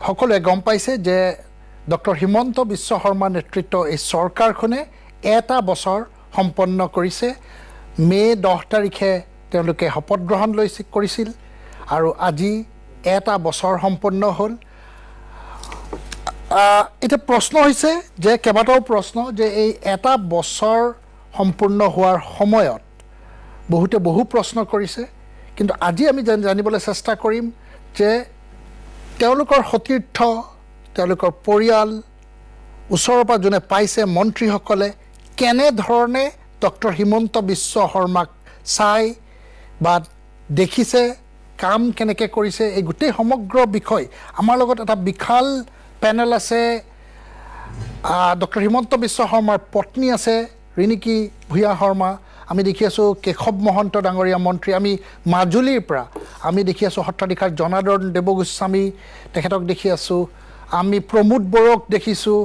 সকলোৱে গম পাইছে যে ডক্টৰ হিমন্ত বিশ্ব শৰ্মা নেতৃত্ব এই চৰকাৰখনে এটা বছৰ সম্পন্ন কৰিছে মে 10 তাৰিখে তেওঁলোকে শপত গ্ৰহণ কৰিছিল আৰু আজি এটা বছৰ সম্পন্ন হ'ল এটা প্ৰশ্ন হৈছে যে কেবাটাও প্ৰশ্ন যে এই এটা বছৰ সম্পূৰ্ণ হোৱাৰ সময়ত বহু প্ৰশ্ন কৰিছে কিন্তু আজি আমি জানিবলৈ চেষ্টা কৰিম যে তেওঁলোকৰ সতীৰ্থ তেওঁলোকৰ পৰিয়াল ওচৰৰ পৰা যোনে পাইছে মন্ত্ৰীসকলে কেনে ধৰণে ডক্টৰ হিমন্ত বিশ্ব শৰ্মাক চাই বা দেখিছে কাম কেনেকৈ কৰিছে এই গোটেই সমগ্ৰ বিষয় আমাৰ লগত এটা বিশাল পেনেল আছে ডক্টৰ হিমন্ত বিশ্ব শৰ্মাৰ পত্নী আছে ৰিণিকী ভূঞা শৰ্মা আমি দেখি আছোঁ কেশৱ মহন্ত ডাঙৰীয়া মন্ত্ৰী আমি মাজুলীৰ পৰা আমি দেখি আছোঁ সত্ৰাধিকাৰ জনাৰ্দন দেৱগোস্বামী তেখেতক দেখি আছোঁ আমি প্ৰমোদ বড়োক দেখিছোঁ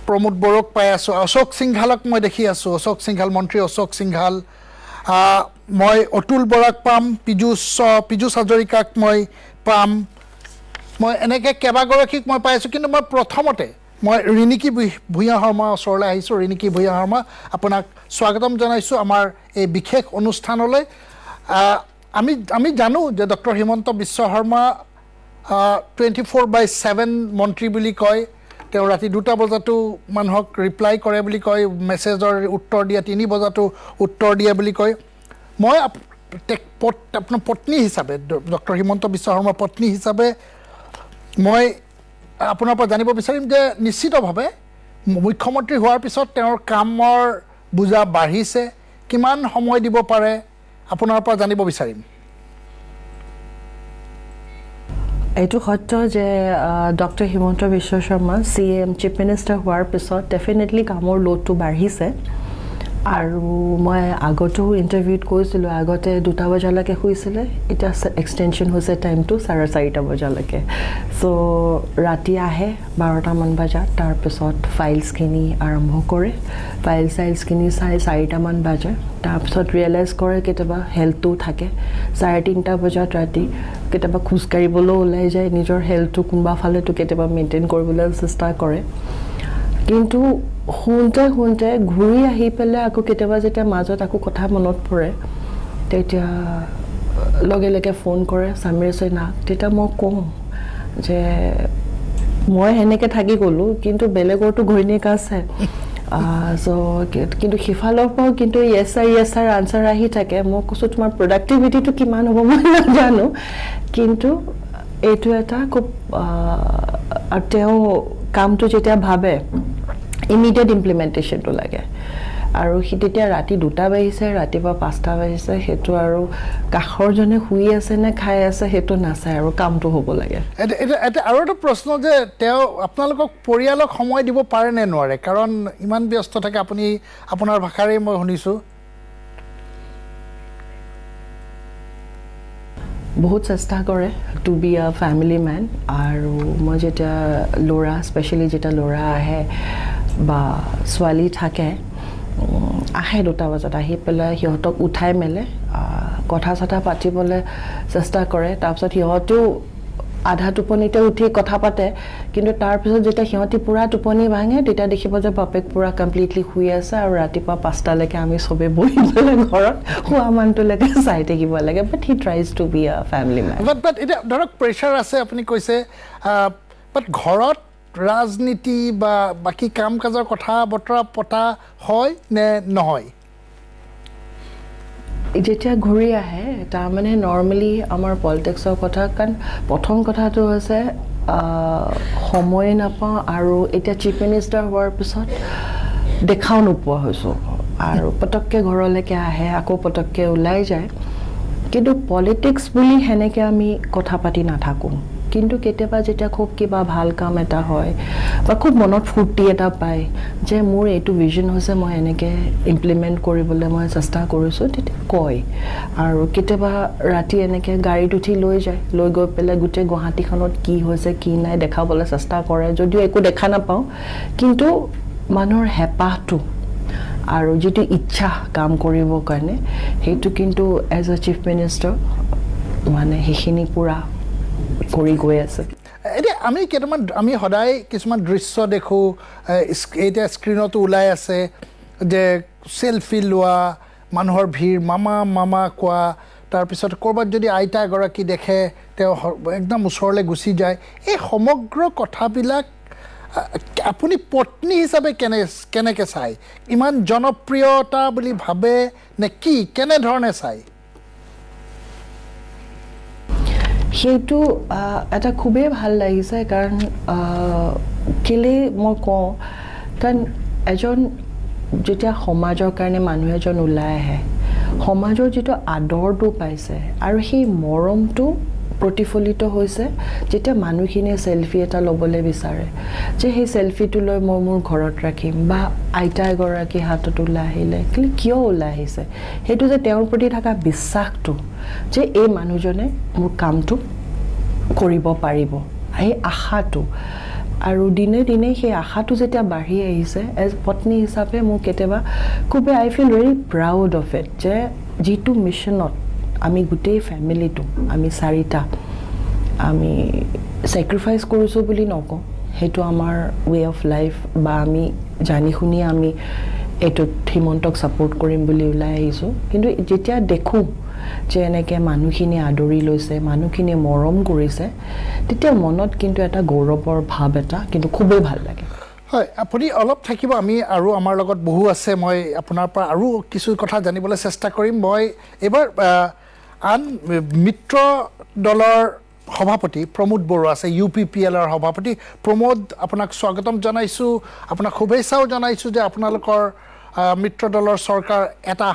প্ৰমোদ বড়োক পাই আছোঁ অশোক সিংঘালক মই দেখি আছোঁ অশোক সিংঘাল মন্ত্ৰী অশোক সিংঘাল মই অতুল বৰাক পাম পীযুষ হাজৰিকাক মই পাম মই এনেকৈ কেইবাগৰাকীক মই পাই আছোঁ কিন্তু মই প্ৰথমতে মই ৰিণিকী ভূঞা শৰ্মাৰ ওচৰলৈ আহিছোঁ ৰিণিকী ভূঞা শৰ্মা আপোনাক স্বাগতম জনাইছোঁ আমাৰ এই বিশেষ অনুষ্ঠানলৈ আমি জানো যে ডক্টৰ হিমন্ত বিশ্ব শৰ্মা 24/7 মন্ত্ৰী বুলি কয় তেওঁ ৰাতি 2টা বজাতো মানুহক ৰিপ্লাই কৰে বুলি কয় মেছেজৰ উত্তৰ দিয়া 3 বজাতো উত্তৰ দিয়ে বুলি কয় মই আপোনাৰ পত্নী হিচাপে ডক্টৰ হিমন্ত বিশ্ব শৰ্মাৰ পত্নী হিচাপে মই আপোনাৰ পৰা জানিব বিচাৰিম যে নিশ্চিতভাৱে মুখ্যমন্ত্ৰী হোৱাৰ পিছত তেওঁৰ কামৰ বুজা বাঢ়িছে কিমান সময় দিব পাৰে আপোনাৰ পৰা জানিব বিচাৰিম এইটো সত্য যে doctor Himanta Biswa Sarma CM chief minister হোৱাৰ পিছত ডেফিনেটলি কামৰ লোডটো বাঢ়িছে আৰু মই আগতো ইণ্টাৰভিউত কৈছিলোঁ আগতে 2টা বজালৈকে শুইছিলে এতিয়া এক্সটেনশ্যন হৈছে টাইমটো 4:30 বজালৈকে চ' ৰাতি আহে 12টামান বজাত তাৰপিছত ফাইলছখিনি আৰম্ভ কৰে ফাইলছখিনি চাই 4টামান বাজে তাৰপিছত ৰিয়েলাইজ কৰে কেতিয়াবা হেল্থটো থাকে 3:30 বজাত ৰাতি কেতিয়াবা খোজকাঢ়িবলৈও ওলাই যায় নিজৰ হেল্থটো কোনোবা ফালেতো কেতিয়াবা মেইনটেইন কৰিবলৈ চেষ্টা কৰে কিন্তু শুনতে ঘূৰি আহি পেলাই আকৌ কেতিয়াবা যেতিয়া মাজত আকৌ কথা মনত পৰে তেতিয়া লগে ফোন কৰে সমীৰ সেনা তেতিয়া মই কওঁ যে মই এনেকৈ থাকি গ'লোঁ কিন্তু বেলেগৰতো ঘৈণীয়েক আছে কিন্তু সিফালৰ পৰাও কিন্তু য়েছ ছাৰ আনচাৰ আহি থাকে মই কৈছোঁ তোমাৰ প্ৰডাক্টিভিটিটো কিমান হ'ব মই নাজানো কিন্তু এইটো এটা খুব আৰু তেওঁ কামটো যেতিয়া ভাবে ইমিডিয়েট ইমপ্লিমেণ্টেশ্যনটো লাগে আৰু সি তেতিয়া ৰাতি 2টা বাজিছে ৰাতিপুৱা 5টা বাজিছে সেইটো আৰু কাষৰজনে শুই আছে নে খাই আছে সেইটো নাচায় আৰু কামটো হ'ব লাগে আৰু এটা প্ৰশ্ন যে তেওঁ আপোনালোকক পৰিয়ালক সময় দিব পাৰে নে নোৱাৰে কাৰণ ইমান ব্যস্ত থাকে আপুনি আপোনাৰ ভাষাৰেই মই শুনিছোঁ বহুত চেষ্টা কৰে to be a family man আৰু মই যেতিয়া ল'ৰা স্পেচিয়েলি যেতিয়া ল'ৰা আহে বা ছোৱালী থাকে আহে 2টা বজাত আহি পেলাই সিহঁতক উঠাই মেলে কথা চথা পাতিবলৈ চেষ্টা কৰে তাৰপিছত সিহঁতেও আধা টোপনিতে উঠি কথা পাতে কিন্তু তাৰপিছত যেতিয়া সিহঁতি পূৰা টোপনি ভাঙে তেতিয়া দেখিব যে বাপেক পূৰা কমপ্লিটলি শুই আছে আৰু ৰাতিপুৱা 5টালৈকে আমি চবেই বহি পেলাই ঘৰত শোৱা মানুহটোলৈকে চাই থাকিব লাগে but he tries to be a family man but এতিয়া ধৰক প্ৰেছাৰ আছে আপুনি কৈছে বাট ঘৰত ৰাজনীতি বা বাকী কাম কাজৰ কথা বতৰা পতা হয় নে নহয় যেতিয়া ঘূৰি আহে তাৰমানে নৰ্মেলি আমাৰ পলিটিক্সৰ কথা কাৰণ প্ৰথম কথাটো হৈছে সময় নাপাওঁ আৰু এতিয়া চিফ মিনিষ্টাৰ হোৱাৰ পিছত দেখাও নোপোৱা হৈছোঁ আৰু পটককৈ ঘৰলৈকে আহে আকৌ পটককৈ ওলাই যায় কিন্তু পলিটিক্স বুলি সেনেকৈ আমি কথা পাতি নাথাকোঁ কিন্তু কেতিয়াবা যেতিয়া খুব কিবা ভাল কাম এটা হয় বা খুব মনত ফূৰ্তি এটা পায় যে মোৰ এইটো ভিজন হৈছে মই এনেকৈ ইমপ্লিমেণ্ট কৰিবলৈ মই চেষ্টা কৰিছোঁ তেতিয়া কয় আৰু কেতিয়াবা ৰাতি এনেকৈ গাড়ীত উঠি লৈ যায় লৈ গৈ পেলাই গোটেই গুৱাহাটীখনত কি হৈছে কি নাই দেখাবলৈ চেষ্টা কৰে যদিও একো দেখা নাপাওঁ কিন্তু মানুহৰ হেঁপাহটো আৰু যিটো ইচ্ছা কাম কৰিবৰ কাৰণে সেইটো কিন্তু এজ এ চিফ মিনিষ্টাৰ মানে সেইখিনি পূৰা কৰি গৈ আছে এতিয়া আমি কেইটামান আমি সদায় কিছুমান দৃশ্য দেখোঁ এতিয়া স্ক্ৰীণতো ওলাই আছে যে চেলফি লোৱা মানুহৰ ভিৰ মামা কোৱা তাৰপিছত ক'ৰবাত যদি আইতা এগৰাকী দেখে তেওঁ একদম ওচৰলৈ গুচি যায় এই সমগ্ৰ কথাবিলাক আপুনি পত্নী হিচাপে কেনেকৈ চায় ইমান জনপ্ৰিয়তা বুলি ভাবে নে কি কেনেধৰণে চায় সেইটো এটা খুবেই ভাল লাগিছে কাৰণ কেলে মই কওঁ কাৰণ এজন যেতিয়া সমাজৰ কাৰণে মানুহ এজন ওলাই আহে সমাজৰ যিটো আদৰটো পাইছে আৰু সেই মৰমটো প্ৰতিফলিত হৈছে যেতিয়া মানুহখিনিয়ে চেলফি এটা ল'বলৈ বিচাৰে যে সেই চেলফিটো লৈ মই মোৰ ঘৰত ৰাখিম বা আইতা এগৰাকী হাতত ওলাই আহিলে কিয় ওলাই আহিছে সেইটো যে তেওঁৰ প্ৰতি থকা বিশ্বাসটো যে এই মানুহজনে মোৰ কামটো কৰিব পাৰিব এই আশাটো আৰু দিনে দিনে সেই আশাটো যেতিয়া বাঢ়ি আহিছে এজ পত্নী হিচাপে মোক কেতিয়াবা খুবেই I feel very proud of it যে যিটো মিছনত আমি গোটেই ফেমিলিটো আমি চাৰিটা আমি ছেক্ৰিফাইচ কৰিছোঁ বুলি নকওঁ সেইটো আমাৰ ৱে অফ লাইফ বা আমি জানি শুনি আমি এইটোত হিমন্তক ছাপোৰ্ট কৰিম বুলি ওলাই আহিছোঁ কিন্তু যেতিয়া দেখোঁ যে এনেকৈ মানুহখিনিয়ে আদৰি লৈছে মানুহখিনিয়ে মৰম কৰিছে তেতিয়া মনত কিন্তু এটা গৌৰৱৰ ভাৱ এটা কিন্তু খুবেই ভাল লাগে হয় আপুনি অলপ থাকিব আমি আৰু আমাৰ লগত বহু আছে মই আপোনাৰ পৰা আৰু কিছু কথা জানিবলৈ চেষ্টা কৰিম মই এইবাৰ আন মিত্ৰ দলৰ সভাপতি প্ৰমোদ বৰুৱা আছে UPPLৰ সভাপতি প্ৰমোদ আপোনাক স্বাগতম জনাইছোঁ আপোনাক শুভেচ্ছাও জনাইছোঁ যে আপোনালোকৰ মিত্ৰ দলৰ চৰকাৰ এটা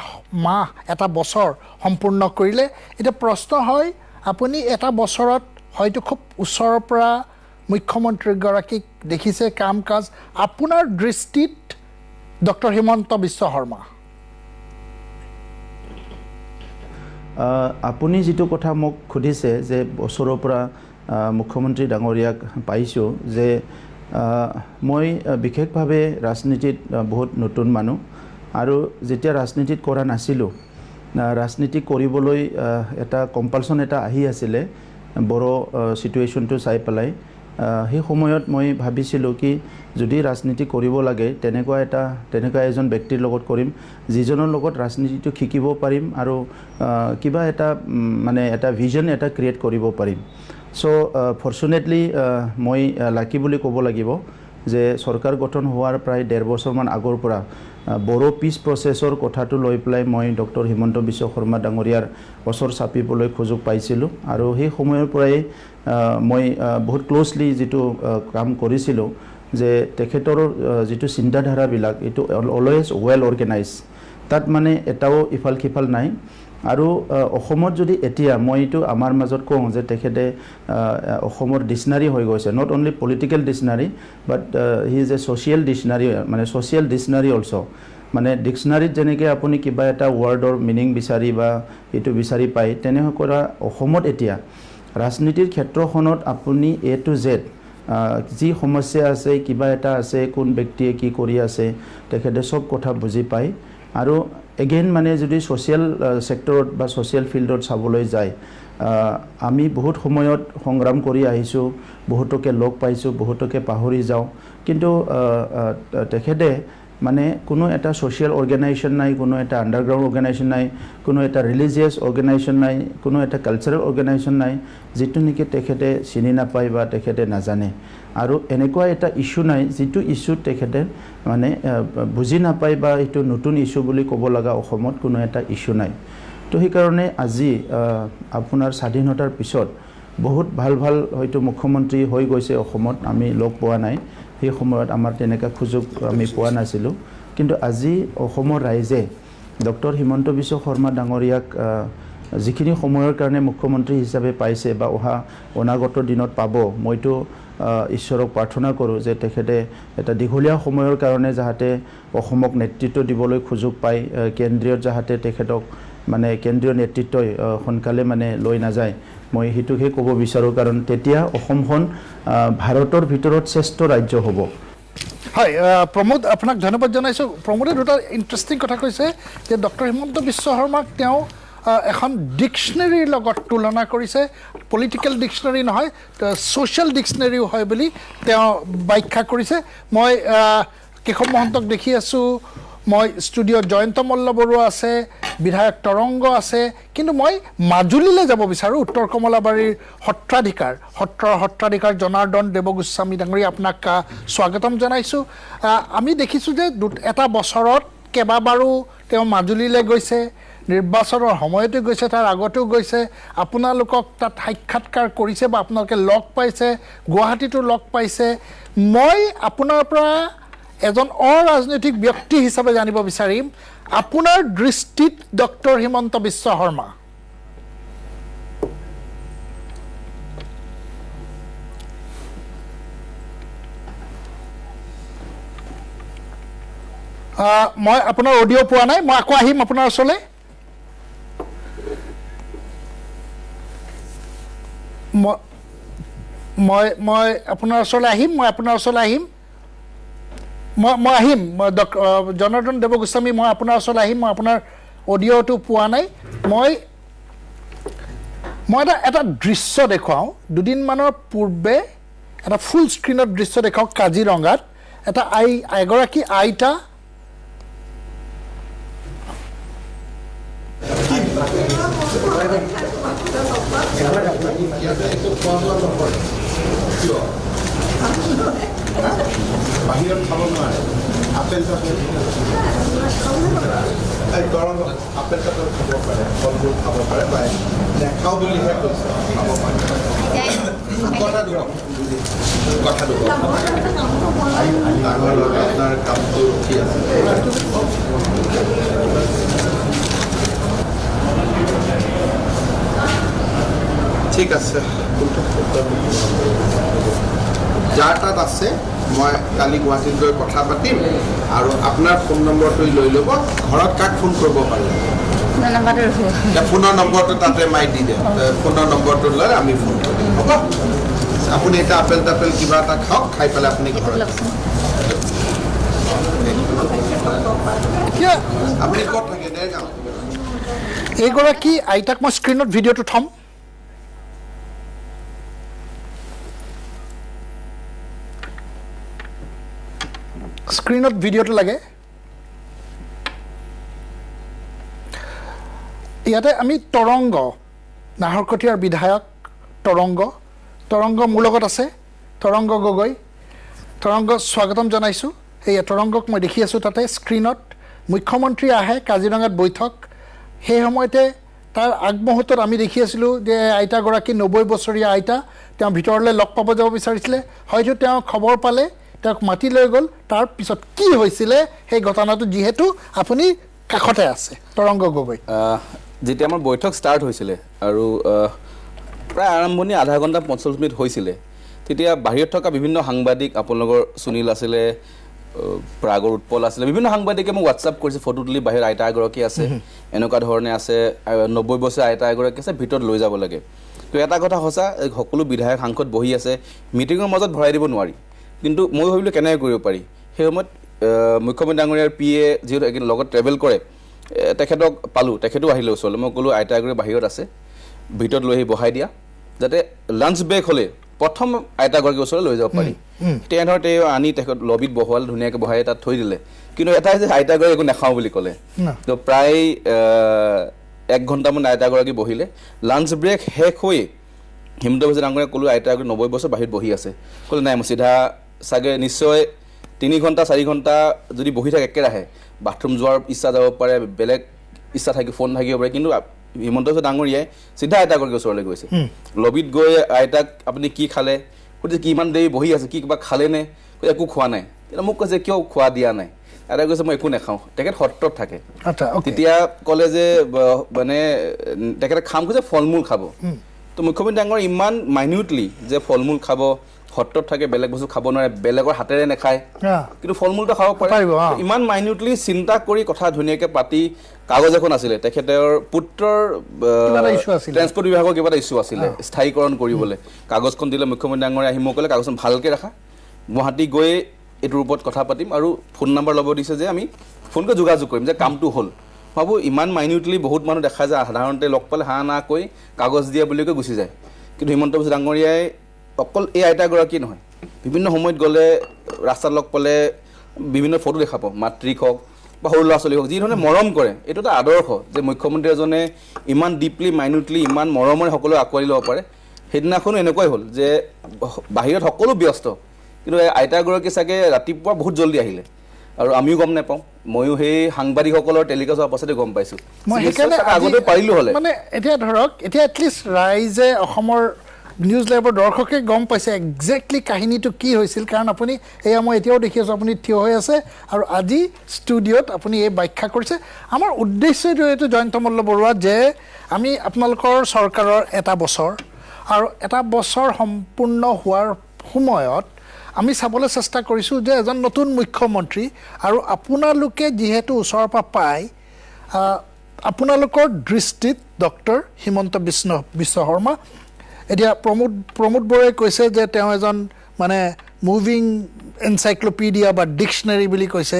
মাহ এটা বছৰ সম্পূৰ্ণ কৰিলে এতিয়া প্ৰশ্ন হয় আপুনি এটা বছৰত হয়তো খুব ওচৰৰ পৰা মুখ্যমন্ত্ৰীগৰাকীক দেখিছে কাম কাজ আপোনাৰ দৃষ্টিত ডক্টৰ হিমন্ত বিশ্ব শৰ্মা আপুনি যিটো কথা মোক সুধিছে যে বছৰৰ পৰা মুখ্যমন্ত্ৰী ডাঙৰীয়াক পাইছোঁ যে মই বিশেষভাৱে ৰাজনীতিত বহুত নতুন মানুহ আৰু যেতিয়া ৰাজনীতিত কৰা নাছিলোঁ ৰাজনীতি কৰিবলৈ এটা কম্পালচন এটা আহি আছিলে বড়ো চিটুৱেশ্যনটো চাই পেলাই সেই সময়ত মই ভাবিছিলোঁ কি যদি ৰাজনীতি কৰিব লাগে তেনেকুৱা এজন ব্যক্তিৰ লগত কৰিম যিজনৰ লগত ৰাজনীতিটো শিকিব পাৰিম আৰু কিবা এটা মানে এটা ভিজন এটা ক্ৰিয়েট কৰিব পাৰিম চ' ফৰ্চুনেটলি মই লাকি বুলি ক'ব লাগিব যে চৰকাৰ গঠন হোৱাৰ প্ৰায় 1.5 বছৰমান আগৰ পৰা বড়ো পিছ প্ৰচেছৰ কথাটো লৈ পেলাই মই ডক্টৰ হিমন্ত বিশ্ব শৰ্মা ডাঙৰীয়াৰ ওচৰ চাপিবলৈ সুযোগ পাইছিলোঁ আৰু সেই সময়ৰ পৰাই মই বহুত ক্ল'জলি যিটো কাম কৰিছিলোঁ যে তেখেতৰ যিটো চিন্তাধাৰাবিলাক এইটো অলৱেজ ৱেল অৰ্গেনাইজ তাত মানে এটাও ইফাল সিফাল নাই আৰু অসমত যদি এতিয়া মইতো আমাৰ মাজত কওঁ যে তেখেতে অসমৰ ডিকশ্যনাৰী হৈ গৈছে not only political dictionary but he is a social dictionary মানে ছ'চিয়েল ডিকশ্যনাৰী অলছ' মানে ডিকশ্যনাৰীত যেনেকৈ আপুনি কিবা এটা ৱৰ্ডৰ মিনিং বিচাৰি বা এইটো বিচাৰি পায় তেনেকুৱা অসমত এতিয়া ৰাজনীতিৰ ক্ষেত্ৰখনত আপুনি A to Z যি সমস্যা আছে কিবা এটা আছে কোন ব্যক্তিয়ে কি কৰি আছে তেখেতে সব কথা বুজি পায় আৰু এগেইন মানে যদি ছ'চিয়েল ছেক্টৰত বা ছ'চিয়েল ফিল্ডত চাবলৈ যায় আমি বহুত সময়ত সংগ্ৰাম কৰি আহিছোঁ বহুতকে লগ পাইছোঁ বহুতকে পাহৰি যাওঁ কিন্তু তেখেতে মানে কোনো এটা ছ'চিয়েল অৰ্গেনাইজেশ্যন নাই কোনো এটা আণ্ডাৰগ্ৰাউণ্ড অৰ্গেনাইজেশ্যন নাই কোনো এটা ৰিলিজিয়াছ অৰ্গেনাইজেশ্যন নাই কোনো এটা কালচাৰেল অৰ্গেনাইজেশ্যন নাই যিটো নেকি তেখেতে চিনি নাপায় বা তেখেতে নাজানে আৰু এনেকুৱা এটা ইছ্যু নাই যিটো ইছ্যুত তেখেতে মানে বুজি নাপায় বা এইটো নতুন ইছ্যু বুলি ক'ব লগা অসমত কোনো এটা ইছ্যু নাই তো সেইকাৰণে আজি আপোনাৰ স্বাধীনতাৰ পিছত বহুত ভাল হয়তো মুখ্যমন্ত্ৰী হৈ গৈছে অসমত আমি লগ পোৱা নাই সেই সময়ত আমাৰ তেনেকুৱা সুযোগ আমি পোৱা নাছিলোঁ কিন্তু আজি অসমৰ ৰাইজে ডক্টৰ হিমন্ত বিশ্ব শৰ্মা ডাঙৰীয়াক যিখিনি সময়ৰ কাৰণে মুখ্যমন্ত্ৰী হিচাপে পাইছে বা অনাগত দিনত পাব মইতো ঈশ্বৰক প্ৰাৰ্থনা কৰোঁ যে তেখেতে এটা দীঘলীয়া সময়ৰ কাৰণে যাতে অসমক নেতৃত্ব দিবলৈ সুযোগ পায় কেন্দ্ৰীয়ত যাতে তেখেতক মানে কেন্দ্ৰীয় নেতৃত্বই সোনকালে মানে লৈ নাযায় মই সেইটোকে ক'ব বিচাৰোঁ কাৰণ তেতিয়া অসমখন ভাৰতৰ ভিতৰত শ্ৰেষ্ঠ ৰাজ্য হ'ব হয় প্ৰমোদ আপোনাক ধন্যবাদ জনাইছোঁ প্ৰমোদে দুটা ইণ্টাৰেষ্টিং কথা কৈছে যে ডক্টৰ হিমন্ত বিশ্ব শৰ্মাক তেওঁ এখন ডিকশ্যনেৰীৰ লগত তুলনা কৰিছে পলিটিকেল ডিকশ্যনেৰী নহয় ছ'চিয়েল ডিকশ্যনেৰীও হয় বুলি তেওঁ ব্যাখ্যা কৰিছে মই কেশৱ মহন্তক দেখি আছোঁ মই ষ্টুডিঅ'ত জয়ন্ত মল্ল বৰুৱা আছে বিধায়ক তৰংগ আছে কিন্তু মই মাজুলীলৈ যাব বিচাৰোঁ উত্তৰ কমলাবাৰীৰ সত্ৰাধিকাৰ জনাৰ্দন দেৱগোস্বামী ডাঙৰীয়া আপোনাক স্বাগতম জনাইছোঁ আমি দেখিছোঁ যে এটা বছৰত কেইবাবাৰো তেওঁ মাজুলীলৈ গৈছে নিৰ্বাচনৰ সময়তে গৈছে তাৰ আগতেও গৈছে আপোনালোকক তাত সাক্ষাৎকাৰ কৰিছে বা আপোনালোকে লগ পাইছে গুৱাহাটীতো লগ পাইছে মই আপোনাৰ পৰা এজন অৰাজনৈতিক ব্যক্তি হিচাপে জানিব বিচাৰিম আপোনাৰ দৃষ্টিত ডক্টৰ হিমন্ত বিশ্ব শৰ্মা মই আপোনাৰ অডিঅ' পোৱা নাই মই আকৌ আহিম আপোনাৰ ওচৰলৈ মই আপোনাৰ ওচৰলৈ আহিম মই আহিম জনাৰ্দন দেৱগোস্বামী মই আপোনাৰ ওচৰলৈ আহিম মই আপোনাৰ অডিঅ'টো পোৱা নাই মই এটা দৃশ্য দেখুৱাওঁ দুদিনমানৰ পূৰ্বে এটা ফুল স্ক্ৰীণত দৃশ্য দেখুৱাওঁ কাজিৰঙাত এটা এগৰাকী আইতা বাহিৰত খাব নোৱাৰে আপেল চাপেল আপেল চাপেল খাব পাৰে ফলবোৰ খাব পাৰে বা নেখাওঁ বুলিহে কৈছে খাব পাৰে কথাটো আপোনাৰ কামটো ৰখি আছে ঠিক আছে যাৰ তাত আছে মই কালি গুৱাহাটীত গৈ কথা পাতিম আৰু আপোনাৰ ফোন নম্বৰটো লৈ ল'ব ঘৰত কাক ফোন কৰিব পাৰিব ফোনৰ নম্বৰটো তাতে মাৰি দি দিয়ক ফোনৰ নম্বৰটো লৈ আমি ফোন কৰিম হ'ব আপুনি এটা আপেল তাপেল কিবা এটা খাওক খাই পেলাই আপুনি ঘৰত আপুনি ক'ত থাকে দেৰগাঁও এইগৰাকী আইতাক মই স্ক্ৰীণত ভিডিঅ'টো থ'ম স্ক্ৰীণত ভিডিঅ'টো লাগে ইয়াতে আমি তৰংগ নাহৰকটীয়াৰ বিধায়ক তৰংগ মোৰ লগত আছে তৰংগ গগৈ তৰংগ স্বাগতম জনাইছোঁ এই তৰংগক মই দেখি আছোঁ তাতে স্ক্ৰীণত মুখ্যমন্ত্ৰী আহে কাজিৰঙাত বৈঠক সেই সময়তে তাৰ আগমুহূৰ্তত আমি দেখি আছিলোঁ যে আইতাগৰাকী 90 বছৰীয়া আইতা তেওঁ ভিতৰলৈ লগ পাব যাব বিচাৰিছিলে হয়তো তেওঁ খবৰ পালে তেওঁক মাতি লৈ গ'ল তাৰপিছত কি হৈছিলে সেই ঘটনাটো যিহেতু আপুনি কাষতে আছে তৰংগ গগৈ যেতিয়া আমাৰ বৈঠক ষ্টাৰ্ট হৈছিলে আৰু প্ৰায় আৰম্ভণি আধা ঘণ্টা 45 মিনিট হৈছিলে তেতিয়া বাহিৰত থকা বিভিন্ন সাংবাদিক আপোনালোকৰ সুনীল আছিলে প্ৰাগৰ উৎপল আছিলে বিভিন্ন সাংবাদিকে মোক হোৱাটছআপ কৰিছে ফটো তুলি বাহিৰত আইতা এগৰাকী আছে এনেকুৱা ধৰণে আছে 90 বছৰীয়া আইতা এগৰাকী আছে ভিতৰত লৈ যাব লাগে তো এটা কথা সঁচা সকলো বিধায়ক সাংসদ বহি আছে মিটিঙৰ মাজত ভৰাই দিব নোৱাৰি কিন্তু মই ভাবিলোঁ কেনেকৈ কৰিব পাৰি সেই সময়ত মুখ্যমন্ত্ৰী ডাঙৰীয়াৰ পিএ যিহেতু এদিন লগত ট্ৰেভেল কৰে তেখেতক পালোঁ তেখেতো আহিলে ওচৰলৈ মই ক'লোঁ আইতা এগৰাকী বাহিৰত আছে ভিতৰত লৈ আহি বহাই দিয়া যাতে লাঞ্চ ব্ৰেক হ'লে প্ৰথম আইতাগৰাকীৰ ওচৰলৈ লৈ যাব পাৰি তেনেধৰণে তেওঁ আনি তেখেত লবিত বহোৱালে ধুনীয়াকৈ বহাই তাত থৈ দিলে কিন্তু এটাই যে আইতাগৰাকী একো নাখাওঁ বুলি ক'লে তো প্ৰায় 1 ঘণ্টামান আইতাগৰাকী বহিলে লাঞ্চ ব্ৰেক শেষ হৈ হিমন্ত বিশ্ব ডাঙৰীয়াক ক'লোঁ আইতাগৰাকী 90 বছৰ বাহিৰত বহি আছে ক'লে নাই মই চিধা চাগে নিশ্চয় 3 ঘণ্টা 4 ঘণ্টা যদি বহি থাকে একেৰাহে বাথৰুম যোৱাৰ ইচ্ছা যাব পাৰে বেলেগ ইচ্ছা থাকি ফোন থাকিব পাৰে কিন্তু হিমন্ত বিশ্ব ডাঙৰীয়াই চিধা আইতাগৰাকীৰ ওচৰলৈ গৈছে লবিত গৈ আইতাক আপুনি কি খালে সুধিছে কি ইমান দেৰি বহি আছে কি কিবা খালেনে একো খোৱা নাই তেতিয়া মোক কৈছে কিয় খোৱা দিয়া নাই আইতাই কৈছে মই একো নাখাওঁ তেখেত সত্ৰত থাকে তেতিয়া ক'লে যে মানে তেখেতে খাম কৈছে ফল মূল খাব তো মুখ্যমন্ত্ৰী ডাঙৰ ইমান মাইনিউটলি যে ফল মূল খাব সত্ৰত থাকে বেলেগ বস্তু খাব নোৱাৰে বেলেগৰ হাতেৰে নাখায় কিন্তু ফল মূলটো খাব পাৰে ইমান মাইনিউটলি চিন্তা কৰি কথা ধুনীয়াকৈ পাতি কাগজ এখন আছিলে তেখেতৰ পুত্ৰৰ ট্ৰেন্সপৰ্ট বিভাগৰ কিবা এটা ইছ্যু আছিলে স্থায়ীকৰণ কৰিবলৈ কাগজখন দিলে মুখ্যমন্ত্ৰী ডাঙৰে আহি মোক ক'লে কাগজখন ভালকৈ ৰাখা গুৱাহাটী গৈ এইটোৰ ওপৰত কথা পাতিম আৰু ফোন নম্বৰ ল'ব দিছে যে আমি ফোনকৈ যোগাযোগ কৰিম যে কামটো হ'ল ভাবোঁ ইমান মাইনিউটলি বহুত মানুহ দেখা যায় সাধাৰণতে লগ পালে হা না কৈ কাগজ দিয়া বুলি কৈ গুচি যায় কিন্তু হিমন্ত বিশ্ব ডাঙৰীয়াই অকল এই আইতাগৰাকী নহয় বিভিন্ন সময়ত গ'লে ৰাস্তাত লগ পালে বিভিন্ন ফটো দেখা পাওঁ মাতৃক হওক বা সৰু ল'ৰা ছোৱালী হওক যিধৰণে মৰম কৰে এইটো এটা আদৰ্শ যে মুখ্যমন্ত্ৰী এজনে ইমান ডিপলি মাইনিউটলি ইমান মৰমেৰে সকলোৱে আঁকোৱালি ল'ব পাৰে সেইদিনাখনো এনেকুৱাই হ'ল যে বাহিৰত সকলো ব্যস্ত কিন্তু আইতাগৰাকী চাগে ৰাতিপুৱা বহুত জলদি আহিলে আৰু আমিও গম নাপাওঁ ময়ো সেই সাংবাদিকসকলৰ টেলিকাষ্ট হোৱাৰ পাছতে গম পাইছোঁ মই সেইকাৰণে আগতে পাৰিলোঁ হ'লে মানে এতিয়া ধৰক এতিয়া এটলিষ্ট ৰাইজে অসমৰ নিউজ লাইভৰ দৰ্শকে গম পাইছে একজেক্টলি কাহিনীটো কি হৈছিল কাৰণ আপুনি এয়া মই এতিয়াও দেখি আছোঁ আপুনি থিয় হৈ আছে আৰু আজি ষ্টুডিঅ'ত আপুনি এই ব্যাখ্যা কৰিছে আমাৰ উদ্দেশ্যটো এইটো জয়ন্ত মল্ল বৰুৱা যে আমি আপোনালোকৰ চৰকাৰৰ এটা বছৰ আৰু এটা বছৰ সম্পূৰ্ণ হোৱাৰ সময়ত আমি চাবলৈ চেষ্টা কৰিছোঁ যে এজন নতুন মুখ্যমন্ত্ৰী আৰু আপোনালোকে যিহেতু ওচৰৰ পৰা পায় আপোনালোকৰ দৃষ্টিত ডক্টৰ হিমন্ত বিশ্ব শৰ্মা এতিয়া প্ৰমোদ বৰাই কৈছে যে তেওঁ এজন মানে মুভিং এনচাইক্লোপিডিয়া বা ডিক্সনেৰী বুলি কৈছে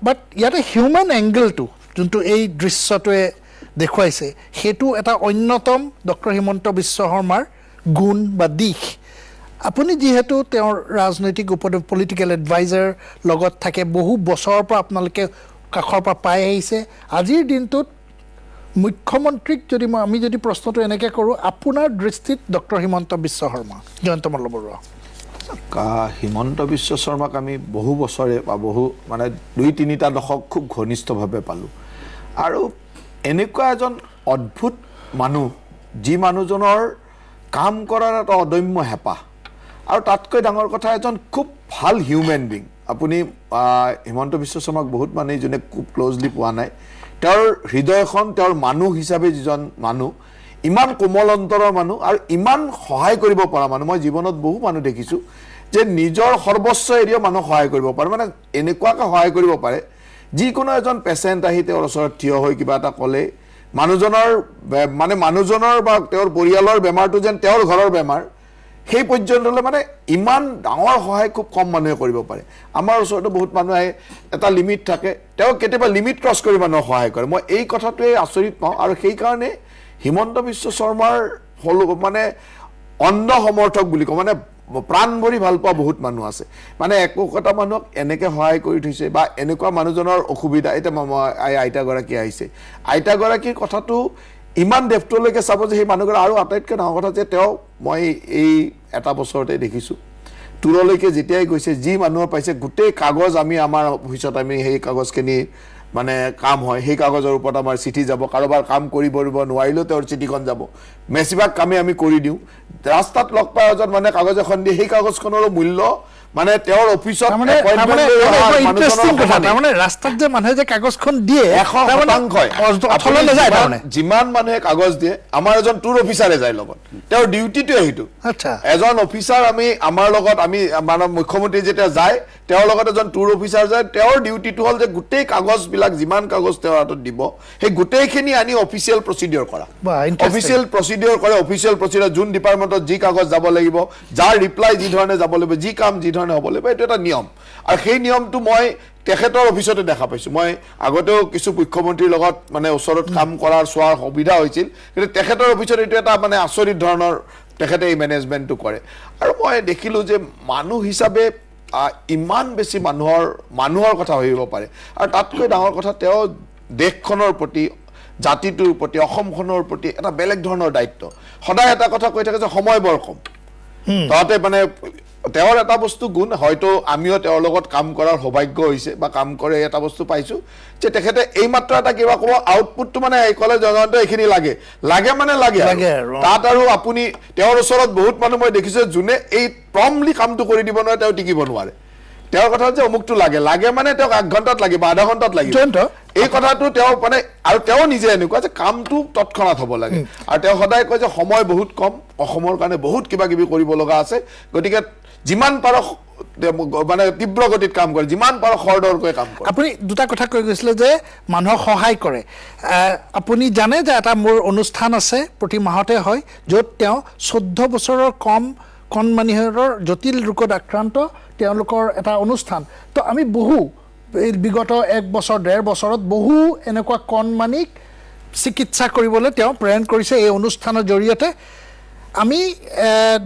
বাট ইয়াতে হিউমেন এংগেলটো যোনটো এই দৃশ্যটোৱে দেখুৱাইছে সেইটো এটা অন্যতম ডক্টৰ হিমন্ত বিশ্ব শৰ্মাৰ গুণ বা দিশ আপুনি যিহেতু তেওঁৰ ৰাজনৈতিক পলিটিকেল এডভাইজাৰ লগত থাকে বহু বছৰৰ পৰা আপোনালোকে কাষৰ পৰা পাই আহিছে আজিৰ দিনটোত মুখ্যমন্ত্ৰীক যদি আমি যদি প্ৰশ্নটো এনেকৈ কৰোঁ আপোনাৰ দৃষ্টিত ডক্টৰ হিমন্ত বিশ্ব শৰ্মা জয়ন্ত মল্ল বৰুৱা হিমন্ত বিশ্ব শৰ্মাক আমি বহু বছৰে বা বহু মানে 2-3টা দশক খুব ঘনিষ্ঠভাৱে পালোঁ আৰু এনেকুৱা এজন অদ্ভুত মানুহ যি মানুহজনৰ কাম কৰাৰ এটা অদম্য হেঁপাহ আৰু তাতকৈ ডাঙৰ কথা এজন খুব ভাল হিউমেন বিং আপুনি হিমন্ত বিশ্ব শৰ্মাক বহুত মানুহে যোনে খুব ক্ল'জলি পোৱা নাই তেওঁৰ হৃদয়খন তেওঁৰ মানুহ হিচাপে যিজন মানুহ ইমান কোমল অন্তৰৰ মানুহ আৰু ইমান সহায় কৰিব পৰা মানুহ মই জীৱনত বহু মানুহ দেখিছোঁ যে নিজৰ সৰ্বস্ব এৰিও মানুহ সহায় কৰিব পাৰে মানে এনেকুৱাকৈ সহায় কৰিব পাৰে যিকোনো এজন পেচেণ্ট আহি তেওঁৰ ওচৰত থিয় হৈ কিবা এটা ক'লে মানুহজনৰ বা তেওঁৰ পৰিয়ালৰ বেমাৰটো যেন তেওঁৰ ঘৰৰ বেমাৰ সেই পৰ্যন্তলৈ মানে ইমান ডাঙৰ সহায় খুব কম মানুহে কৰিব পাৰে আমাৰ ওচৰতো বহুত মানুহ আহে এটা লিমিট থাকে তেওঁ কেতিয়াবা লিমিট ক্ৰছ কৰি মানুহক সহায় কৰে মই এই কথাটোৱে আচৰিত পাওঁ আৰু সেইকাৰণে হিমন্ত বিশ্ব শৰ্মাৰ মানে অন্ধ সমৰ্থক বুলি কওঁ মানে প্ৰাণ ভৰি ভাল পোৱা বহুত মানুহ আছে মানে একোটা মানুহক এনেকৈ সহায় কৰি থৈছে বা এনেকুৱা মানুহজনৰ অসুবিধা এতিয়া আইতাগৰাকী আহিছে আইতাগৰাকীৰ কথাটো ইমান ডেপ্থলৈকে চাব যে সেই মানুহগৰাকী আৰু আটাইতকৈ ডাঙৰ কথা যে তেওঁ মই এই এটা বছৰতে দেখিছোঁ দূৰলৈকে যেতিয়াই গৈছে যি মানুহৰ পাইছে গোটেই কাগজ আমাৰ অফিচত আমি সেই কাগজখিনি মানে কাম হয় সেই কাগজৰ ওপৰত আমাৰ চিঠি যাব কাৰোবাৰ কাম কৰিব নোৱাৰিলেও তেওঁৰ চিঠিখন যাব বেছিভাগ কামেই আমি কৰি দিওঁ ৰাস্তাত লগ পাই এজন মানে কাগজ এখন দিয়ে সেই কাগজখনৰো মূল্য মানে তেওঁৰ অফিচত ৰাস্তাত যে মানুহে যে কাগজখন দিয়ে যিমান মানুহে কাগজ দিয়ে আমাৰ এজন টুৰ অফিচাৰে যায় লগত তেওঁৰ ডিউটিটোৱে সেইটো এজন অফিচাৰ আমাৰ লগত আমি মানে মুখ্যমন্ত্ৰী যেতিয়া যায় তেওঁৰ লগত এজন টুৰ অফিচাৰ যায় তেওঁৰ ডিউটিটো হ'ল যে গোটেই কাগজবিলাক যিমান কাগজ তেওঁৰ হাতত দিব সেই গোটেইখিনি আনি অফিচিয়েল প্ৰচিডিঅ'ৰ কৰা অফিচিয়েল প্ৰচিডিঅ'ৰ যোন ডিপাৰ্টমেণ্টত যি কাগজ যাব লাগিব যাৰ ৰিপ্লাই যি ধৰণে যাব লাগিব যি কাম যি ধৰণে হ'ব লাগিব এইটো এটা নিয়ম আৰু সেই নিয়মটো মই তেখেতৰ অফিচতে দেখা পাইছোঁ মই আগতেও কিছু মুখ্যমন্ত্ৰীৰ লগত মানে ওচৰত কাম কৰাৰ চোৱাৰ সুবিধা হৈছিল কিন্তু তেখেতৰ অফিচত এইটো এটা মানে আচৰিত ধৰণৰ তেখেতে এই মেনেজমেণ্টটো কৰে আৰু মই দেখিলোঁ যে মানুহ হিচাপে ইমান বেছি মানুহৰ কথা ভাবিব পাৰে আৰু তাতকৈ ডাঙৰ কথা তেওঁ দেশখনৰ প্ৰতি জাতিটোৰ প্ৰতি অসমখনৰ প্ৰতি এটা বেলেগ ধৰণৰ দায়িত্ব সদায় এটা কথা কৈ থাকে যে সময় বৰ কম তাতে মানে তেওঁৰ এটা বস্তু গুণ হয়তো আমিও তেওঁৰ লগত কাম কৰাৰ সৌভাগ্য হৈছে বা কাম কৰে এটা বস্তু পাইছোঁ যে তেখেতে এইমাত্ৰ এটা কিবা ক'ব আউটপুটটো মানে এই ক'লে জনসাধাৰণতে এইখিনি লাগে তাত আৰু আপুনি তেওঁৰ ওচৰত বহুত মানুহ মই দেখিছোঁ যোনে এই প্ৰম্পলি কামটো কৰি দিব নোৱাৰে তেওঁ টিকিব নোৱাৰে তেওঁৰ কথা যে অমুকটো লাগে মানে তেওঁক 1 ঘণ্টাত লাগিব আধা ঘণ্টাত লাগিব এই কথাটো তেওঁ মানে আৰু তেওঁ নিজে এনেকুৱা যে কামটো তৎক্ষণাত হ'ব লাগে আৰু তেওঁ সদায় কয় যে সময় বহুত কম অসমৰ কাৰণে বহুত কিবা কিবি কৰিব লগা আছে গতিকে যিমান পাৰ মানে তীব্ৰ গতিত কাম কৰে যিমান পাৰ খৰদৰকৈ কাম কৰে আপুনি দুটা কথা কৈ গৈছিলে যে মানুহক সহায় কৰে আপুনি জানে যে এটা মোৰ অনুষ্ঠান আছে প্ৰতি মাহতে হয় য'ত তেওঁ 14 বছৰৰ কণমানিহৰ জটিল ৰোগত আক্ৰান্ত তেওঁলোকৰ এটা অনুষ্ঠান তো আমি বহু বিগত 1 বছৰ 1.5 বছৰত বহু এনেকুৱা কণমানিক চিকিৎসা কৰিবলৈ তেওঁ প্ৰেৰণ কৰিছে এই অনুষ্ঠানৰ জৰিয়তে আমি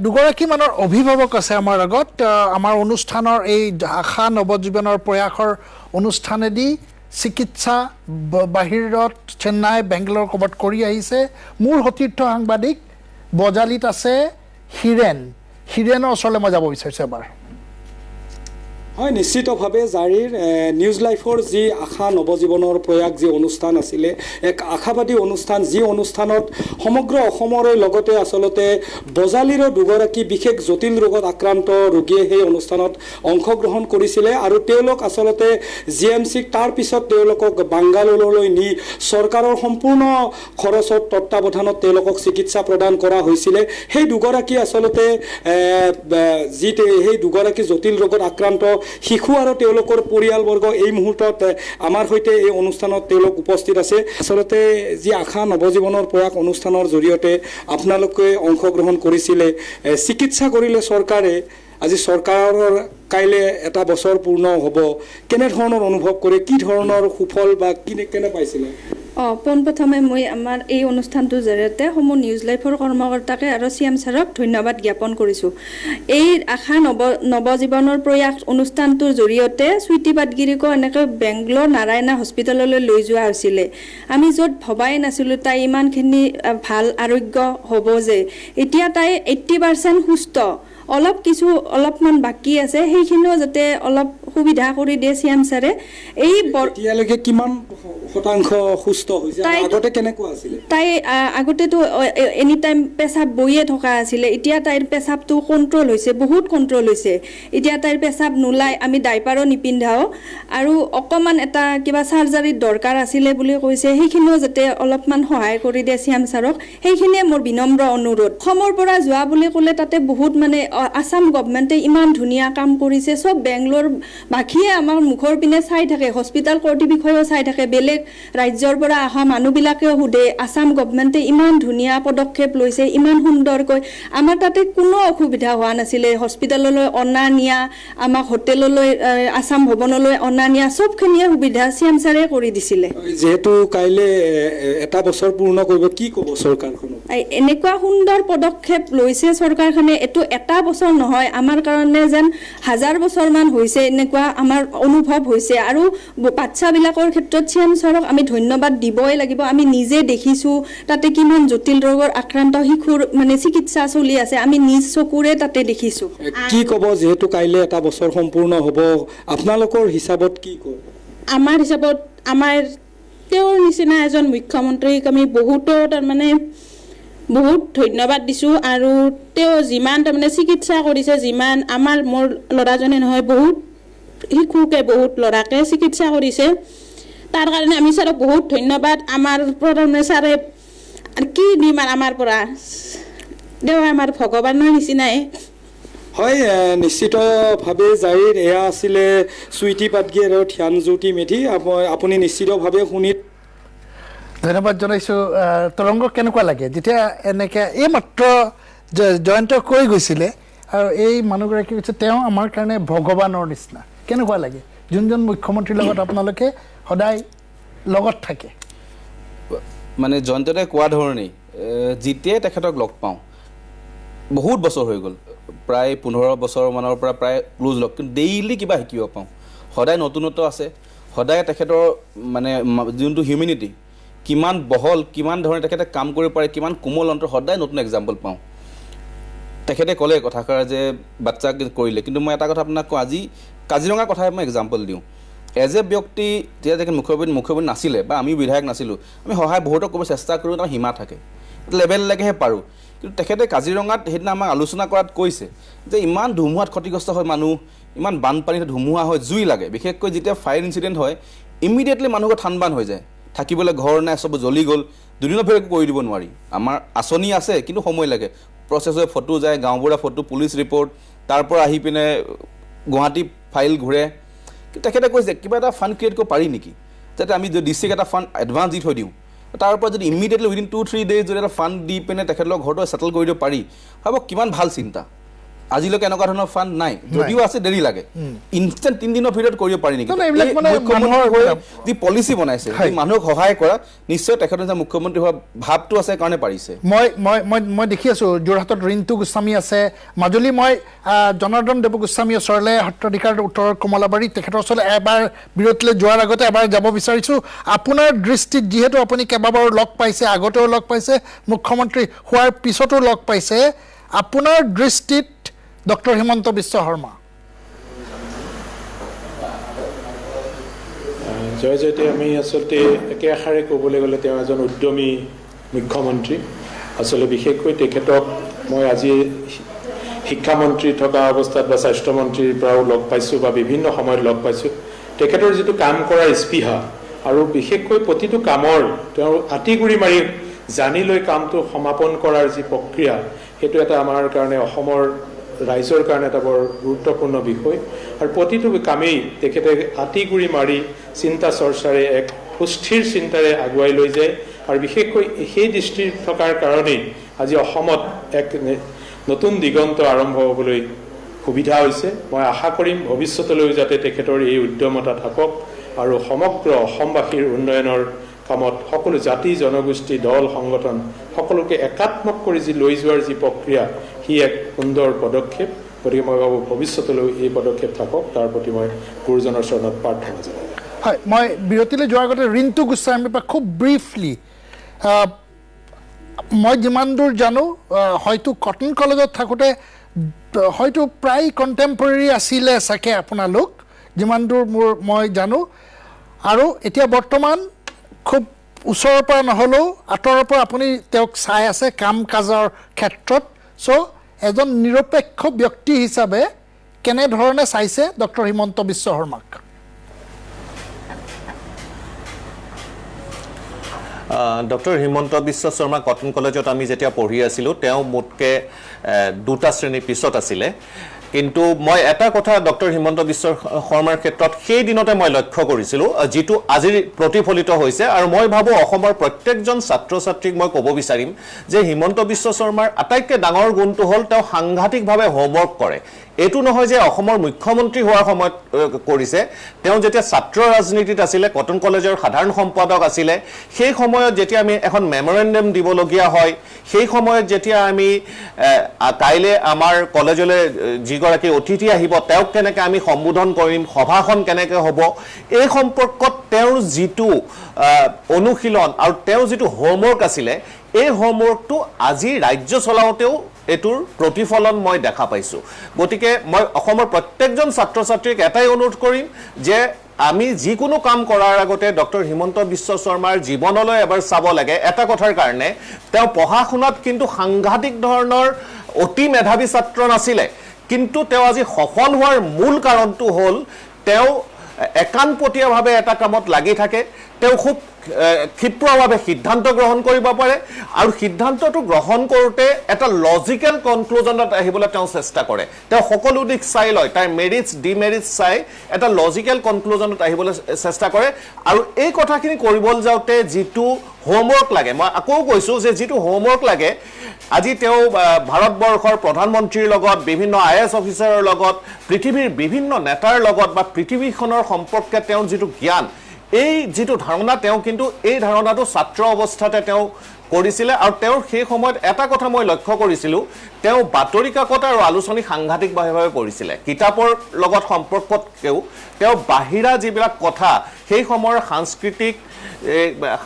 দুগৰাকীমানৰ অভিভাৱক আছে আমাৰ আগত আমাৰ অনুষ্ঠানৰ এই আশা নৱজীৱনৰ প্ৰয়াসৰ অনুষ্ঠানেদি চিকিৎসা বাহিৰত চেন্নাই বেংগলোৰ ক'ৰবাত কৰি আহিছে মোৰ সতীৰ্থ সাংবাদিক বজালিত আছে হিৰেনৰ ওচৰলৈ মই যাব বিচাৰিছোঁ এবাৰ হয় নিশ্চিতভাৱে জাৰিৰ নিউজ লাইফৰ যি আশা নৱজীৱনৰ প্ৰয়াস যি অনুষ্ঠান আছিলে এক আশাবাদী অনুষ্ঠান যি অনুষ্ঠানত সমগ্ৰ অসমৰে লগতে আচলতে বজালিৰো দুগৰাকী বিশেষ জটিল ৰোগত আক্ৰান্ত ৰোগীয়ে সেই অনুষ্ঠানত অংশগ্ৰহণ কৰিছিলে আৰু তেওঁলোক আচলতে জিএমচিক তাৰ পিছত তেওঁলোকক বাংগালোৰলৈ নি চৰকাৰৰ সম্পূৰ্ণ খৰচত তত্ত্বাৱধানত তেওঁলোকক চিকিৎসা প্ৰদান কৰা হৈছিলে সেই দুগৰাকী আচলতে সেই দুগৰাকী জটিল ৰোগত আক্ৰান্ত শিশু আৰু তেওঁলোকৰ পৰিয়ালবৰ্গ এই মুহূৰ্তত আমাৰ সৈতে এই অনুষ্ঠানত তেওঁলোক উপস্থিত আছে আচলতে যি আশা নৱজীৱনৰ প্ৰয়াস অনুষ্ঠানৰ জৰিয়তে আপোনালোকে অংশগ্ৰহণ কৰিছিলে চিকিৎসা কৰিলে চৰকাৰে আজি চৰকাৰৰ কাইলে এটা বছৰ পূৰ্ণ হ'ব কেনেধৰণৰ অনুভৱ কৰে কি ধৰণৰ সুফল বা কেনে পাইছিলে পোনপ্ৰথমে মই আমাৰ এই অনুষ্ঠানটোৰ জৰিয়তে সমূহ নিউজ লাইফৰ কৰ্মকৰ্তাকে আৰু চিএম ছাৰক ধন্যবাদ জ্ঞাপন কৰিছোঁ এই আশা নৱজীৱনৰ প্ৰয়াস অনুষ্ঠানটোৰ জৰিয়তে চুইটি পাটগিৰিকো এনেকৈ বেংগলোৰ নাৰায়ণা হস্পিটেললৈ লৈ যোৱা হৈছিলে আমি য'ত ভবাই নাছিলোঁ তাই ইমানখিনি ভাল আৰোগ্য হ'ব যে এতিয়া তাই 80% সুস্থ অলপমান বাকী আছে সেইখিনিও যাতে অলপ সুবিধা কৰি দিয়ে চিএম ছাৰে এই এতিয়ালৈকে কিমান শতাংশ সুস্থ হৈছে আগতে কেনেকুৱা আছিল তাই আগতেতো এনি টাইম পেচাব বইয়ে থকা আছিল এতিয়া তাইৰ পেচাবটো কন্ট্ৰোল হৈছে বহুত কন্ট্ৰোল হৈছে এতিয়া তাইৰ পেচাব নোলাই আমি ডাইপাৰো নিপিন্ধাও আৰু অকমান এটা কিবা সাৰ্জাৰীৰ দৰকাৰ আছিল বুলি কৈছে সেইখিনিও যাতে অলপমান সহায় কৰি দিয়ে চিএম ছাৰক সেইখিনিয়ে মোৰ বিনম্ৰ অনুৰোধ অসমৰ পৰা যোৱা বুলি ক'লে তাতে বহুত মানে আসাম গভৰ্ণমেণ্টে ইমান ধুনীয়া কাম কৰিছে সব বেংগলোৰ বাকিয়ে আমাৰ মুখৰ পিনে চাই থাকে হস্পিটেল কৰ্তৃপক্ষও চাই থাকে বেলেগ ৰাজ্যৰ পৰা অহা মানুহবিলাকেও সুধে আসাম গভৰ্ণমেণ্টে ইমান ধুনীয়া পদক্ষেপ লৈছে ইমান সুন্দৰকৈ আমাৰ তাতে কোনো অসুবিধা হোৱা নাছিলে হস্পিটেললৈ অনা নিয়া আমাক হোটেললৈ আসাম ভৱনলৈ অনা নিয়া সবখিনিয়ে সুবিধা চিএম ছাৰে কৰি দিছিলে যেহেতু কাইলে এটা বছৰ পূৰ্ণ কৰিব কি ক'ব চৰকাৰখনক এনেকুৱা সুন্দৰ পদক্ষেপ লৈছে চৰকাৰখনে এটো এটা বছৰ নহয় আমাৰ কাৰণে যেন 1000 বছৰমান হৈছে এনেকুৱা আমাৰ অনুভৱ হৈছে আৰু বাচ্চাবিলাকৰ ক্ষেত্ৰত চিএম ছাৰক আমি ধন্যবাদ দিবই লাগিব আমি নিজে দেখিছোঁ তাতে কিমান জটিল ৰোগৰ আক্ৰান্ত শিশুৰ মানে চিকিৎসা চলি আছে আমি নিজ চকুৰে তাতে দেখিছোঁ কি ক'ব যেহেতু কাইলে এটা বছৰ সম্পূৰ্ণ হ'ব আপোনালোকৰ হিচাপত কি ক'ব আমাৰ হিচাপত আমাৰ তেওঁৰ নিচিনা এজন মুখ্যমন্ত্ৰীক আমি বহুতো তাৰমানে বহুত ধন্যবাদ দিছোঁ আৰু তেওঁ যিমান তাৰমানে চিকিৎসা কৰিছে যিমান আমাৰ মোৰ ল'ৰাজনে নহয় বহুত শিশুকে বহুত ল'ৰাকে চিকিৎসা কৰিছে তাৰ কাৰণে আমি ছাৰক বহুত ধন্যবাদ আমাৰ প্ৰধানমন্ত্ৰী ছাৰে কি দিম আমাৰ পৰা তেওঁ আমাৰ ভগৱানৰ নিচিনাই হয় নিশ্চিতভাৱে জাৰিৰ এয়া আছিলে চুইটি পাটগিৰি আৰু ধ্যানজ্যোতি মেধি আপুনি নিশ্চিতভাৱে শুনি ধন্যবাদ জনাইছোঁ তৰংগ কেনেকুৱা লাগে যেতিয়া এনেকৈ এই মাত্ৰ জয়ন্ত কৈ গৈছিলে আৰু এই মানুহগৰাকী কৈছে তেওঁ আমাৰ কাৰণে ভগৱানৰ নিচিনা কেনেকুৱা লাগে যোনজন মুখ্যমন্ত্ৰীৰ লগত আপোনালোকে সদায় লগত থাকে মানে জয়ন্তই কোৱা ধৰণেই যেতিয়াই তেখেতক লগ পাওঁ বহুত বছৰ হৈ গ'ল প্ৰায় 15 বছৰমানৰ পৰা প্ৰায় ক্লোজ লগ কিন্তু ডেইলি কিবা শিকিব পাওঁ সদায় নতুনত্ব আছে সদায় তেখেতৰ মানে যোনটো হিউমেনিটি কিমান বহল কিমান ধৰণে তেখেতে কাম কৰিব পাৰে কিমান কোমল অন্তৰ সদায় নতুন এক্সাম্পল পাওঁ তেখেতে ক'লে কথাষাৰ যে বাচ্চাক কৰিলে কিন্তু মই এটা কথা আপোনাক কওঁ আজি কাজিৰঙাৰ কথাই মই এক্সাম্পল দিওঁ এজ এ ব্যক্তি যেতিয়া তেখেত মুখ্যমন্ত্ৰী নাছিলে বা আমি বিধায়ক নাছিলোঁ আমি সহায় বহুতক কৰিব চেষ্টা কৰোঁ তাৰ সীমা থাকে লেভেললৈকেহে পাৰোঁ কিন্তু তেখেতে কাজিৰঙাত সেইদিনা আমাক আলোচনা কৰাত কৈছে যে ইমান ধুমুহাত ক্ষতিগ্ৰস্ত হয় মানুহ ইমান বানপানীত ধুমুহা হয় জুই লাগে বিশেষকৈ যেতিয়া ফায়াৰ ইনচিডেণ্ট হয় ইমিডিয়েটলি মানুহৰ ঠান হৈ যায় থাকিবলৈ ঘৰ নাই সব জ্বলি গ'ল দুদিনৰ ভিতৰত কৰি দিব নোৱাৰি আমাৰ আঁচনি আছে কিন্তু সময় লাগে প্ৰচেছ হৈ ফটো যায় গাঁওবুঢ়া ফটো পুলিচ ৰিপৰ্ট তাৰ পৰা আহি পিনে গুৱাহাটী ফাইল ঘূৰে তেখেতে কৈছে কিবা এটা ফাণ্ড ক্ৰিয়েট কৰিব পাৰি নেকি যাতে আমি ডিষ্ট্ৰিক্ট এটা ফাণ্ড এডভান্স দি থৈ দিওঁ তাৰ পৰা যদি ইমিডিয়েটলি উইদিন 2-3 ডেজ যদি এটা ফাণ্ড দি পিনে তেখেতলোকৰ ঘৰটো ছেটেল কৰি দিব পাৰি ভাবক কিমান ভাল চিন্তা আজিলৈকে এনেকুৱা ধৰণৰ ফাণ্ড নাই, যদিও আছে দেৰি লাগে। ইনষ্টেণ্ট 3 দিনৰ ভিতৰত কৰিব পাৰি নেকি? যি পলিচি বনাইছে মানুহক সহায় কৰা, নিশ্চয় তেখেতৰ যে মুখ্যমন্ত্ৰী হোৱা ভাৱটো আছে কাৰণে পাৰিছে। মই দেখি আছোঁ যোৰহাটত ৰিণ্টু গোস্বামী আছে, মাজুলী মই জনাৰ্দন দেৱ গোস্বামী ওচৰলৈ সত্ৰাধিকাৰ উত্তৰৰ কমলাবাৰী তেখেতৰ ওচৰলৈ এবাৰ বিৰতিলৈ যোৱাৰ আগতে এবাৰ যাব বিচাৰিছোঁ। আপোনাৰ দৃষ্টিত যিহেতু আপুনি কেইবাবাৰো লগ পাইছে, আগতেও লগ পাইছে, মুখ্যমন্ত্ৰী হোৱাৰ পিছতো লগ পাইছে, আপোনাৰ দৃষ্টিত ডক্টৰ হিমন্ত বিশ্ব শৰ্মা জয় জয়তে আমি আচলতে একেষাৰে ক'বলৈ গ'লে তেওঁ এজন উদ্যমী মুখ্যমন্ত্ৰী। আচলতে বিশেষকৈ তেখেতক মই আজি শিক্ষামন্ত্ৰী থকা অৱস্থাত বা স্বাস্থ্যমন্ত্ৰীৰ পৰাও লগ পাইছোঁ বা বিভিন্ন সময়ত লগ পাইছোঁ। তেখেতৰ যিটো কাম কৰাৰ স্পৃহা আৰু বিশেষকৈ প্ৰতিটো কামৰ তেওঁৰ আঁতিগুৰি মাৰি জানি লৈ কামটো সমাপন কৰাৰ যি প্ৰক্ৰিয়া, সেইটো এটা আমাৰ কাৰণে অসমৰ ৰাইজৰ কাৰণে এটা বৰ গুৰুত্বপূৰ্ণ বিষয়। আৰু প্ৰতিটো কামেই তেখেতে আঁতিগুৰি মাৰি চিন্তা চৰ্চাৰে এক সুস্থিৰ চিন্তাৰে আগুৱাই লৈ যায়। আৰু বিশেষকৈ সেই দৃষ্টি থকাৰ কাৰণেই আজি অসমত এক নতুন দিগন্ত আৰম্ভ হ'বলৈ সুবিধা হৈছে। মই আশা কৰিম ভৱিষ্যতলৈও যাতে তেখেতৰ এই উদ্যমতা থাকক আৰু সমগ্ৰ অসমবাসীৰ উন্নয়নৰ কামত সকলো জাতি জনগোষ্ঠী দল সংগঠন সকলোকে একাত্মক কৰি যি লৈ যোৱাৰ যি প্ৰক্ৰিয়া, সি এক সুন্দৰ পদক্ষেপ। গতিকে মই ভাবোঁ ভৱিষ্যতলৈও এই পদক্ষেপ থাকক, তাৰ প্ৰতি মই গুৰুজনৰ চৰণত প্ৰাৰ্থনা জনাওঁ। হয়, মই বিৰতিলৈ যোৱাৰ আগতে ৰিণ্টু গোস্বামীৰ পৰা খুব ব্ৰিফলি, মই যিমান দূৰ জানো হয়তো কটন কলেজত থাকোঁতে হয়তো প্ৰায় কণ্টেম্পৰেৰী আছিলে চাগে আপোনালোক, যিমান দূৰ মই জানো। আৰু এতিয়া বৰ্তমান খুব ওচৰৰ পৰা নহ'লেও আঁতৰৰ পৰা আপুনি তেওঁক চাই আছে কাম কাজৰ ক্ষেত্ৰত। চ' এজন নিৰপেক্ষ ব্যক্তি হিচাপে কেনেধৰণে চাইছে ডক্টৰ হিমন্ত বিশ্ব শৰ্মাক? ডক্টৰ হিমন্ত বিশ্ব শৰ্মা কটন কলেজত আমি যেতিয়া পঢ়ি আছিলোঁ, তেওঁ মোতকৈ 2টা শ্ৰেণীৰ পিছত আছিলে। কিন্তু মই এটা কথা ডক্টৰ হিমন্ত বিশ্ব শৰ্মাৰ ক্ষেত্ৰত সেই দিনতে মই লক্ষ্য কৰিছিলোঁ, যিটো আজি প্ৰতিফলিত হৈছে। আৰু মই ভাবোঁ অসমৰ প্ৰত্যেকজন ছাত্ৰ ছাত্ৰীক মই ক'ব বিচাৰিম যে হিমন্ত বিশ্ব শৰ্মাৰ আটাইতকৈ ডাঙৰ গুণটো হ'ল তেওঁ সাংঘাতিকভাৱে হোমৱৰ্ক কৰে। এইটো নহয় যে অসমৰ মুখ্যমন্ত্ৰী হোৱাৰ সময়ত কৰিছে, তেওঁ যেতিয়া ছাত্ৰ ৰাজনীতিত আছিলে, কটন কলেজৰ সাধাৰণ সম্পাদক আছিলে, সেই সময়ত যেতিয়া আমি এখন মেমৰেণ্ডাম দিবলগীয়া হয়, সেই সময়ত যেতিয়া আমি কাইলৈ আমাৰ কলেজলৈ যিগৰাকী অতিথি আহিব তেওঁক কেনেকৈ আমি সম্বোধন কৰিম, সভাখন কেনেকৈ হ'ব, এই সম্পৰ্কত তেওঁৰ যিটো অনুশীলন আৰু তেওঁৰ যিটো হোমৱৰ্ক আছিলে, এই হোমৱৰ্কটো আজি ৰাজ্য চলাওঁতেও এইটোৰ প্ৰতিফলন মই দেখা পাইছোঁ। গতিকে মই অসমৰ প্ৰত্যেকজন ছাত্ৰ ছাত্ৰীক এটাই অনুৰোধ কৰিম যে আমি যিকোনো কাম কৰাৰ আগতে ডক্টৰ হিমন্ত বিশ্ব শৰ্মাৰ জীৱনলৈ এবাৰ চাব লাগে। এটা কথাৰ কাৰণে, তেওঁ পঢ়া শুনাত কিন্তু সাংঘাতিক ধৰণৰ অতি মেধাৱী ছাত্ৰ নাছিলে, কিন্তু তেওঁ আজি সফল হোৱাৰ মূল কাৰণটো হ'ল তেওঁ একানপতীয়াভাৱে এটা কামত লাগি থাকে। তেওঁ খুব ক্ষিপ্ৰভাৱে সিদ্ধান্ত গ্ৰহণ কৰিব পাৰে আৰু সিদ্ধান্তটো গ্ৰহণ কৰোঁতে এটা লজিকেল কনক্লুজনত আহিবলৈ তেওঁ চেষ্টা কৰে। তেওঁ সকলো দিশ চাই লয়, তাৰ মেৰিটছ ডিমেৰিটছ চাই এটা লজিকেল কনক্লুজনত আহিবলৈ চেষ্টা কৰে। আৰু এই কথাখিনি কৰিবলৈ যাওঁতে যিটো হোমৱৰ্ক লাগে, মই আকৌ কৈছোঁ যে যিটো হোমৱৰ্ক লাগে, আজি তেওঁ ভাৰতবৰ্ষৰ প্ৰধানমন্ত্ৰীৰ লগত, বিভিন্ন IAS অফিচাৰৰ লগত, পৃথিৱীৰ বিভিন্ন নেতাৰ লগত বা পৃথিৱীখনৰ সম্পৰ্কে তেওঁৰ যিটো জ্ঞান, এই যিটো ধাৰণা, তেওঁ কিন্তু এই ধাৰণাটো ছাত্ৰ অৱস্থাতে তেওঁ কৰিছিলে। আৰু তেওঁৰ সেই সময়ত এটা কথা মই লক্ষ্য কৰিছিলোঁ, তেওঁ বাতৰি কাকত আৰু আলোচনী সাংঘাতিকভাৱে পঢ়িছিলে। কিতাপৰ লগত সম্পৰ্কতকৈও তেওঁ বাহিৰা যিবিলাক কথা, সেই সময়ৰ সাংস্কৃতিক,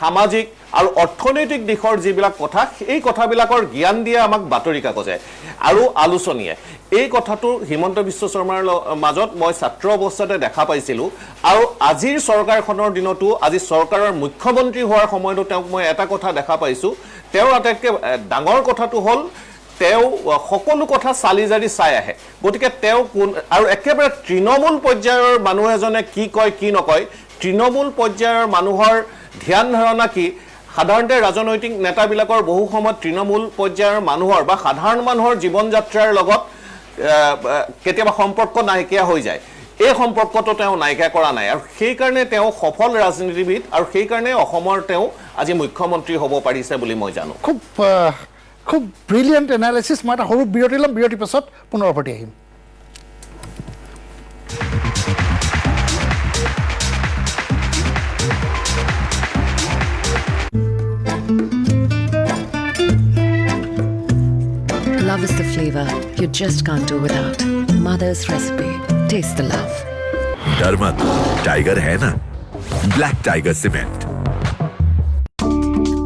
সামাজিক আৰু অৰ্থনৈতিক দিশৰ যিবিলাক কথা, এই কথাবিলাকৰ জ্ঞান দিয়ে আমাক বাতৰি কাকতে আৰু আলোচনীয়ে। এই কথাটো হিমন্ত বিশ্ব শৰ্মাৰ মাজত মই ছাত্ৰ অৱস্থাতে দেখা পাইছিলোঁ। আৰু আজিৰ চৰকাৰখনৰ দিনতো, আজি চৰকাৰৰ মুখ্যমন্ত্ৰী হোৱাৰ সময়তো তেওঁক মই এটা কথা দেখা পাইছোঁ, তেওঁৰ আটাইতকৈ ডাঙৰ কথাটো হ'ল তেওঁ সকলো কথা চালি জাৰি চাই আহে। গতিকে তেওঁ আৰু একেবাৰে তৃণমূল পৰ্যায়ৰ মানুহ এজনে কি কয় কি নকয়, তৃণমূল পৰ্যায়ৰ মানুহৰ ধ্যান ধাৰণা কি, সাধাৰণতে ৰাজনৈতিক নেতাবিলাকৰ বহু সময়ত তৃণমূল পৰ্যায়ৰ মানুহৰ বা সাধাৰণ মানুহৰ জীৱন যাত্ৰাৰ লগত কেতিয়াবা সম্পৰ্ক নাইকিয়া হৈ যায়। এই সম্পৰ্কটো তেওঁ নাইকিয়া কৰা নাই, আৰু সেইকাৰণে তেওঁ সফল ৰাজনীতিবিদ, আৰু সেইকাৰণে অসমৰ তেওঁ আজি মুখ্যমন্ত্ৰী হ'ব পাৰিছে বুলি মই জানো। খুব খুব ব্ৰিলিয়েণ্ট এনালাইচিছ। মই এটা সৰু বিৰতি ল'ম, বিৰতিৰ পাছত পুনৰ উভতি আহিম। Love is the flavor you just can't do without. Mother's recipe. Taste the love. डर मत, टाइगर है ना, ब्लैक टाइगर सीमेंट।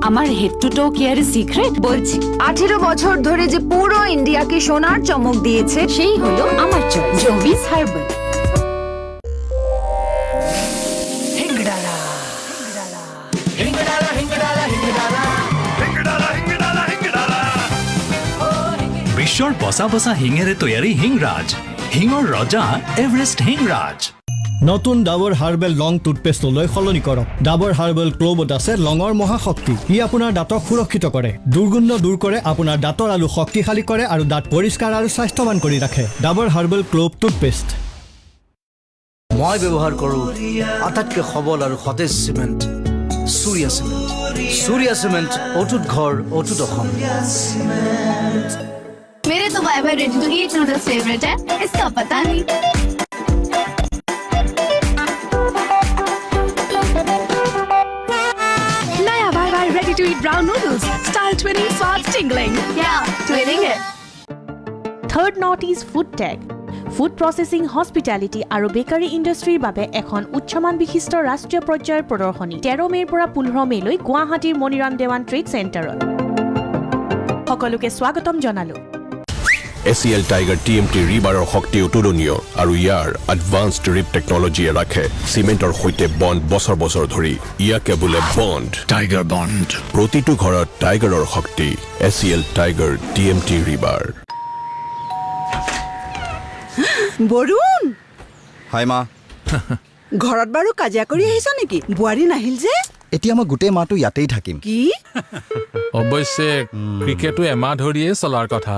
আমার হেডটুটো কেয়ারের সিক্রেট বলছি, 18 বছর ধরে যে পুরো ইন্ডিয়াকে সোনার চমক দিয়েছে সেই হলো আমার চয়েস জোভিস হার্বাল। বিশ্বৰ বসা বসা হিঙেৰে তৈয়াৰী হিংৰাজ, হিঙৰ ৰজা এভাৰেষ্ট হিংৰাজ। নতুন ডাবৰ হাৰ্বেল লং টুথপেষ্টলৈ সলনি কৰক। ডাবৰ হাৰ্বেল ক্ল'বত আছে লঙৰ মহাশক্তি। ই আপোনাৰ দাঁতক সুৰক্ষিত কৰে, দুৰ্গন্ধ দূৰ কৰে, আপোনাৰ দাঁতৰ আলু শক্তিশালী কৰে আৰু দাঁত পৰিষ্কাৰ আৰু স্বাস্থ্যৱান কৰি ৰাখে। Dabur herbal clove toothpaste. মই ব্যৱহাৰ কৰোঁ আটাইতকৈ সবল আৰু সতেজ cement, Surya cement. Surya cement, অটুট ঘৰ, অটুট অসম। मेरे तो bye bye ready to eat noodles favourite है, इसका पता नहीं। नया bye bye ready to eat brown noodles, style twinning, स्वाद टिंगलिंग। क्या ट्विनिंग है? Third north east food tech food processing, hospitality আৰু বেকাৰী ইণ্ডাষ্ট্ৰীৰ বাবে এখন উচ্চমান বিশিষ্ট ৰাষ্ট্ৰীয় পৰ্যায়ৰ প্ৰদৰ্শনী 13 মে'ৰ পৰা 15 মে'লৈ গুৱাহাটীৰ মণিৰাম দেৱান ট্ৰেড চেণ্টাৰত। সকলোকে স্বাগতম জনালো। ACL টাইগাৰ TMT ৰিবাৰৰ শক্তি অতুলনীয় আৰু ইয়াৰ এডভান্সড ৰিপ টেকনলজিয়ে ৰাখে চিমেণ্টৰ সৈতে বণ্ড বছৰ বছৰ ধৰি। ইয়াকে বোলে বণ্ড, টাইগাৰ বণ্ড। প্ৰতিটো ঘৰত টাইগাৰৰ শক্তি। ACL tiger TMT ৰিবাৰ। বৰুণ, হাই মা। ঘৰত বাৰু কাজিয়া কৰি আহিছ নেকি? বোৱাৰী নাহিল যে? এতিয়া মই গোটেই মাহটো ইয়াতেই থাকিম। কি? অৱশ্যে ক্ৰিকেটো এমাহ ধৰিয়েই চলাৰ কথা।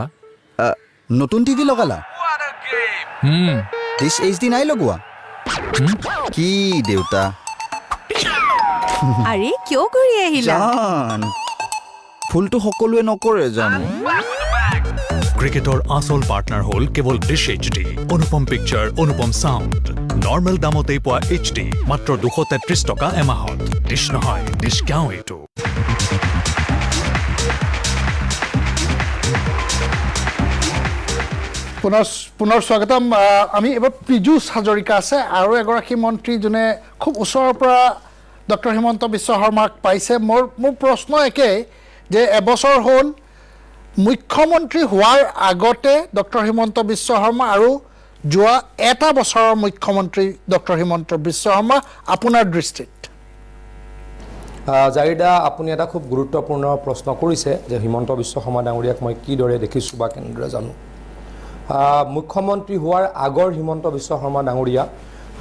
নতুন টিভি লগালা? ডিছ HD নাই লগোৱা? কি দেউতা? আৰে কিয় কৰি আহিলা? জান, ফুলটো সকলোৱে নকৰে জানো। ক্ৰিকেটৰ আচল পাৰ্টনাৰ হ'ল কেৱল ডিছ HD, অনুপম পিকচাৰ, অনুপম চাউণ্ড। নৰ্মেল দামতেই পোৱা HD মাত্ৰ 233 টকা এমাহত। ডিছ নহয়, ডিছ কিয় এইটো। পুনৰ স্বাগতম। আমি এবাৰ পীযুষ হাজৰিকা আছে আৰু এগৰাকী মন্ত্ৰী যোনে খুব ওচৰৰ পৰা ডক্টৰ হিমন্ত বিশ্ব শৰ্মাক পাইছে। মোৰ প্ৰশ্ন একেই যে এবছৰ হ'ল মুখ্যমন্ত্ৰী হোৱাৰ আগতে ডক্টৰ হিমন্ত বিশ্ব শৰ্মা আৰু যোৱা এটা বছৰৰ মুখ্যমন্ত্ৰী ডক্টৰ হিমন্ত বিশ্ব শৰ্মা আপোনাৰ দৃষ্টিত। জাৰিদা, আপুনি এটা খুব গুৰুত্বপূৰ্ণ প্ৰশ্ন কৰিছে যে হিমন্ত বিশ্ব শৰ্মা ডাঙৰীয়াক মই কিদৰে দেখিছোঁ বা কেনেদৰে জানো। মুখ্যমন্ত্ৰী হোৱাৰ আগৰ হিমন্ত বিশ্ব শৰ্মা ডাঙৰীয়া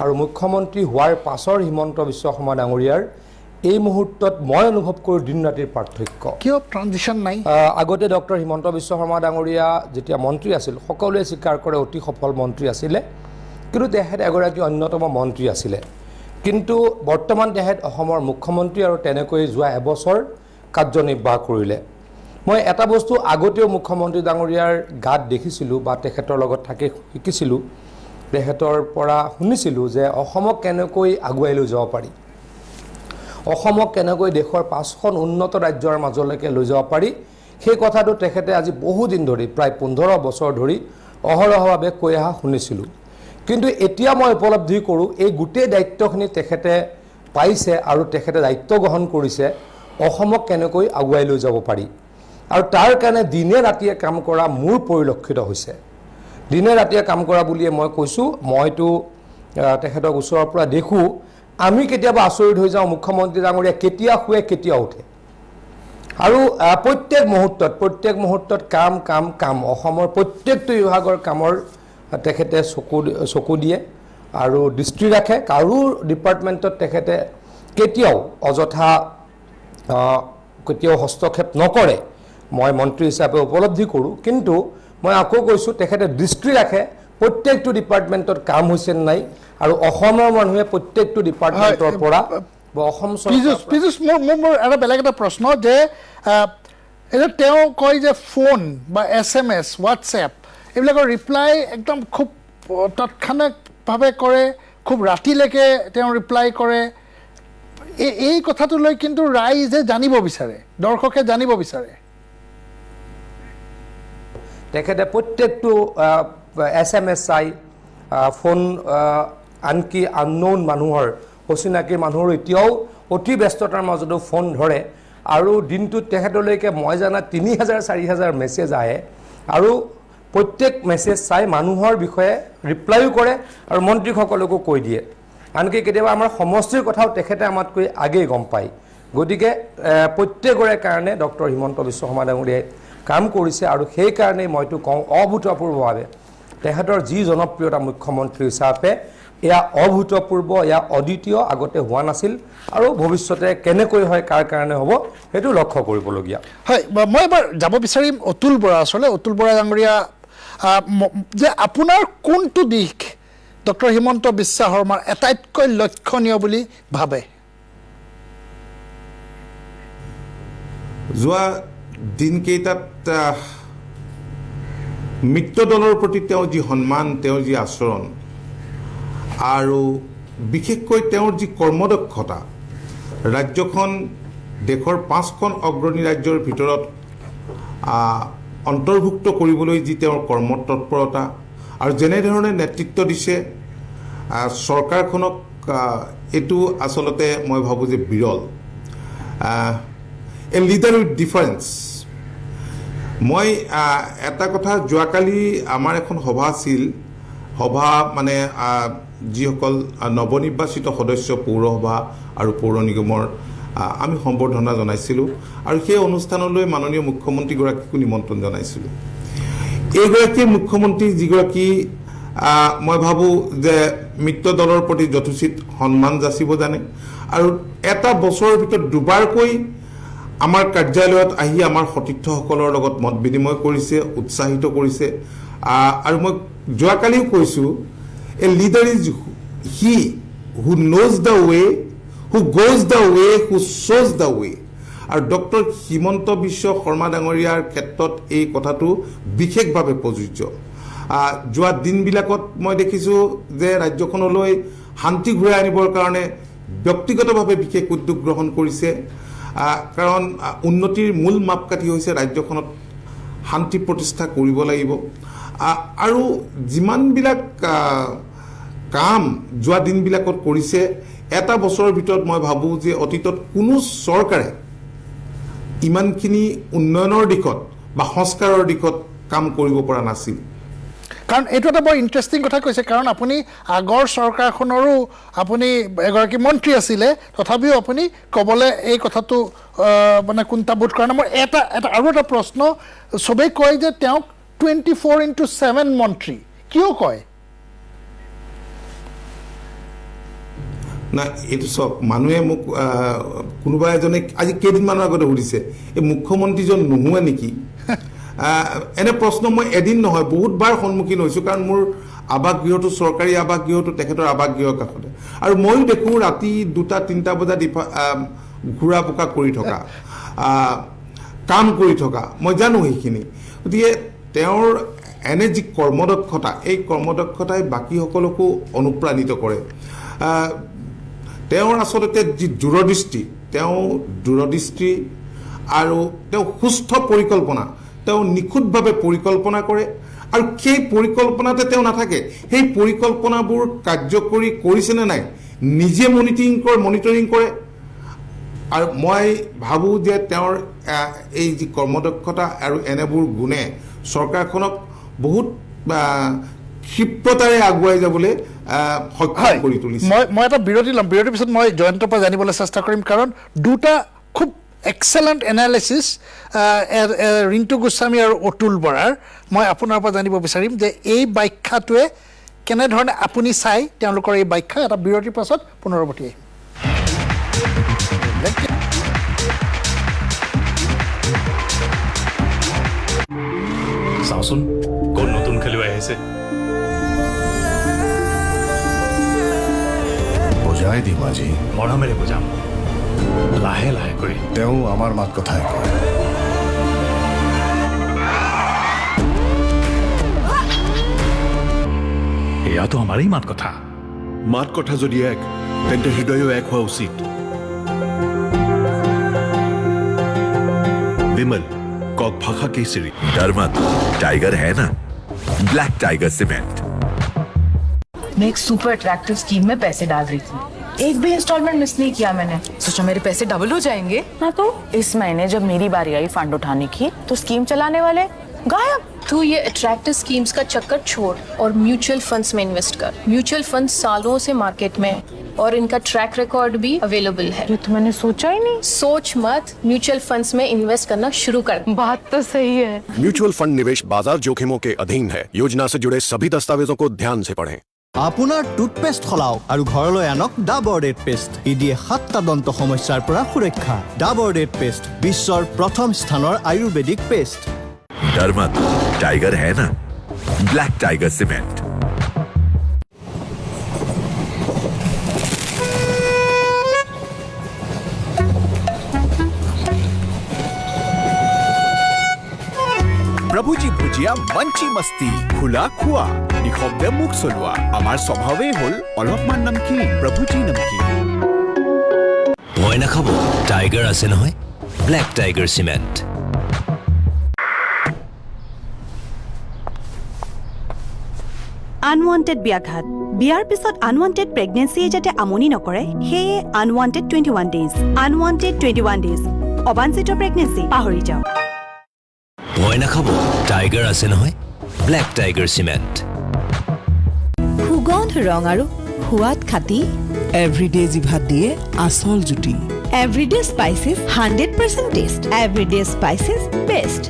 আৰু মুখ্যমন্ত্ৰী হোৱাৰ পাছৰ হিমন্ত বিশ্ব শৰ্মা ডাঙৰীয়াৰ এই মুহূৰ্তত মই অনুভৱ কৰোঁ দিন ৰাতিৰ পাৰ্থক্য। কিয় ট্ৰানজিশ্যন নাই? আগতে ডক্টৰ হিমন্ত বিশ্ব শৰ্মা ডাঙৰীয়া যেতিয়া মন্ত্ৰী আছিল, সকলোৱে স্বীকাৰ কৰে অতি সফল মন্ত্ৰী আছিলে, কিন্তু তেখেত এগৰাকী অন্যতম মন্ত্ৰী আছিলে। কিন্তু বৰ্তমান তেখেত অসমৰ মুখ্যমন্ত্ৰী আৰু তেনেকৈ যোৱা এবছৰ কাৰ্যনিৰ্বাহ কৰিলে। মই এটা বস্তু আগতেও মুখ্যমন্ত্ৰী ডাঙৰীয়াৰ গাত দেখিছিলোঁ বা তেখেতৰ লগত থাকি শিকিছিলোঁ, তেখেতৰ পৰা শুনিছিলোঁ যে অসমক কেনেকৈ আগুৱাই লৈ যাব পাৰি, অসমক কেনেকৈ দেশৰ 5খন উন্নত ৰাজ্যৰ মাজলৈকে লৈ যাব পাৰি, সেই কথাটো তেখেতে আজি বহুদিন ধৰি প্ৰায় 15 বছৰ ধৰি অহৰহভাৱে কৈ অহা শুনিছিলোঁ। কিন্তু এতিয়া মই উপলব্ধি কৰোঁ এই গোটেই দায়িত্বখিনি তেখেতে পাইছে আৰু তেখেতে দায়িত্ব গ্ৰহণ কৰিছে অসমক কেনেকৈ আগুৱাই লৈ যাব পাৰি। আৰু তাৰ কাৰণে দিনে ৰাতিয়ে কাম কৰা মোৰ পৰিলক্ষিত হৈছে। দিনে ৰাতিয়ে কাম কৰা বুলিয়ে মই কৈছোঁ। মইতো তেখেতক ওচৰৰ পৰা দেখোঁ। আমি কেতিয়াবা আচৰিত হৈ যাওঁ, মুখ্যমন্ত্ৰী ডাঙৰীয়া কেতিয়া শুৱে কেতিয়া উঠে, আৰু প্ৰত্যেক মুহূৰ্তত কাম কাম কাম। অসমৰ প্ৰত্যেকটো বিভাগৰ কামৰ তেখেতে চকু দিয়ে আৰু দৃষ্টি ৰাখে। কাৰো ডিপাৰ্টমেণ্টত তেখেতে কেতিয়াও অযথা কেতিয়াও হস্তক্ষেপ নকৰে, মই মন্ত্ৰী হিচাপে উপলব্ধি কৰোঁ। কিন্তু মই আকৌ কৈছোঁ, তেখেতে দৃষ্টি ৰাখে প্ৰত্যেকটো ডিপাৰ্টমেণ্টত কাম হৈছে নাই, আৰু অসমৰ মানুহে প্ৰত্যেকটো ডিপাৰ্টমেণ্টৰ পৰা অসম পীযুষ, মোৰ এটা বেলেগ এটা প্ৰশ্ন যে এতিয়া তেওঁ কয় যে ফোন বা SMS হোৱাটছএপ এইবিলাকৰ ৰিপ্লাই একদম খুব তৎক্ষণাৎভাৱে কৰে, খুব ৰাতিলৈকে তেওঁ ৰিপ্লাই কৰে। এই কথাটো লৈ কিন্তু ৰাইজে জানিব বিচাৰে, দৰ্শকে জানিব বিচাৰে। তেখেতে প্ৰত্যেকটো SMS চাই, ফোন আনকি আননোন মানুহৰ অচিনাকি মানুহৰ এতিয়াও অতি ব্যস্ততাৰ মাজতো ফোন ধৰে আৰু দিনটোত তেখেতলৈকে মই জানা 3000-4000 মেছেজ আহে আৰু প্ৰত্যেক মেছেজ চাই মানুহৰ বিষয়ে ৰিপ্লাইও কৰে আৰু মন্ত্ৰীসকলকো কৈ দিয়ে। আনকি কেতিয়াবা আমাৰ সমষ্টিৰ কথাও তেখেতে আমাতকৈ আগেই গম পায়। গতিকে প্ৰত্যেকৰে কাৰণে ডক্টৰ হিমন্ত বিশ্ব শৰ্মা ডাঙৰীয়াই কাম কৰিছে আৰু সেইকাৰণেই মইতো কওঁ অভূতপূৰ্বভাৱে তেখেতৰ যি জনপ্ৰিয়তা মুখ্যমন্ত্ৰী হিচাপে এয়া অভূতপূৰ্ব, এয়া অদ্বিতীয়, আগতে হোৱা নাছিল আৰু ভৱিষ্যতে কেনেকৈ হয়, কাৰ কাৰণে হ'ব সেইটো লক্ষ্য কৰিবলগীয়া। হয়, মই এবাৰ যাব বিচাৰিম অতুল বৰা ওচৰলৈ। অতুল বৰা ডাঙৰীয়া, যে আপোনাৰ কোনটো দিশ ডক্টৰ হিমন্ত বিশ্ব শৰ্মাৰ আটাইতকৈ লক্ষণীয় বুলি ভাবে? যোৱা দিনকেইটাত মিত্ৰ দলৰ প্ৰতি তেওঁৰ যি সন্মান, তেওঁৰ যি আচৰণ আৰু বিশেষকৈ তেওঁৰ যি কৰ্মদক্ষতা, ৰাজ্যখন দেশৰ 5খন অগ্ৰণী ৰাজ্যৰ ভিতৰত অন্তৰ্ভুক্ত কৰিবলৈ যি তেওঁৰ কৰ্মতৎপৰতা আৰু যেনেধৰণে নেতৃত্ব দিছে চৰকাৰখনক, এইটো আচলতে মই ভাবোঁ যে বিৰল। এ লিডাৰ উইথ ডিফাৰেঞ্চ। মই এটা কথা, যোৱাকালি আমাৰ এখন সভা আছিল, সভা মানে যিসকল নৱনিৰ্বাচিত সদস্য পৌৰসভা আৰু পৌৰ নিগমৰ আমি সম্বৰ্ধনা জনাইছিলোঁ আৰু সেই অনুষ্ঠানলৈ মাননীয় মুখ্যমন্ত্ৰীগৰাকীকো নিমন্ত্ৰণ জনাইছিলোঁ। এইগৰাকী মুখ্যমন্ত্ৰী যিগৰাকী মই ভাবোঁ যে মিত্ৰ দলৰ প্ৰতি যথোচিত সন্মান যাচিব জানে আৰু এটা বছৰৰ ভিতৰত দুবাৰকৈ আমাৰ কাৰ্যালয়ত আহি আমাৰ সতীৰ্থসকলৰ লগত মত বিনিময় কৰিছে, উৎসাহিত কৰিছে। আৰু মই যোৱাকালিও কৈছোঁ, a leader is he who knows the way, who goes the way, who শ্ব'জ দ্য ৱে। আৰু ডক্টৰ হিমন্ত বিশ্ব শৰ্মা ডাঙৰীয়াৰ ক্ষেত্ৰত এই কথাটো বিশেষভাৱে প্ৰযোজ্য। যোৱা দিনবিলাকত মই দেখিছোঁ যে ৰাজ্যখনলৈ শান্তি ঘূৰাই আনিবৰ কাৰণে ব্যক্তিগতভাৱে বিশেষ উদ্যোগ গ্ৰহণ কৰিছে, কাৰণ উন্নতিৰ মূল মাপকাঠি হৈছে ৰাজ্যখনত শান্তি প্ৰতিষ্ঠা কৰিব লাগিব। আৰু যিমানবিলাক কাম যোৱা দিনবিলাকত কৰিছে, এটা বছৰৰ ভিতৰত মই ভাবোঁ যে অতীতত কোনো চৰকাৰে ইমানখিনি উন্নয়নৰ দিশত বা সংস্কাৰৰ দিশত কাম কৰিব পৰা নাছিল। কাৰণ এইটো এটা বৰ ইণ্টাৰেষ্টিং কথা কৈছে, কাৰণ আপুনি আগৰ চৰকাৰখনৰো আপুনি এগৰাকী মন্ত্ৰী আছিলে, তথাপিও আপুনি ক'বলৈ এই কথাটো মানে কুণ্ঠাবোধ কৰা নাই। মোৰ আৰু এটা প্ৰশ্ন, চবেই কয় যে তেওঁক 24/7 মন্ত্ৰী, কিয় কয়? না, এইটো চাওক, মানুহে মোক কোনোবা এজনে আজি কেইদিনমানৰ আগতে সুধিছে, এই মুখ্যমন্ত্ৰীজন নোহোৱা নেকি? এনে প্ৰশ্ন মই এদিন নহয় বহুতবাৰ সন্মুখীন হৈছোঁ, কাৰণ মোৰ আৱাসগৃহটো চৰকাৰী আৱাসগৃহটো তেখেতৰ আৱাসগৃহৰ কাষতে, আৰু ময়ো দেখোঁ ৰাতি 2-3টা বজাত ঘূৰা পকা কৰি থকা, কাম কৰি থকা, মই জানো সেইখিনি। গতিকে তেওঁৰ এনে যি কৰ্মদক্ষতা, এই কৰ্মদক্ষতাই বাকীসকলকো অনুপ্ৰাণিত কৰে। তেওঁৰ আচলতে যি দূৰদৃষ্টি আৰু তেওঁ সুস্থ পৰিকল্পনা, তেওঁ নিখুঁতভাৱে পৰিকল্পনা কৰে আৰু সেই পৰিকল্পনাতে তেওঁ নাথাকে, সেই পৰিকল্পনাবোৰ কাৰ্যকৰী কৰিছেনে নাই নিজে মনিটৰিং কৰে। আৰু মই ভাবোঁ যে তেওঁৰ এই যি কৰ্মদক্ষতা আৰু এনেবোৰ গুণে চৰকাৰখনক বহুত ক্ষিপ্ৰতাৰে আগুৱাই যাবলৈ সক্ষম কৰি তুলিছে। মই এটা বিৰতি ল'ম, বিৰতিৰ পিছত মই জয়ন্তৰ পৰা জানিবলৈ চেষ্টা কৰিম, কাৰণ দুটা খুব এক্সেলেণ্ট এনালাইচিছ ৰিণ্টু গোস্বামী আৰু অতুল বৰাৰ। মই আপোনাৰ পৰা জানিব বিচাৰিম যে এই ব্যাখ্যাটোৱে কেনেধৰণে আপুনি চাই তেওঁলোকৰ এই ব্যাখ্যা। এটা বিৰতিৰ পাছত পুনৰবৰ্তী আহিম। চাওঁচোন কোন নতুন খেলুৱৈ আহিছে। বুজাই দিম আজি, মৰমেৰে বুজাম, লাহে লাহে কৰি। তেওঁ আমাৰ মাত কথাই কয়। এয়াতো আমাৰেই মাত কথা মাত কথা যদি এক তেন্তে হৃদয়ও এক হোৱা উচিত विमल कौक भाखा केसरी डरमत टाइगर है ना ब्लैक टाइगर सीमेंट मैं एक सुपर अट्रैक्टिव स्कीम में पैसे डाल रही थी एक भी इंस्टॉलमेंट मिस नहीं किया मैंने सोचा मेरे पैसे डबल हो जाएंगे हाँ तो इस महीने जब मेरी बारी आई फंड उठाने की तो स्कीम चलाने वाले गायब तू ये अट्रैक्टिव स्कीम्स का चक्कर छोड़ और म्यूचुअल फंड्स में इन्वेस्ट कर म्यूचुअल फंड सालों से मार्केट में और इनका ट्रैक रिकॉर्ड भी अवेलेबल है ये तो मैंने सोचा ही नहीं सोच मत म्यूचुअल फंड्स में इन्वेस्ट करना शुरू कर बात तो सही है म्यूचुअल फंड निवेश बाजार जोखिमों के अधीन है योजना से जुड़े सभी दस्तावेजों को ध्यान से पढ़ें আপোনাৰ টুথপেষ্ট খলাওক আৰু ঘৰলৈ আনক ডাবৰ ৰেড পেষ্ট ই দিয়ে 7টা দন্ত সমস্যাৰ পৰা সুৰক্ষা ডাবৰ ৰেড পেষ্ট বিশ্বৰ প্ৰথম স্থানৰ আয়ুৰ্বেদিক পেষ্ট डरमत टाइगर है ना ब्लैक टाइगर सीमेंट প্ৰভুজী ভুজিয়া মঞ্চি মস্তি খোলা খোৱা নিশব্দে মুখ চলোৱা আমাৰ স্বভাৱেই হ'ল অলপমান নমকিন প্ৰভুজী নমকিন ভয় নাখাব টাইগাৰ আছে নহয় ব্লেক টাইগাৰ চিমেণ্ট আনৱান্টেড ব্যাঘাত বিয়াৰ পিছত আনৱান্টেড প্ৰেগনেন্সিয়ে যাতে আমনি নকৰে সেয়ে আনৱান্টেড 21 ডেজ আনৱান্টেড 21 ডেজ অবাঞ্ছিত প্ৰেগনেন্সি পাহৰি যাওক ভয় নাখাব টাইগাৰ আছে নহয় ব্লেক টাইগাৰ চিমেণ্ট সুগন্ধ ৰং আৰু সোৱাদ খাতি এভৰিডে জিভাত দিয়ে আচল জুতি everyday spices 100% taste everyday spices best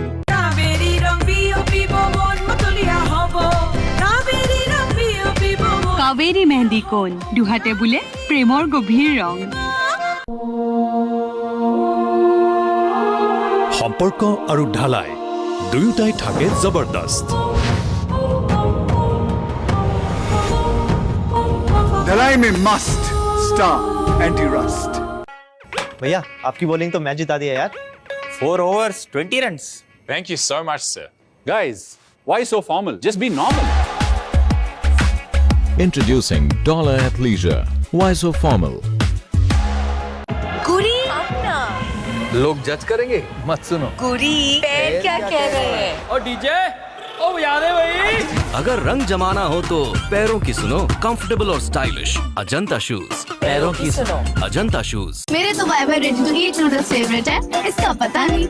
Kaveri mehendi কোন দুহাতে বোলে প্ৰেমৰ গভীৰ ৰং সম্পৰ্ক আৰু ঢালাই দুয়োটাই থাকে জবৰদস্ত ढलाई में मस्त स्टार एंटी रस्ट भैया आपकी बॉलिंग तो मैच जिता दिया यार 4 overs 20 runs Thank you so much, sir. Guys, why so formal? Just be normal. Introducing Dollar Athleisure. Why so formal? कुरी लोग जज करेंगे मत सुनो कुरी पैर क्या कह रहे हैं और डीजे ओ याद है भाई अगर रंग जमाना हो तो पैरों की सुनो कंफर्टेबल और स्टाइलिश अजंता शूज पैरों की सुनो अजंता शूज मेरे तो bye bye ready to eat noodles favourite है इसका पता नहीं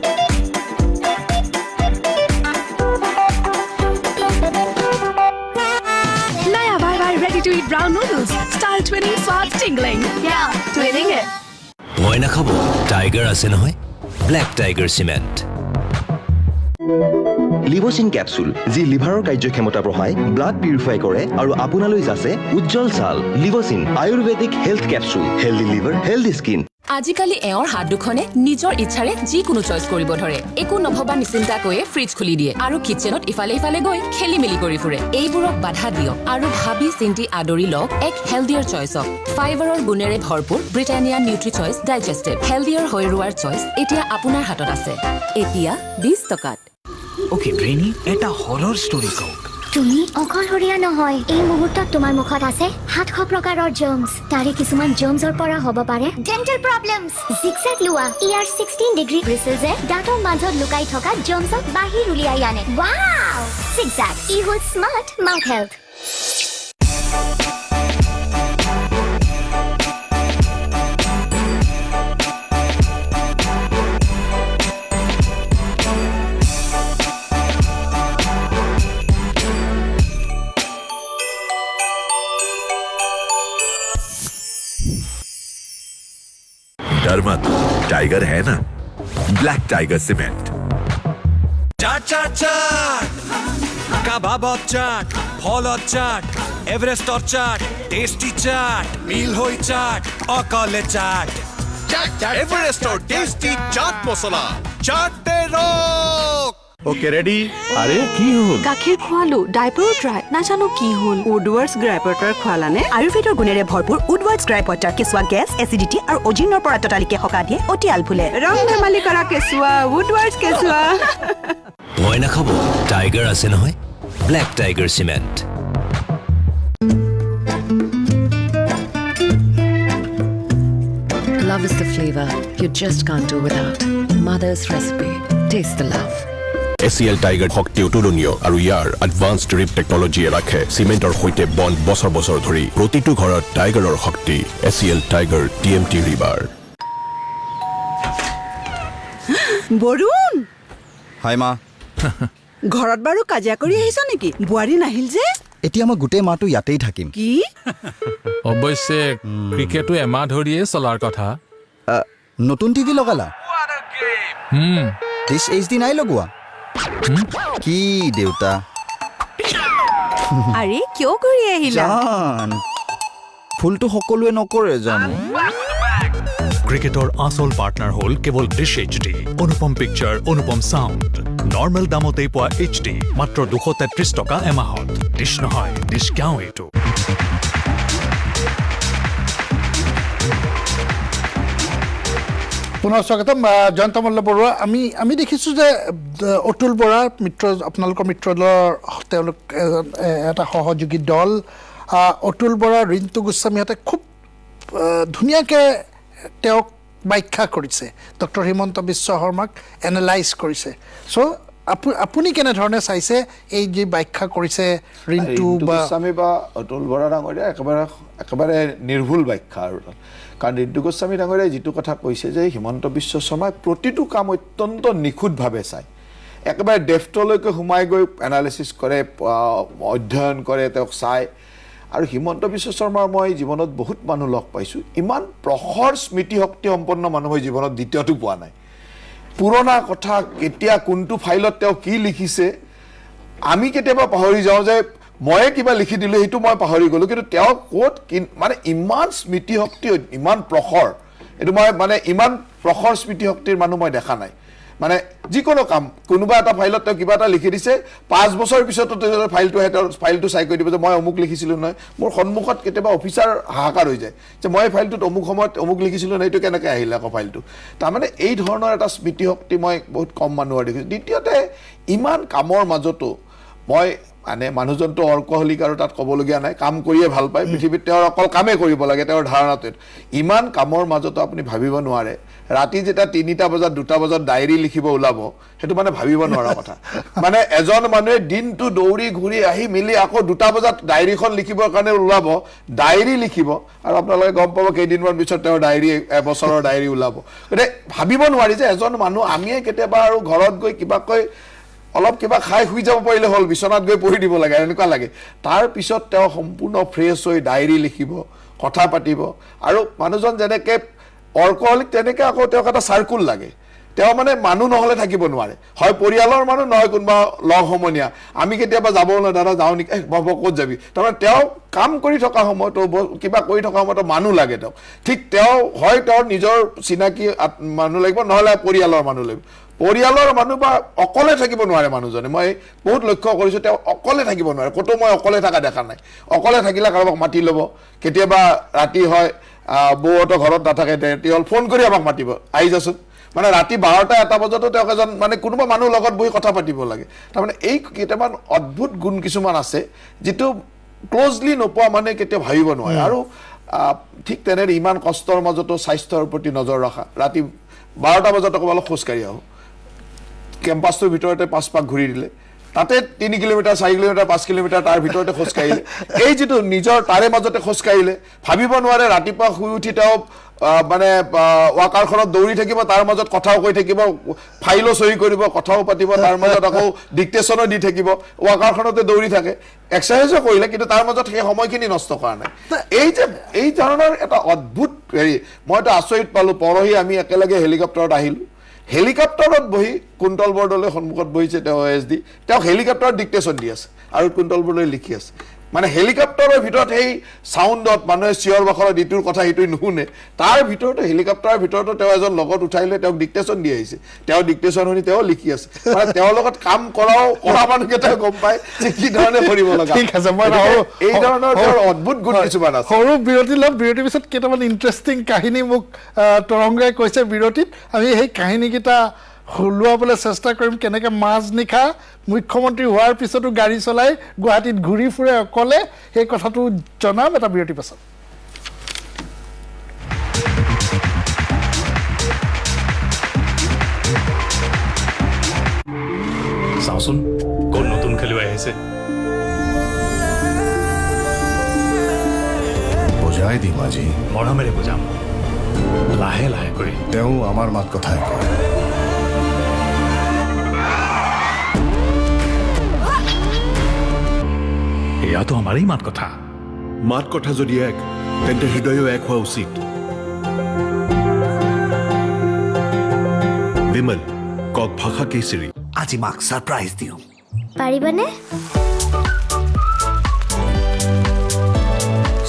नया bye bye ready to eat brown noodles style twinning स्वाद टिंगलिंग क्या ट्विनिंग है ভয় নাখাব টাইগাৰ আছে নহয় ব্লেক টাইগাৰ চিমেণ্ট লিভোচিন ক্যাপসুল যি লিভাৰৰ কাৰ্যক্ষমতা বঢ়ায় ব্লাড পিউৰিফাই কৰে আৰু আপোনালৈ যাছে উজ্জ্বল ছাল লিভোচিন Ayurvedic health capsule healthy liver healthy skin আজিকালি এওঁৰ হাত দুখনে নিজৰ ইচ্ছাৰে যিকোনো চইচ কৰিব ধৰে একো নভবা নিচিন্তাকৈয়ে ফ্ৰিজ খুলি দিয়ে আৰু কিচেনত ইফালে ইফালে গৈ খেলি মেলি কৰি ফুৰে এইবোৰক বাধা দিয়ক আৰু ভাবি চিন্তি আদৰি লওক এক হেলদিয়াৰ চইচক ফাইবাৰৰ গুণেৰে ভৰপূৰ ব্ৰিটানিয়া নিউট্ৰি চইচ ডাইজেষ্টিভ হেলদিয়াৰ হৈ ৰোৱাৰ চইচ এতিয়া আপোনাৰ হাতত আছে এতিয়া 20 টকাত ওকে ব্ৰেইনি এটা হৰৰ ষ্টৰী কওক তুমি অকলশৰীয়া নহয় এই মুহূৰ্তত তোমাৰ মুখত আছে 700 প্ৰকাৰৰ জাৰ্মছ তাৰে কিছুমান জাৰ্মছৰ পৰা হ'ব পাৰে ডেন্টাল প্ৰবলেমছ জিগজেগ লোৱা ইয়াৰ 16 ডিগ্ৰী ব্ৰিসেলছে দাঁতৰ মাজত লুকাই থকা জাৰ্মছক বাহিৰ উলিয়াই আনে ওৱাও জিগজেগ ই হ'ল স্মাৰ্ট মাউথ হেল্থ डरमत टाइगर है ना ब्लैक टाइगर सीमेंट चाट चाट चाट কাবাবত চাট ফলত চাট এভাৰেস্টৰ চাট টেষ্টি চাট মিল হৈ চাট অকলে চাট এভাৰেস্টৰ টেষ্টি চাট মছলা চাটে ৰক ওকে ৰেডি আৰে কি হল গাখীৰ খোৱালো ডাইপাৰো ট্ৰাই নাজানো কি হ'ল উডৱাৰ্ডছ গ্ৰাই ৱাটাৰ খোৱালানে আয়ুৰ্বেদৰ গুণেৰে ভৰপূৰ উডৱাৰ্ডছ গ্ৰাই ৱাটাৰ কেঁচুৱা গেছ এচিডিটি আৰু অজিনৰ পৰা ততালিকে সকাহ দিয়ে অতি আলফুলে ৰং ধেমালি কৰা কেঁচুৱা উডৱাৰ্ডছ কেঁচুৱা ভয় নাখাব টাইগাৰ আছে নহয় black tiger cement you just can't do without. Mother's recipe. Taste the love. ACL tiger Shakti অতুলনীয় আৰু ইয়াৰ এডভান্সড ৰিপ টেকনলজিয়ে ৰাখে চিমেণ্টৰ সৈতে বণ্ড বছৰ বছৰ ধৰি প্ৰতিটো ঘৰত টাইগাৰৰ শক্তি এছিএল টাইগাৰ টিএমটি ৰিবাৰ বৰুণ হাই মা ঘৰত বাৰু কাজিয়া কৰি আহিছ নেকি বুৱাৰী নাহিল যে এতিয়া মই গোটেই মাহটো ইয়াতেই থাকিম কি অৱশ্যে ক্ৰিকেটো এমাহ ধৰিয়ে চলাৰ কথা নতুন টিভি লগালা দিছ এইচডি নাই লগোৱা কি দেউতা আৰে কিয় কৰি আহিলা জান ফুলটো সকলোৱে নকৰে জানো ক্ৰিকেটৰ আচল পাৰ্টনাৰ হ'ল কেৱল ডিছ এইচডি অনুপম পিকচাৰ অনুপম চাউণ্ড নৰ্মেল দামতেই পোৱা এইচডি মাত্ৰ 233 টকা এমাহত ডিছ নহয় ডিছ কিয় এইটো পুনৰ স্বাগতম জয়ন্ত মল্ল বৰুৱা আমি দেখিছোঁ যে অতুল বৰাৰ মিত্ৰ আপোনালোকৰ মিত্ৰ দলৰ তেওঁলোক এটা সহযোগী দল অতুল বৰা ৰিন্তু গোস্বামীহঁতে খুব ধুনীয়াকৈ তেওঁক ব্যাখ্যা কৰিছে ডক্টৰ হিমন্ত বিশ্ব শৰ্মাক এনালাইজ কৰিছে চ' আপুনি কেনেধৰণে চাইছে এই যে ব্যাখ্যা কৰিছে ৰিন্তু গোস্বামী বা অতুল বৰা ডাঙৰীয়া একেবাৰে নিৰ্ভুল ব্যাখ্যা আৰু কাৰণ ৰিন্তু গোস্বামী ডাঙৰীয়াই যিটো কথা কৈছে যে হিমন্ত বিশ্ব শৰ্মাই প্ৰতিটো কাম অত্যন্ত নিখুঁতভাৱে চায় একেবাৰে ডেফ্টলৈকে সোমাই গৈ এনালিচিছ কৰে অধ্যয়ন কৰে তেওঁক চায় আৰু হিমন্ত বিশ্ব শৰ্মাৰ মই জীৱনত বহুত মানুহ লগ পাইছোঁ ইমান প্ৰখৰ স্মৃতিশক্তি সম্পন্ন মানুহ মই জীৱনত দ্বিতীয়টো পোৱা নাই পুৰণা কথা কেতিয়া কোনটো ফাইলত তেওঁ কি লিখিছে আমি কেতিয়াবা পাহৰি যাওঁ যে ময়ে কিবা লিখি দিলোঁ সেইটো মই পাহৰি গ'লোঁ কিন্তু তেওঁ ক'ত মানে ইমান স্মৃতিশক্তি ইমান প্ৰখৰ এইটো মই মানে ইমান প্ৰখৰ স্মৃতিশক্তিৰ মানুহ মই দেখা নাই মানে যিকোনো কাম কোনোবা এটা ফাইলত তেওঁ কিবা এটা লিখি দিছে 5 বছৰ পিছতো ফাইলটো চাই কৰি দিব যে মই অমুক লিখিছিলোঁ নহয় মোৰ সন্মুখত কেতিয়াবা অফিচাৰ হাহাকাৰ হৈ যায় যে মই ফাইলটোত অমুক সময়ত অমুক লিখিছিলোঁ নহয় এইটো কেনেকৈ আহিলে আকৌ ফাইলটো তাৰমানে এই ধৰণৰ এটা স্মৃতিশক্তি মই বহুত কম মানুহৰ দেখিছোঁ দ্বিতীয়তে ইমান কামৰ মাজতো মই মানে মানুহজনটো অৰ্কহলিক আৰু তাত ক'বলগীয়া নাই কাম কৰিয়ে ভাল পায় পৃথিৱীত তেওঁৰ অকল কামেই কৰিব লাগে তেওঁৰ ধাৰণাটোত ইমান কামৰ মাজতো আপুনি ভাবিব নোৱাৰে ৰাতি যেতিয়া 3টা বজাত 2টা বজাত ডায়েৰী লিখিব ওলাব সেইটো মানে ভাবিব নোৱাৰা কথা মানে এজন মানুহে দিনটো দৌৰি ঘূৰি আহি মিলি আকৌ 2টা বজাত ডায়েৰীখন লিখিবৰ কাৰণে ওলাব ডায়েৰী লিখিব আৰু আপোনালোকে গম পাব কেইদিনমান পিছত তেওঁৰ ডায়েৰী এবছৰৰ ডায়েৰী ওলাব গতিকে ভাবিব নোৱাৰি যে এজন মানুহ আমিয়ে কেতিয়াবা আৰু ঘৰত গৈ কিবাকৈ অলপ কিবা খাই শুই যাব পাৰিলে হ'ল বিচনাত গৈ পঢ়ি দিব লাগে এনেকুৱা লাগে তাৰ পিছত তেওঁ সম্পূৰ্ণ ফ্ৰেছ হৈ ডায়েৰী লিখিব কথা পাতিব আৰু মানুহজন যেনেকৈ অৰ্কহলিক তেনেকৈ আকৌ তেওঁক এটা চাৰ্কুল লাগে তেওঁ মানে মানুহ নহ'লে থাকিব নোৱাৰে হয় পৰিয়ালৰ মানুহ নহয় কোনোবা লগ সমনীয়া আমি কেতিয়াবা যাব ন দাদা যাওঁ নেকি বাবা ক'ত যাবি তাৰমানে তেওঁ কাম কৰি থকা সময়তো কিবা কৰি থকা সময়তো মানুহ লাগে তেওঁক ঠিক তেওঁ হয় তেওঁৰ নিজৰ চিনাকি মানুহ লাগিব নহ'লে পৰিয়ালৰ মানুহ লাগিব পৰিয়ালৰ মানুহ বা অকলে থাকিব নোৱাৰে মানুহজনে মই বহুত লক্ষ্য কৰিছোঁ তেওঁ অকলে থাকিব নোৱাৰে ক'তো মই অকলে থকা দেখা নাই অকলে থাকিলে কাৰোবাক মাতি ল'ব কেতিয়াবা ৰাতি হয় বৌহঁতৰ ঘৰত নাথাকে তেওঁ ফোন কৰি আমাক মাতিব আহি যাচোন মানে ৰাতি 12টা 1টা বজাতো তেওঁক এজন মানে কোনোবা মানুহৰ লগত বহি কথা পাতিব লাগে তাৰমানে এই কেইটামান অদ্ভুত গুণ কিছুমান আছে যিটো ক্ল'জলি নোপোৱা মানে কেতিয়াও ভাবিব নোৱাৰে আৰু ঠিক তেনেদৰে ইমান কষ্টৰ মাজতো স্বাস্থ্যৰ প্ৰতি নজৰ ৰখা ৰাতি 12টা বজাত অকণমান খোজকাঢ়ি আহোঁ কেম্পাছটোৰ ভিতৰতে 5 পাক ঘূৰি দিলে তাতে 3 কিলোমিটাৰ 4 কিলোমিটাৰ 5 কিলোমিটাৰ তাৰ ভিতৰতে খোজকাঢ়িলে এই যিটো নিজৰ তাৰে মাজতে খোজকাঢ়িলে ভাবিব নোৱাৰে ৰাতিপুৱা শুই উঠি তেওঁ মানে ৱাকাৰখনত দৌৰি থাকিব তাৰ মাজত কথাও কৈ থাকিব ফাইলো চহী কৰিব কথাও পাতিব তাৰ মাজত আকৌ ডিক্টেশ্যনো দি থাকিব ৱাকাৰখনতে দৌৰি থাকে এক্সাৰচাইজো কৰিলে কিন্তু তাৰ মাজত সেই সময়খিনি নষ্ট কৰা নাই এই ধৰণৰ এটা অদ্ভুত হেৰি মইতো আচৰিত পালোঁ পৰহি আমি একেলগে হেলিকপ্টাৰত আহিলোঁ হেলিকপ্টাৰত বহি কুন্তল বৰদলৈ সন্মুখত বহিছে তেওঁ OSD তেওঁ হেলিকপ্টাৰত ডিক্টেশ্যন দি আছে আৰু কুন্তল বৰদলৈ লিখি আছে মানে হেলিকপ্টাৰৰ ভিতৰত সেই চাউণ্ডত মানুহে চিঞৰ বাখৰত ইটোৰ কথা সিটোৱে নুশুনে তাৰ ভিতৰতে হেলিকপ্টাৰৰ ভিতৰতো তেওঁ এজন লগত উঠাই লৈ তেওঁক ডিক্টেশ্যন দি আহিছে তেওঁ ডিক্টেশ্যন শুনি তেওঁ লিখি আছে মানে তেওঁৰ লগত কাম কৰা মানুহকেইটাই গম পায় যে কি ধৰণে কৰিব লগা ঠিক আছে মই এই ধৰণৰ অদ্ভুত গুণ কিছুমান আছে সৰু বিৰতি ল'ম বিৰতিৰ পিছত কেইটামান ইণ্টাৰেষ্টিং কাহিনী মোক তৰংগাই কৈছে বিৰতিত আমি সেই কাহিনীকেইটা হুলুৱাবলৈ চেষ্টা কৰিম কেনেকৈ মাজ নিশা মুখ্যমন্ত্ৰী হোৱাৰ পিছতো গাড়ী চলাই গুৱাহাটীত ঘূৰি ফুৰে অকলে সেই কথাটো জনাম এটা বিৰতিৰ পাছত চাওচোন কোন নতুন খেলুৱৈ আহিছে বুজাই দিম আজি মৰমেৰে বুজাম লাহে লাহে কৰি তেওঁ আমাৰ মাত কথাই কয় এয়াতো আমাৰেই মাত কথা যদি এক তেন্তে হৃদয়ো এক হোৱা উচিত বিমল কক ভাষা কেচৰি আজি মাক সাৰপ্ৰাইজ দিওঁ পাৰিবনে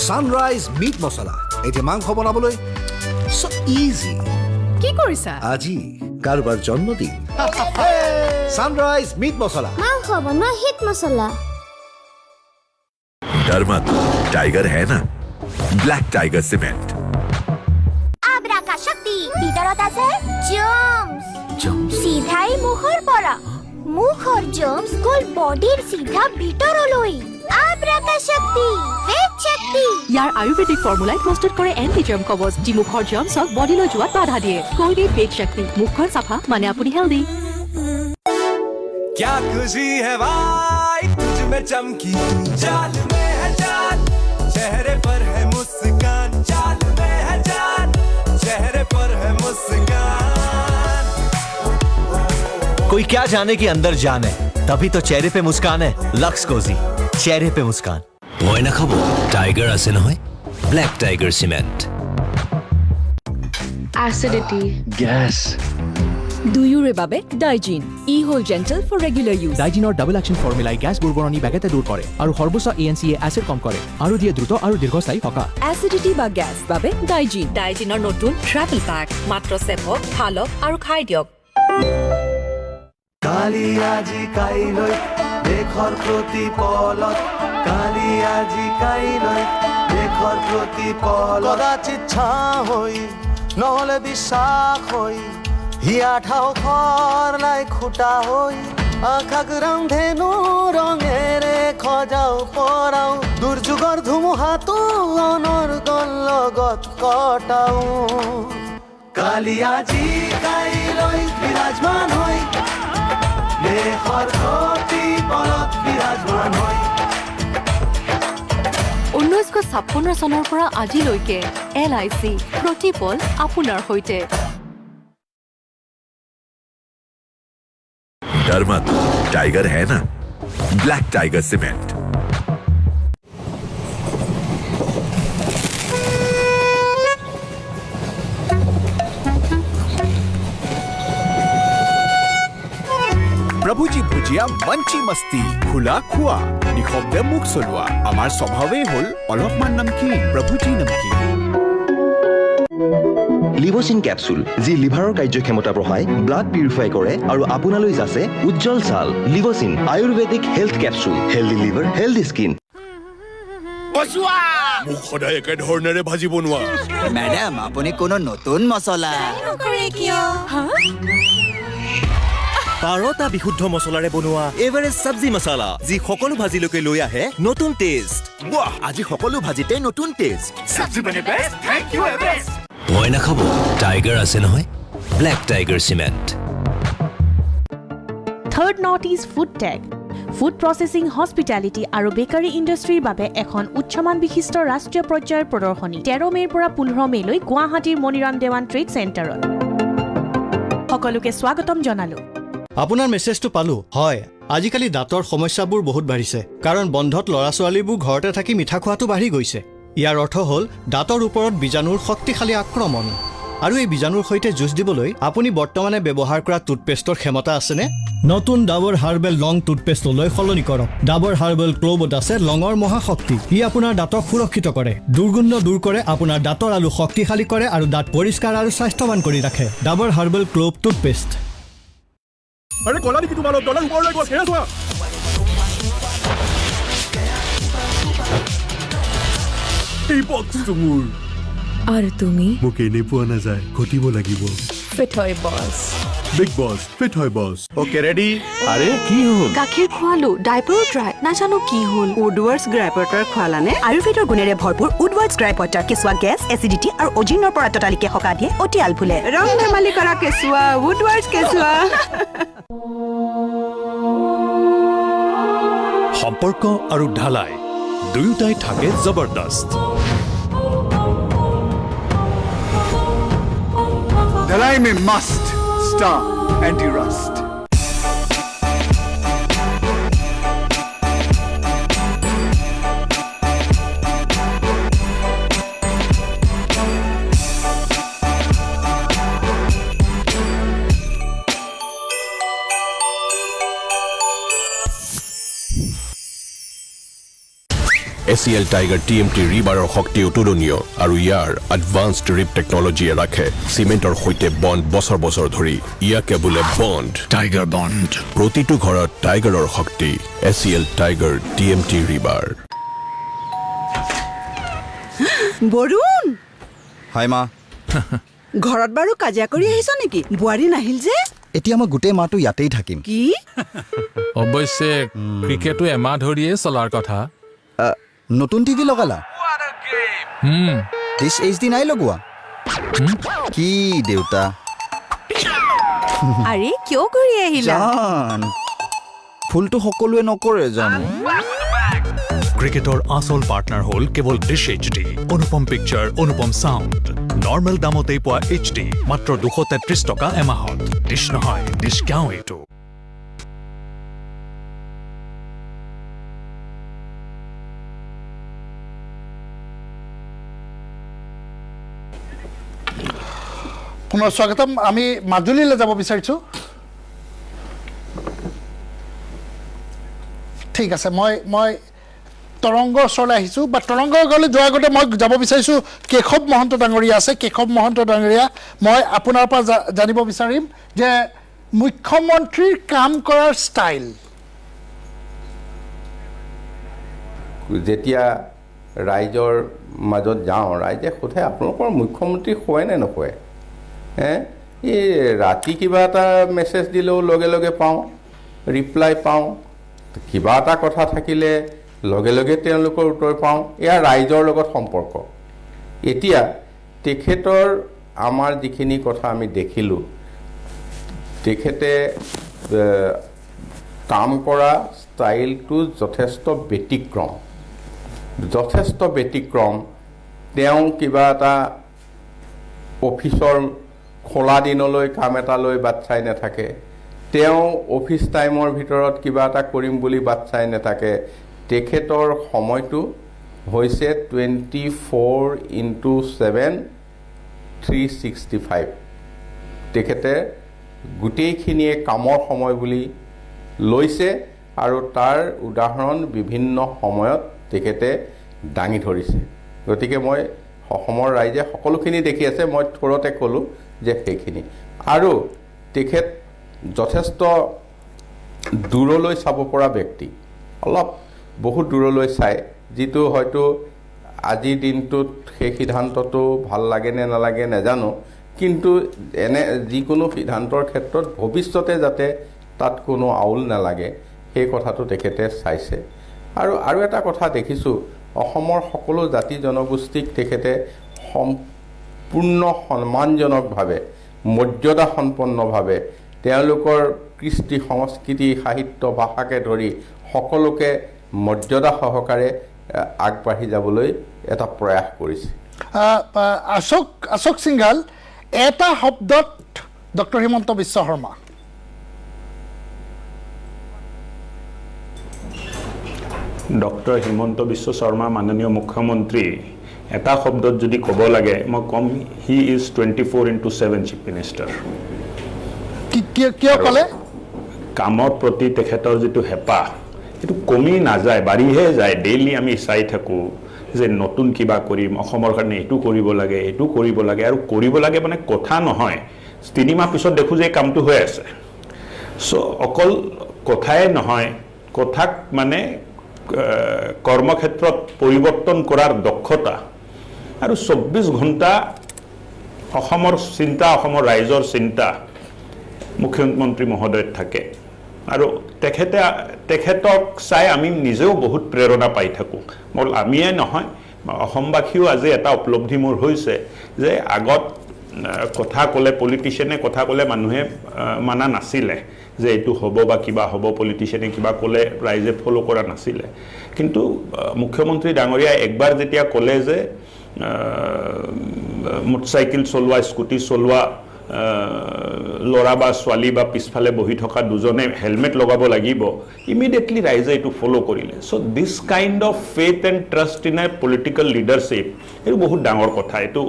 সানৰাইজ মিট মছলা এতিয়া মাংস বনাবলৈ সো ইজি কি কৰিছা আজি কাৰোবাৰ জন্মদিন সানৰাইজ মিট মছলা মাংস বনোৱা হিট মছলা डर मत टाइगर है ना ब्लैक टाइगर सीमेंट আব্ৰাকা শক্তি ভিতৰত আছে জাৰ্মস সিধাই মুখৰ পৰা মুখৰ জাৰ্মস গল বডিৰ সিধা ভিতৰলৈ আব্ৰাকা শক্তি বেদ শক্তি ইয়াৰ আয়ুৰ্বেদিক ফৰ্মুলাই প্ৰস্তুত কৰে এন্টি জাৰ্ম কবচ যি মুখৰ জাৰ্মছক বডিলৈ যোৱাত বাধা দিয়ে কোলগেট বেদ শক্তি মুখৰ চাফা মানে আপুনি হেলদি क्या खुशी है भाई तुझ में चमकी चाल में है जान चेहरे पर है मुस्कान चाल में है जान चेहरे पर है मुस्कान कोई क्या जाने कि अंदर जान है तभी तो चेहरे पे मुस्कान है लक्स कोजी चेहरे पे मुस्कान ভয় নাখাব টাইগাৰ আছে নহয় black tiger cement acidity gas দুয়োৰে বাবে ডাইজিন ই হল জেন্টল ফৰ ৰেগুলাৰ ইউজ ডাইজিনৰ ডাবল একশ্যন ফৰ্মুলাই গেছবোৰ বৰণি বেগেতে দূৰ কৰে আৰু সৰ্বোচ্চ এএনচিয়ে এচিড কম কৰে আৰু দিয়ে দ্ৰুত আৰু দীৰ্ঘস্থায়ী সকাহ এসিডিটি বা গ্যাস বাবে ডাইজিনৰ নতুন ট্ৰেভেল পেক মাত্ৰ সেৱক ভালক আৰু খাই দিয়ক কালি আজি কাইলৈ দেশৰ প্ৰতিপলত কালি আজি কাইলৈ দেশৰ প্ৰতিপলত কদাচিত হৈ নহলে বিশ্বাস হৈ হিয়া ঠাও খৰ লাই খুটা হৈ আকাশ ৰন্ধেনো ৰঙেৰে খজাও পৰাও দুৰ্যোগৰ ধুমুহাটো অনৰ্গল লগত কটাও কালি আজি কাইলৈ বিৰাজমান হৈ দেশৰ প্ৰতিপলত বিৰাজমান হৈ 1956 চনৰ পৰা আজিলৈকে LIC প্ৰতিপল আপোনাৰ সৈতে डर मत टाइगर है ना ब्लैक टाइगर सीमेंट প্ৰভুজী ভুজিয়া মঞ্চি মস্তি ফুলা খোৱা নিশব্দে মুখ চলোৱা আমাৰ স্বভাৱেই হ'ল অলপমান নমকিন প্ৰভুজী নমকিন লিভোচিন কেপচুল যি লিভাৰৰ কাৰ্যক্ষমতা বঢ়ায় ব্লাড পিউৰিফাই কৰে আৰু আপোনালৈ যাচে উজ্জ্বল ছাল লিভোচিন Ayurvedic health capsule healthy liver healthy skin মোক সদায় একে ধৰণেৰে ভাজি বনোৱা ম্যাডাম আপুনি কোনো নতুন মছলা বাৰটা বিশুদ্ধ মছলাৰে বনোৱা এভাৰেষ্ট সবজি মছলা যি সকলো ভাজিলৈকে লৈ আহে নতুন টেষ্ট বাহ আজি সকলো ভাজিতে নতুন টেষ্ট সবজি বনে বেষ্ট থ্যাংক ইউ এভাৰেষ্ট ভয় নাখাব টাইগাৰ আছে নহয় black tiger cement third north east food tech food processing hospitality আৰু বেকাৰী ইণ্ডাষ্ট্ৰীৰ বাবে এখন উচ্চমান বিশিষ্ট ৰাষ্ট্ৰীয় পৰ্যায়ৰ প্ৰদৰ্শনী 13 মেৰ পৰা 15 মেলৈ গুৱাহাটীৰ মণিৰাম দেৱান ট্ৰেড চেণ্টাৰত সকলোকে স্বাগতম জনালো আপোনাৰ মেছেজটো পালো হয় আজিকালি দাঁতৰ সমস্যাবোৰ বহুত বাঢ়িছে কাৰণ বন্ধত ল'ৰা ছোৱালীবোৰ ঘৰতে থাকি মিঠা খোৱাটো বাঢ়ি গৈছে ইয়াৰ অৰ্থ হ'ল দাঁতৰ ওপৰত বীজাণুৰ শক্তিশালী আক্ৰমণ আৰু এই বীজাণুৰ সৈতে যুঁজ দিবলৈ আপুনি বৰ্তমানে ব্যৱহাৰ কৰা টুথপেষ্টৰ ক্ষমতা আছেনে নতুন ডাবৰ হাৰ্বেল লং টুথপেষ্টলৈ সলনি কৰক ডাবৰ হাৰ্বেল ক্ল'বত আছে লঙৰ মহাশক্তি ই আপোনাৰ দাঁতক সুৰক্ষিত কৰে দুৰ্গন্ধ দূৰ কৰে আপোনাৰ দাঁতৰ আলু শক্তিশালী কৰে আৰু দাঁত পৰিষ্কাৰ আৰু স্বাস্থ্যৱান কৰি ৰাখে ডাবৰ হাৰ্বেল ক্ল'ব টুথপেষ্ট আরে কলা নেকি তোমার ডলার উপর লাগব ছেড়ে দাও এই বক্স তুমুর আর তুমি মুকে নে পোৱা নাযায় ঘটিব লাগিব ফিট হয় বস বিগ বস ফিট হয় বস ওকে রেডি আরে কি হল গাখীৰ খোৱালো ডাইপাৰো ট্ৰাই নাজানো কি হ'ল উডৱাৰ্ডছ গ্ৰাইপটাৰ খোৱালানে আয়ুৰ্বেদৰ গুণেৰে ভৰপূৰ উডৱাৰ্ডছ গ্ৰাইপটাৰ কেঁচুৱা গেছ এচিডিটি আৰু অজিৰ্ণৰ পৰা ততালিকে সকাহ দিয়ে অতি আলফুলে ৰং ধেমালি কৰা কেঁচুৱা উডৱাৰ্ডছ কেঁচুৱা সম্পৰ্ক আৰু ঢালাই দুয়োটাই থাকে জবৰদস্ত। ढलाई में must star anti rust. ACL tiger TMT ৰিবাৰৰ শক্তি অতুলনীয় আৰু ইয়াৰ এডভান্সড ৰিপ টেকনলজিয়ে ৰাখে চিমেণ্টৰ সৈতে বণ্ড বছৰ বছৰ ধৰি। ইয়াকে বোলে বণ্ড টাইগাৰ বণ্ড। প্ৰতিটো ঘৰত টাইগাৰৰ শক্তি। ACL tiger TMT ৰিবাৰ। বৰুণ হাই মা। ঘৰত বাৰু কাজিয়া কৰি আহিছ নেকি? বোৱাৰী নাহিল যে? এতিয়া মই গোটেই মাহটো ইয়াতেই থাকিম। কি? অৱশ্যে ক্ৰিকেটো এমাহ ধৰিয়ে চলাৰ কথা। নতুন টিভি লগালা? ডিছ HD নাই লগোৱা? কি দেউতা? আৰে কিয় কৰি আহিলা? জান ফুলটো সকলোৱে নকৰে জানো। ক্ৰিকেটৰ আচল পাৰ্টনাৰ হ'ল কেৱল ডিছ HD, অনুপম পিকচাৰ, অনুপম চাউণ্ড। নৰ্মেল দামতেই পোৱা HD মাত্ৰ 233 টকা এমাহত। ডিছ নহয়, ডিছ গাঁও এইটো। পুনৰ স্বাগতম। আমি মাজুলীলৈ যাব বিচাৰিছোঁ। ঠিক আছে, মই তৰংগৰ ওচৰলৈ আহিছোঁ, বা তৰংগৰ ঘৰলৈ যোৱাৰ আগতে মই যাব বিচাৰিছোঁ কেশৱ মহন্ত ডাঙৰীয়া আছে। কেশৱ মহন্ত ডাঙৰীয়া, মই আপোনাৰ পৰা জানিব বিচাৰিম যে মুখ্যমন্ত্ৰীৰ কাম কৰাৰ ষ্টাইল। যেতিয়া ৰাইজৰ মাজত যাওঁ, ৰাইজে সোধে আপোনালোকৰ মুখ্যমন্ত্ৰী শুৱে নে নুশুৱে? এই ৰাতি কিবা এটা মেছেজ দিলেও লগে লগে পাওঁ, ৰিপ্লাই পাওঁ। কিবা এটা কথা থাকিলে লগে লগে তেওঁলোকৰ উত্তৰ পাওঁ। এয়া ৰাইজৰ লগত সম্পৰ্ক। এতিয়া তেখেতৰ আমাৰ যিখিনি কথা আমি দেখিলোঁ, তেখেতে কাম কৰা ষ্টাইলটো যথেষ্ট ব্যতিক্ৰম। তেওঁ কিবা এটা অফিচৰ খোলা দিনলৈ কাম এটা লৈ বাট চাই নাথাকে। তেওঁ অফিচ টাইমৰ ভিতৰত কিবা এটা কৰিম বুলি বাট চাই নাথাকে। তেখেতৰ সময়টো হৈছে 24/7 365। তেখেতে গোটেইখিনিয়ে কামৰ সময় বুলি লৈছে আৰু তাৰ উদাহৰণ বিভিন্ন সময়ত তেখেতে দাঙি ধৰিছে। গতিকে মই অসমৰ ৰাইজে সকলোখিনি দেখি আছে, মই থোৰতে ক'লোঁ যে সেইখিনি। আৰু তেখেত যথেষ্ট দূৰলৈ চাব পৰা ব্যক্তি, অলপ বহুত দূৰলৈ চায়, যিটো হয়তো আজিৰ দিনটোত সেই সিদ্ধান্তটো ভাল লাগে নে নালাগে নাজানো, কিন্তু এনে যিকোনো সিদ্ধান্তৰ ক্ষেত্ৰত ভৱিষ্যতে যাতে তাত কোনো আউল নালাগে সেই কথাটো তেখেতে চাইছে। আৰু এটা কথা দেখিছোঁ, অসমৰ সকলো জাতি জনগোষ্ঠীক তেখেতে সম্পূৰ্ণ সন্মানজনকভাৱে, মৰ্যাদাসম্পন্নভাৱে তেওঁলোকৰ কৃষ্টি সংস্কৃতি সাহিত্য ভাষাকে ধৰি সকলোকে মৰ্যাদা সহকাৰে আগবাঢ়ি যাবলৈ এটা প্ৰয়াস কৰিছে। অশোক সিংঘাল, এটা শব্দত ডক্টৰ হিমন্ত বিশ্ব শৰ্মা। ডক্টৰ হিমন্ত বিশ্ব শৰ্মা মাননীয় মুখ্যমন্ত্ৰী, এটা শব্দত যদি ক'ব লাগে মই ক'ম, হি ইজ 24/7 চিফ মিনিষ্টাৰ। কিয় ক'লে? কামৰ প্ৰতি তেখেতৰ যিটো হেঁপাহ সেইটো কমি নাযায়, বাঢ়িহে যায়। ডেইলি আমি চাই থাকোঁ যে নতুন কিবা কৰিম, অসমৰ কাৰণে এইটো কৰিব লাগে, এইটো কৰিব লাগে, আৰু কৰিব লাগে মানে কথা নহয়, 3 মাহ পিছত দেখোঁ যে কামটো হৈ আছে। চ' অকল কথাই নহয়, কথাক মানে কৰ্মক্ষেত্ৰত পৰিৱৰ্তন কৰাৰ দক্ষতা, আৰু 24 ঘণ্টা অসমৰ চিন্তা, অসমৰ ৰাইজৰ চিন্তা মুখ্যমন্ত্ৰী মহোদয়ত থাকে। আৰু তেখেতক চাই আমি নিজেও বহুত প্ৰেৰণা পাই থাকোঁ। আমিয়ে নহয়, অসমবাসীও আজি এটা উপলব্ধি মোৰ হৈছে যে আগত কথা ক'লে পলিটিচিয়ানে কথা ক'লে মানুহে মানা নাছিলে যে এইটো হ'ব বা কিবা হ'ব পলিটিচিয়ানে কিবা ক'লে ৰাইজে ফ'ল' কৰা নাছিলে কিন্তু মুখ্যমন্ত্ৰী ডাঙৰীয়াই একবাৰ যেতিয়া ক'লে যে মটৰচাইকেল চলোৱা স্কুটি চলোৱা ল'ৰা বা ছোৱালী বা পিছফালে বহি থকা দুজনে হেলমেট লগাব লাগিব ইমিডিয়েটলি ৰাইজে এইটো ফ'ল' কৰিলে so' this kind of faith and trust in a political leadership এইটো বহুত ডাঙৰ কথা এইটো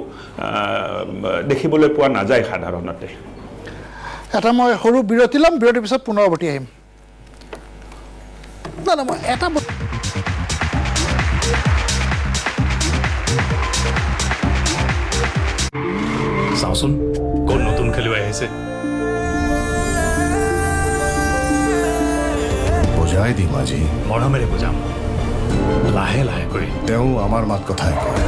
দেখিবলৈ পোৱা নাযায় সাধাৰণতে এটা মই সৰু বিৰতি ল'ম বিৰতিৰ পিছত পুনৰ উভতি আহিম না মই এটা চাওঁচোন কোন নতুন খেলুৱৈ আহিছে বুজাই দিম আজি মৰমেৰে বুজাম লাহে লাহে কৰি তেওঁ আমাৰ মাত কথাই কয়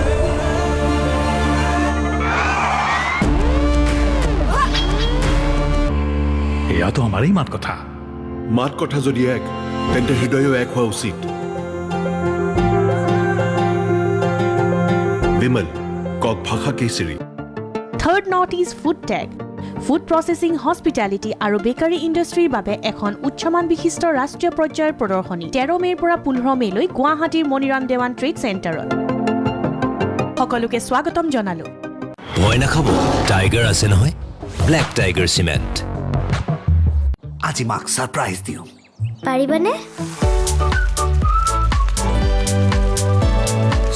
এয়াতো আমাৰেই মাত কথা মাত কথা যদি এক তেন্তে হৃদয়ো এক হোৱা উচিত বিমল কক ভাষা কেশৰী third north east food tech food processing hospitality আৰু বেকাৰী ইণ্ডাষ্ট্ৰীৰ বাবে এখন উচ্চমান বিশিষ্ট ৰাষ্ট্ৰীয় পৰ্যায়ৰ প্ৰদৰ্শনী 13 মে'ৰ পৰা 15 মে'লৈ গুৱাহাটীৰ মণিৰাম দেৱান ট্ৰেড চেণ্টাৰত সকলোকে স্বাগতম জনালো মই নাখাব টাইগাৰ আছে নহয় ব্লেক টাইগাৰ চিমেণ্ট আজি মাক সাৰপ্ৰাইজ দিওঁ পাৰিবনে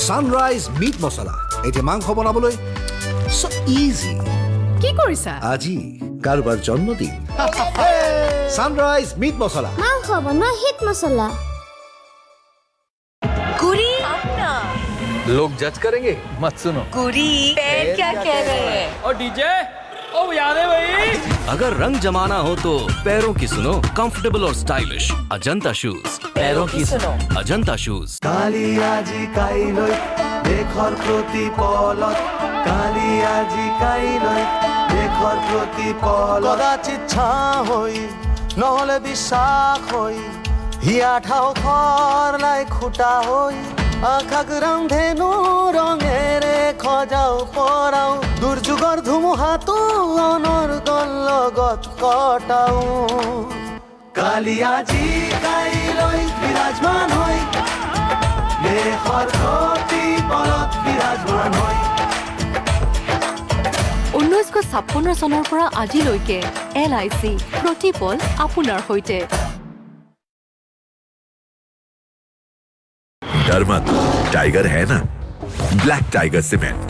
সানৰাইজ মিট মছলা এতিয়া মাংস বনাবলৈ সো ইজি কি কৰিছা আজি কাৰোবাৰ জন্মদিন সানৰাইজ মিট মছলা মাংস বনোৱা হিট মছলা কুৰি लोग जज करेंगे मत सुनो कुरी पैर क्या कह रहे हैं और डीजे ओ याद है भाई अगर रंग जमाना हो तो पैरों की सुनो कंफर्टेबल और स्टाइलिश अजंता शूज पैरों की सुनो अजंता शूज কালি আজি কাইলৈ দেশৰ প্ৰতিপলত কালি আজি কাইলৈ দেশৰ প্ৰতিপলত কদাচিত ছাঁ হৈ নহ'লে বিশ্বাস হৈ হিয়া ঠাও ঘৰলাই খুটা হৈ আকাশ ৰান্ধেনো ৰঙেৰে খজাও পৰাও দুৰ্যোগৰ ধুমুহাটো অনৰ্গল লগত কটাও কালি আজি কাইলৈ বিৰাজমান হৈ দেশৰ প্ৰতিপলত বিৰাজমান হৈ 1956 চনৰ পৰা আজিলৈকে LIC প্ৰতিপল আপোনাৰ সৈতে डरमत टाइगर है ना ब्लैक टाइगर सीमेंट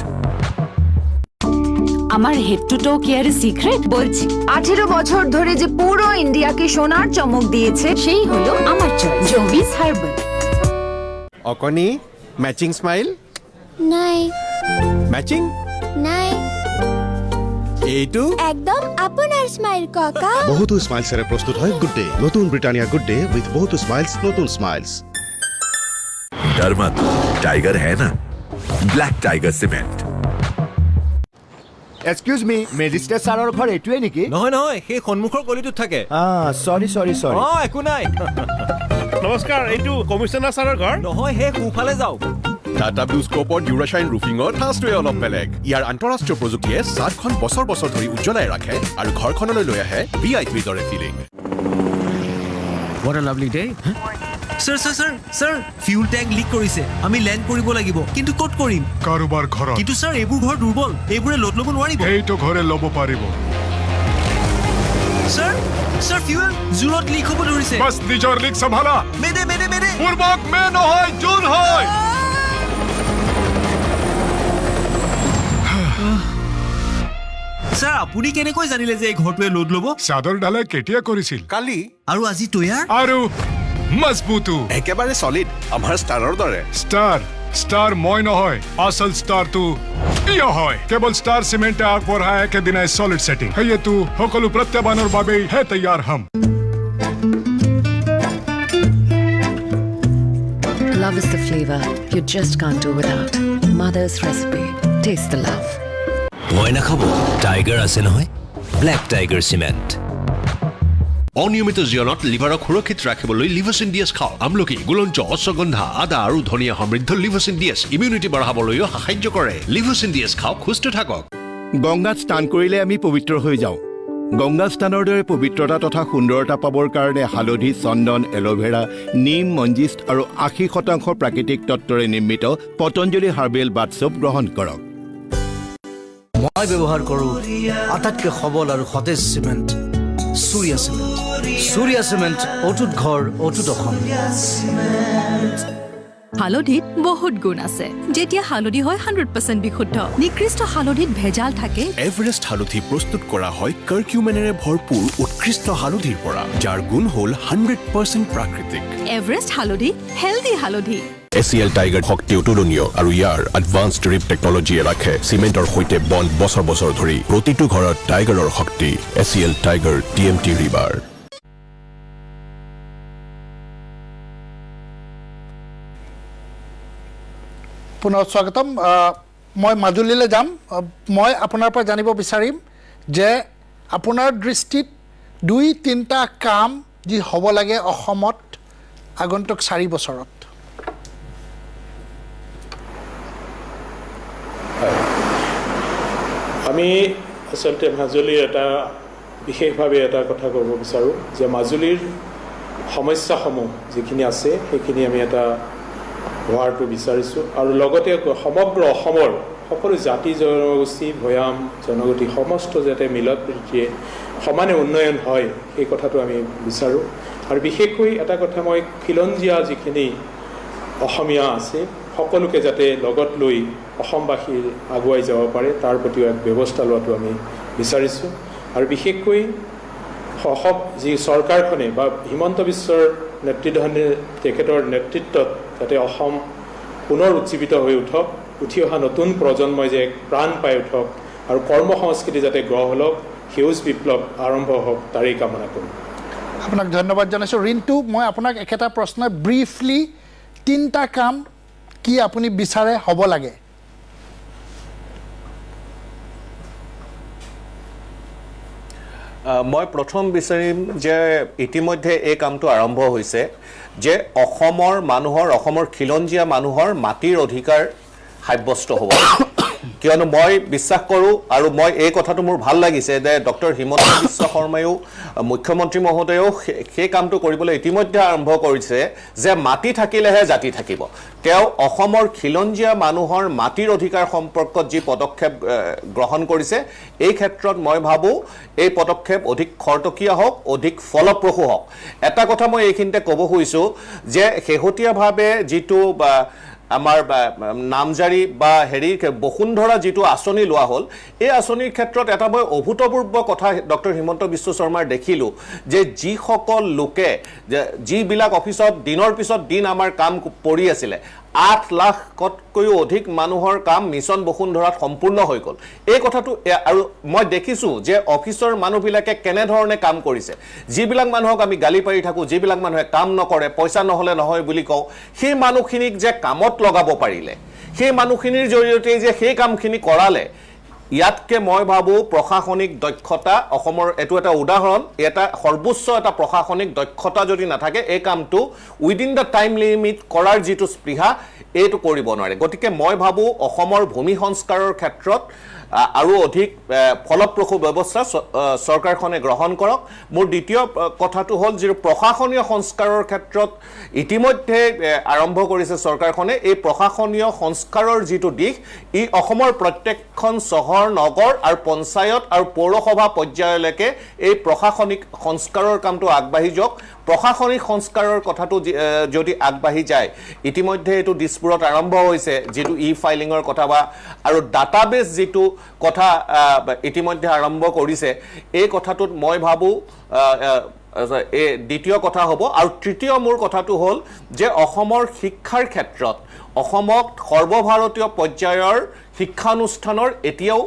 আমার হেডটুটো কেয়ার সিক্রেট বলছি 18 বছর ধরে যে পুরো ইন্ডিয়াকে সোনার চমক দিয়েছে সেই হলো আমার choice Jovees herbal অকনি matching smile নাই ম্যাচিং নাই এইটো একদম আপোনাৰ স্মাইল ককা বহুতো স্মাইলসেৰে প্ৰস্তুত হয় গুড ডে নতুন ব্ৰিটানিয়া গুড ডে উইথ বহুতো স্মাইলস নতুন স্মাইলস डरमत टाइगर है ना ब्लैक टाइगर सीमेंट এক্সকিউজ মি মেজিষ্ট্ৰেট ছাৰৰ ঘৰ এইটোৱে নেকি নহয় নহয় সেই সন্মুখৰ গলিটোত থাকে সৰি একো নাই নমস্কাৰ এইটো কমিছনাৰ ছাৰৰ ঘৰ নহয় সেই সোঁফালে যাওক টাটা ব্লু স্কোপৰ ডিউৰাশ্বাইন ৰুফিঙৰ ঠাঁচটোৱে অলপ বেলেগ ইয়াৰ আন্তঃৰাষ্ট্ৰীয় প্ৰযুক্তিয়ে ছাদখন বছৰ বছৰ ধৰি উজ্জ্বলাই ৰাখে আৰু ঘৰখনলৈ লৈ আহে VIPৰ দৰে feeling What a lovely day. Sir, fuel tank leak কৰিছে আমি ল্যান্ড কৰিব লাগিব কিন্তু ক'ত কৰিম কাৰোবাৰ ঘৰত কিন্তু স্যাৰ এইবোৰ ঘৰ দুৰ্বল এইবোৰে লোড ল'ব নোৱাৰিব এইটো ঘৰে ল'ব পাৰিব স্যাৰ fuel জুনত লিক হ'ব ধৰিছে বস নিজৰ লিক সম্ভালা মেদে পূৰ্বক মে নহয় জুন হয় স্যাৰ আপুনি কেনেকৈ জানিলে যে এই ঘৰটোৱে লোড ল'ব চাদৰ ঢালাই কেতিয়া কৰিছিল কালি আৰু আজি তৈয়াৰ আৰু মজবুতু একেবাৰে সলিড আমাৰ ষ্টাৰৰ দৰে ষ্টাৰ মই নহয় আসল ষ্টাৰটো ইয়া হয় কেৱল ষ্টাৰ সিমেণ্টে আগবঢ়ায় একেদিনাই সলিড সেটিং হেতু সকলো প্ৰত্যাহ্বানৰ বাবে হে তৈয়াৰ হম Love is the flavor you just can't do without. Mother's recipe. Taste the love. মই নাখাব টাইগাৰ আছে নহয় ব্লেক টাইগাৰ চিমেণ্ট অনিয়মিত জীৱনত লিভাৰক সুৰক্ষিত ৰাখিবলৈ লিভাৰচিন ডিএছ খাওক আমলকি গুলঞ্চ অশ্বগন্ধা আদা আৰু ধনিয়া সমৃদ্ধ লিভাৰচিন ডিএছ ইমিউনিটি বঢ়াবলৈও সাহায্য কৰে লিভাৰচিন ডিএছ খাওক সুস্থ থাকক গংগাত স্নান কৰিলে আমি পবিত্ৰ হৈ যাওঁ গংগা স্নানৰ দৰে পবিত্ৰতা তথা সুন্দৰতা পাবৰ কাৰণে হালধি চন্দন এল'ভেৰা নিম মঞ্জিষ্ট আৰু 80% প্ৰাকৃতিক তত্ত্বৰে নিৰ্মিত পতঞ্জলি হাৰ্বেল বাথ সোপ গ্ৰহণ কৰক মই ব্যৱহাৰ কৰোঁ আটাইতকৈ সবল আৰু সতেজ চিমেণ্ট সূৰ্য চিমেণ্ট সূৰ্য চিমেণ্ট অটুট ঘৰ অটুট অসম হালধিত বহুত গুণ আছে যেতিয়া হালধি হয় 100% বিশুদ্ধ নিকৃষ্ট হালধিত ভেজাল থাকে এভাৰেষ্ট হালধি প্ৰস্তুত কৰা হয় কাৰ্কিউমেনেৰে ভৰপূৰ উৎকৃষ্ট হালধিৰ পৰা যাৰ গুণ হ'ল 100% প্ৰাকৃতিক এভাৰেষ্ট হালধি হেলদি হালধি এছিএল টাইগাৰ শক্তি অতুলনীয় আৰু ইয়াৰ এডভান্সড ড্ৰিপ টেকনলজিয়ে ৰাখে চিমেণ্টৰ সৈতে বণ্ড বছৰ বছৰ ধৰি প্ৰতিটো ঘৰত টাইগাৰৰ শক্তি এছিএল টাইগাৰ TMT ৰিভাৰ পুনৰ স্বাগতম মই মাজুলীলৈ যাম মই আপোনাৰ পৰা জানিব বিচাৰিম যে আপোনাৰ দৃষ্টিত 2-3টা কাম যি হ'ব লাগে অসমত আগন্তুক 4 বছৰত আমি আসলতে মাজুলীৰ এটা বিশেষভাৱে এটা কথা ক'ব বিচাৰোঁ যে মাজুলীৰ সমস্যাসমূহ যিখিনি আছে সেইখিনি আমি এটা হোৱাটো বিচাৰিছোঁ আৰু লগতে সমগ্ৰ অসমৰ সকলো জাতি জনগোষ্ঠী ভৈয়াম জনগোষ্ঠী সমস্ত যাতে মিলত প্ৰীতিয়ে সমানে উন্নয়ন হয় এই কথাটো আমি বিচাৰোঁ আৰু বিশেষকৈ এটা কথা মই খিলঞ্জীয়া যিখিনি অসমীয়া আছে সকলোকে যাতে লগত লৈ অসমবাসী আগুৱাই যাব পাৰে তাৰ প্ৰতিও এক ব্যৱস্থা লোৱাটো আমি বিচাৰিছোঁ আৰু বিশেষকৈ যি চৰকাৰখনে বা হিমন্ত বিশ্বৰ নেতৃত্বাধীন তেখেতৰ নেতৃত্বত যাতে অসম পুনৰ উজ্জীৱিত হৈ উঠক উঠি অহা নতুন প্ৰজন্মই যে প্ৰাণ পাই উঠক আৰু কৰ্ম সংস্কৃতি যাতে গঢ় হওক সেউজ বিপ্লৱ আৰম্ভ হওক তাৰেই কামনা কৰোঁ আপোনাক ধন্যবাদ জনাইছোঁ ৰিণ্টু মই আপোনাক একেটা প্ৰশ্ন ব্ৰিফলি 3টা কাম কি আপুনি বিচাৰে হ'ব লাগে মই প্ৰথম বিচাৰিম যে ইতিমধ্যে এই কামটো আৰম্ভ হৈছে যে অসমৰ মানুহৰ অসমৰ খিলঞ্জীয়া মানুহৰ মাটিৰ অধিকাৰ সাব্যস্ত হ'ব কিয়নো মই বিশ্বাস কৰোঁ আৰু মই এই কথাটো মোৰ ভাল লাগিছে যে ডক্টৰ হিমন্ত বিশ্ব শৰ্মায়ো মুখ্যমন্ত্ৰী মহোদয়েও সেই কামটো কৰিবলৈ ইতিমধ্যে আৰম্ভ কৰিছে যে মাটি থাকিলেহে জাতি থাকিব তেওঁ অসমৰ খিলঞ্জীয়া মানুহৰ মাটিৰ অধিকাৰ সম্পৰ্কত যি পদক্ষেপ গ্ৰহণ কৰিছে এই ক্ষেত্ৰত মই ভাবোঁ এই পদক্ষেপ অধিক খৰতকীয়া হওক অধিক ফলপ্ৰসূ হওক এটা কথা মই এইখিনিতে ক'ব খুজিছোঁ যে শেহতীয়াভাৱে যিটো আমাৰ নামজাৰি বা বসুন্ধৰা যিটো আঁচনি লোৱা হ'ল এই আঁচনিৰ ক্ষেত্ৰত এটা মই অভূতপূৰ্ব কথা ডক্টৰ হিমন্ত বিশ্ব শৰ্মাৰ দেখিলোঁ যে যিসকল লোকে যিবিলাক অফিচত দিনৰ পিছত দিন আমাৰ কাম পৰি আছিলে 8 লাখতকৈও অধিক মানুহৰ কাম মিছন বসুন্ধৰাত সম্পূৰ্ণ হৈ গ'ল এই কথাটো আৰু মই দেখিছোঁ যে অফিচৰ মানুহবিলাকে কেনেধৰণে কাম কৰিছে যিবিলাক মানুহক আমি গালি পাৰি থাকোঁ যিবিলাক মানুহে কাম নকৰে পইচা নহ'লে নহয় বুলি কওঁ সেই মানুহখিনিক যে কামত লগাব পাৰিলে সেই মানুহখিনিৰ জৰিয়তে যে সেই কামখিনি কৰালে ইয়াতকে মই ভাবোঁ প্ৰশাসনিক দক্ষতা অসমৰ এটো এটা উদাহৰণ এটা সৰ্বোচ্চ এটা প্ৰশাসনিক দক্ষতা যদি নাথাকে এই কামটো উইদিন দ্য টাইম লিমিট কৰাৰ যিটো স্পৃহা এইটো কৰিব নোৱাৰে গতিকে মই ভাবোঁ অসমৰ ভূমি সংস্কাৰৰ ক্ষেত্ৰত আৰু অধিক ফলপ্ৰসূ ব্যৱস্থা চৰকাৰখনে গ্ৰহণ কৰক মোৰ দ্বিতীয় কথাটো হ'ল যে প্ৰশাসনীয় সংস্কাৰৰ ক্ষেত্ৰত ইতিমধ্যে আৰম্ভ কৰিছে চৰকাৰখনে এই প্ৰশাসনীয় সংস্কাৰৰ যিটো দিশ ই অসমৰ প্ৰত্যেকখন চহৰ নগৰ আৰু পঞ্চায়ত আৰু পৌৰসভা পৰ্যায়লৈকে এই প্ৰশাসনিক সংস্কাৰৰ কামটো আগবাঢ়ি যাওক প্ৰশাসনিক সংস্কাৰৰ কথাটো যদি আগবাঢ়ি যায় ইতিমধ্যে এইটো দিছপুৰত আৰম্ভ হৈছে যিটো ফাইলিঙৰ কথা বা আৰু ডাটাবেছ যিটো কথা ইতিমধ্যে আৰম্ভ কৰিছে এই কথাটোত মই ভাবোঁ এই দ্বিতীয় কথা হ'ব আৰু তৃতীয় মোৰ কথাটো হ'ল যে অসমৰ শিক্ষাৰ ক্ষেত্ৰত অসমক সৰ্বভাৰতীয় পৰ্যায়ৰ শিক্ষানুষ্ঠানৰ এতিয়াও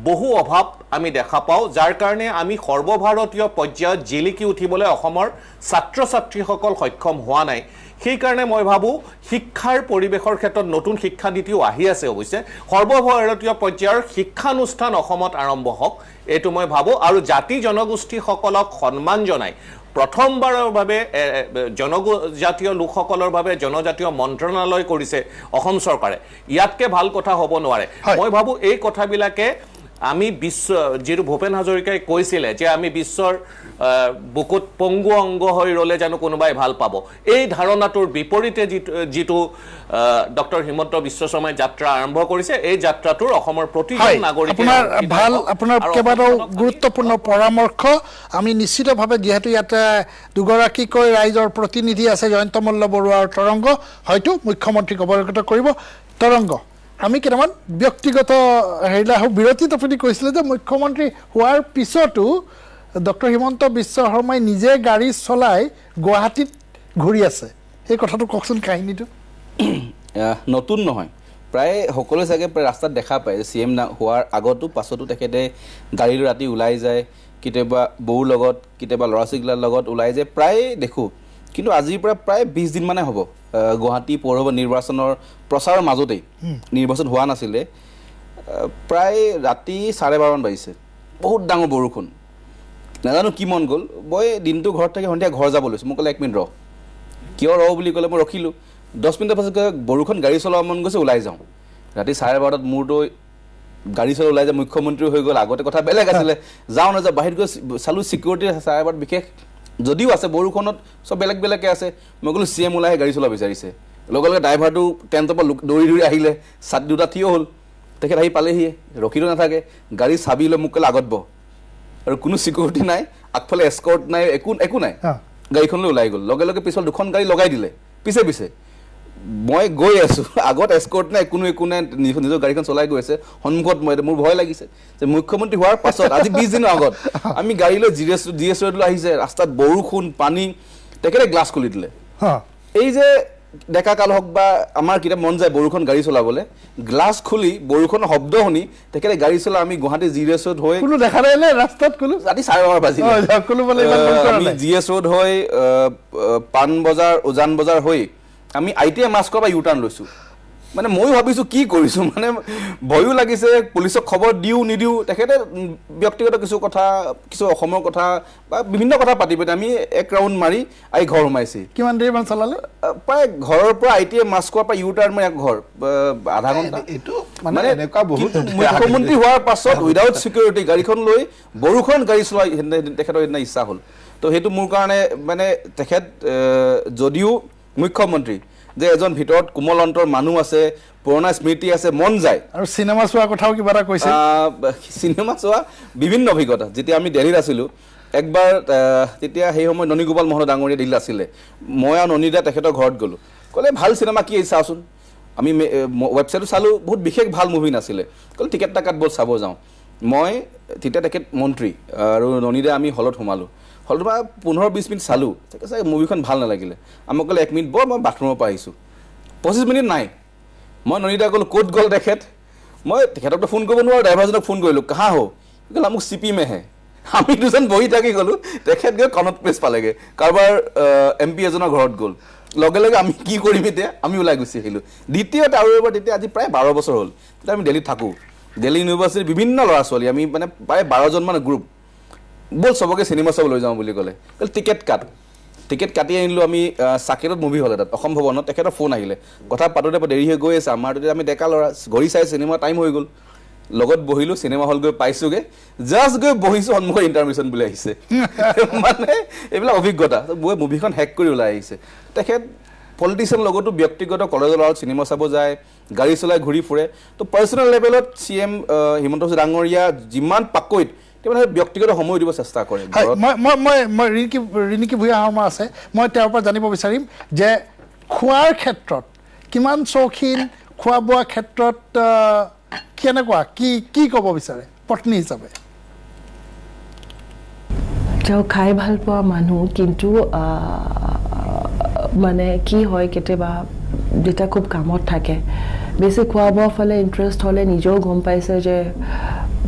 বহু অভাৱ আমি দেখা পাওঁ যাৰ কাৰণে আমি সৰ্বভাৰতীয় পৰ্যায়ত জিলিকি উঠিবলৈ অসমৰ ছাত্ৰ ছাত্ৰীসকল সক্ষম হোৱা নাই সেই কাৰণে মই ভাবোঁ শিক্ষাৰ পৰিৱেশৰ ক্ষেত্ৰত নতুন শিক্ষা নীতিও আহি আছে অৱশ্যে সৰ্বভাৰতীয় পৰ্যায়ৰ শিক্ষানুষ্ঠান অসমত আৰম্ভ হওক এইটো মই ভাবোঁ আৰু জাতি জনগোষ্ঠীসকলক সন্মান জনাই প্ৰথমবাৰৰ বাবে জনজাতীয় লোকসকলৰ বাবে জনজাতীয় মন্ত্ৰণালয় কৰিছে অসম চৰকাৰে ইয়াতকে ভাল কথা হ'ব নোৱাৰে মই ভাবোঁ এই কথাবিলাকে আমি বিশ্ব যিটো ভূপেন হাজৰিকাই কৈছিলে যে আমি বিশ্বৰ বুকুত পংগু অংগ হৈ ৰ'লে জানো কোনোবাই ভাল পাব এই ধাৰণাটোৰ বিপৰীতে যিটো ডক্টৰ হিমন্ত বিশ্ব শৰ্মাই যাত্ৰা আৰম্ভ কৰিছে এই যাত্ৰাটোৰ অসমৰ প্ৰতিজন নাগৰিকে আপোনাৰ কেইবাটাও গুৰুত্বপূৰ্ণ পৰামৰ্শ আমি নিশ্চিতভাৱে যিহেতু ইয়াতে দুগৰাকীকৈ ৰাইজৰ প্ৰতিনিধি আছে জয়ন্ত মল্ল বৰুৱা আৰু তৰংগ হয়তো মুখ্যমন্ত্ৰীক অৱগত কৰিব তৰংগ আমি কেইটামান ব্যক্তিগত হেৰিলা বিৰতিত আপুনি কৈছিলে যে মুখ্যমন্ত্ৰী হোৱাৰ পিছতো ডক্টৰ হিমন্ত বিশ্ব শৰ্মাই নিজে গাড়ী চলাই গুৱাহাটীত ঘূৰি আছে সেই কথাটো কওকচোন কাহিনীটো নতুন নহয় প্ৰায় সকলোৱে চাগে প্ৰায় ৰাস্তাত দেখা পায় যে CM হোৱাৰ আগতো পাছতো তেখেতে গাড়ী ৰাতি ওলাই যায় কেতিয়াবা বৌৰ লগত কেতিয়াবা ল'ৰা ছোৱালীৰ লগত ওলাই যায় প্ৰায় দেখোঁ কিন্তু আজিৰ পৰা প্ৰায় 20 দিন মানে হ'ব গুৱাহাটী পৌৰসভা নিৰ্বাচনৰ প্ৰচাৰৰ মাজতেই নিৰ্বাচন হোৱা নাছিলে প্ৰায় ৰাতি 12:30 বাজিছে বহুত ডাঙৰ বৰষুণ নাজানো কি মন গ'ল মই দিনটো ঘৰত থাকি সন্ধিয়া ঘৰ যাব লৈছোঁ মোক ক'লে 1 মিনিট ৰ কিয় ৰ বুলি ক'লে মই ৰখিলোঁ 10 মিনিটৰ পাছত বৰষুণ গাড়ী চলাব মন গৈছে ওলাই যাওঁ ৰাতি 12:30 মোৰতো গাড়ী চলাই ওলাই যায় মুখ্যমন্ত্ৰী হৈ গ'ল আগতে কথা বেলেগ আছিলে যাওঁ নাযাওঁ বাহিৰত গৈ চালোঁ চিকিউৰিটি 12:30 বিশেষ যদিও আছে বৰষুণত চব বেলেগ বেলেগকৈ আছে মই ক'লোঁ CM ওলাই গাড়ী চলাব বিচাৰিছে লগে লগে ড্ৰাইভাৰটো টেণ্টৰ পৰা দৌৰি দৌৰি আহিলে ছাতি দুটা থিয় হ'ল তেখেত আহি পালেহি ৰখিতো নাথাকে গাড়ী চাবি লৈ মোক ক'লে আগত বহ আৰু কোনো চিকিউৰিটি নাই আগফালে এস্কৰ্ট নাই একো নাই গাড়ীখনলৈ ওলাই গ'ল লগে লগে পিছফালে দুখন গাড়ী লগাই দিলে পিছে পিছে মই গৈ আছোঁ আগত এস্কৰ্ট নাই একো নাই নিজৰ গাড়ীখন চলাই গৈ আছে সন্মুখত মই মোৰ ভয় লাগিছে যে মুখ্যমন্ত্ৰী হোৱাৰ পাছত আজি 20 দিনৰ আগত আমি গাড়ী লৈ GS ৰোডলৈ আহিছে ৰাস্তাত বৰষুণ পানী তেখেতে গ্লাছ খুলি দিলে এই যে ডেকা কাল হওক বা আমাৰ কেতিয়াবা মন যায় বৰষুণ গাড়ী চলাবলৈ গ্লাছ খুলি বৰষুণৰ শব্দ শুনি তেখেতে গাড়ী চলা আমি গুৱাহাটী GS ৰোড হৈ কোনো দেখা নাই ৰাস্তাত কোনো ৰাতি 12:30 বাজিলে আমি GS ৰোড হৈ পাণ বজাৰ উজান বজাৰ হৈ আমি ITI মাস্কৰ পৰা ইউটাৰ্ণ লৈছোঁ মানে ময়ো ভাবিছোঁ কি কৰিছোঁ মানে ভয়ো লাগিছে পুলিচক খবৰ দিওঁ নিদিওঁ তেখেতে ব্যক্তিগত কিছু অসমৰ কথা বা বিভিন্ন কথা পাতি পাতি আমি এক ৰাউণ্ড মাৰি আহি ঘৰ সোমাইছে কিমান দেৰিমান চলালে প্ৰায় ঘৰৰ পৰা ITI মাস্কৰ পৰা ইউটাৰ্ণ মাৰি ঘৰ আধা ঘণ্টা এইটো মানে এনেকুৱা বহুত মুখ্যমন্ত্ৰী হোৱাৰ পাছত উইদাউট চিকিউৰিটি গাড়ীখন লৈ বৰষুণ গাড়ী চলোৱা তেখেতৰ সেইদিনা ইচ্ছা হ'ল তো সেইটো মোৰ কাৰণে মানে তেখেত যদিও মুখ্যমন্ত্ৰী যে এজন ভিতৰত কোমল অন্তৰ মানুহ আছে পুৰণা স্মৃতি আছে মন যায় আৰু চিনেমা চোৱাৰ কথাও কিবা এটা কৈছে চিনেমা চোৱা বিভিন্ন অভিজ্ঞতা যেতিয়া আমি দিল্লীত আছিলোঁ একবাৰ তেতিয়া সেই সময় ননী গোপাল মহন্ত ডাঙৰীয়া দিল্লীত আছিলে মই আৰু ননীদা তেখেতৰ ঘৰত গ'লোঁ ক'লে ভাল চিনেমা কি চাওঁচোন আমি ৱেবছাইটটো চালোঁ বহুত বিশেষ ভাল মুভি নাছিলে ক'লে টিকেট এটা কাট ব'ল চাব যাওঁ মই তেতিয়া তেখেত মন্ত্ৰী আৰু ননীদা আমি হলত সোমালোঁ হলটো 15-20 মিনিট চালোঁ তাকে মুভিখন ভাল নালাগিলে আমাক ক'লে 1 মিনিট বৰ মই বাথৰুমৰ পৰা আহিছোঁ 25 মিনিট নাই মই ননীদা ক'লোঁ ক'ত গ'ল তেখেত মই তেখেতকতো ফোন কৰিব নোৱাৰোঁ ড্ৰাইভাৰজনক ফোন কৰিলোঁ কাহা হো ক'লে মোক CP में है আমি দুজন বহি থাকি গ'লোঁ তেখেত গৈ কনট প্লেচ পালেগৈ কাৰোবাৰ MP এজনৰ ঘৰত গ'ল লগে লগে আমি কি কৰিম এতিয়া আমি ওলাই গুচি আহিলোঁ দ্বিতীয়তে আৰু এবাৰ তেতিয়া আজি প্ৰায় 12 বছৰ হ'ল তেতিয়া আমি দিল্লীত থাকোঁ দিল্লী ইউনিভাৰ্চিটিৰ বিভিন্ন ল'ৰা ছোৱালী আমি মানে প্ৰায় 12জন মান গ্ৰুপ বল সবকে চিনেমা চাব লৈ যাওঁ বুলি ক'লে টিকেট কাটি আনিলোঁ আমি চাকেটত মুভি হ'ল তাত অসম ভৱনত তেখেতৰ ফোন আহিলে কথা পাতোঁতে দেৰি হৈ গৈ আছে আমাৰ তেতিয়া আমি ডেকা ল'ৰা ঘড়ী চাই চিনেমা টাইম হৈ গ'ল লগত বহিলোঁ চিনেমা হল গৈ পাইছোঁগৈ জাষ্ট গৈ বহিছোঁ সন্মুখত ইণ্টাৰমিশ্যন বুলি আহিছে মানে এইবিলাক অভিজ্ঞতা বৈ মুভিখন হেক কৰি ওলাই আহিছে তেখেত পলিটিচিয়ান লগতো ব্যক্তিগত কলেজৰ লগত চিনেমা চাব যায় গাড়ী চলাই ঘূৰি ফুৰে তো পাৰ্চনেল লেভেলত CM হিমন্ত বিশ্ব ডাঙৰীয়া যিমান পাকৈত মানে ব্যক্তিগত সময় দিব চেষ্টা কৰে মই ৰিণিকি ভূঞা শৰ্মা আছে মই তেওঁৰ পৰা জানিব বিচাৰিম যে খোৱাৰ ক্ষেত্ৰত কিমান চৌখিন খোৱা বোৱা ক্ষেত্ৰত কেনেকুৱা কি ক'ব বিচাৰে পত্নী হিচাপে তেওঁ খাই ভাল পোৱা মানুহ কিন্তু মানে কি হয় কেতিয়াবা যেতিয়া খুব কামত থাকে বেছি খোৱা বোৱাৰ ফালে ইণ্টাৰেষ্ট হ'লে নিজেও গম পাইছে যে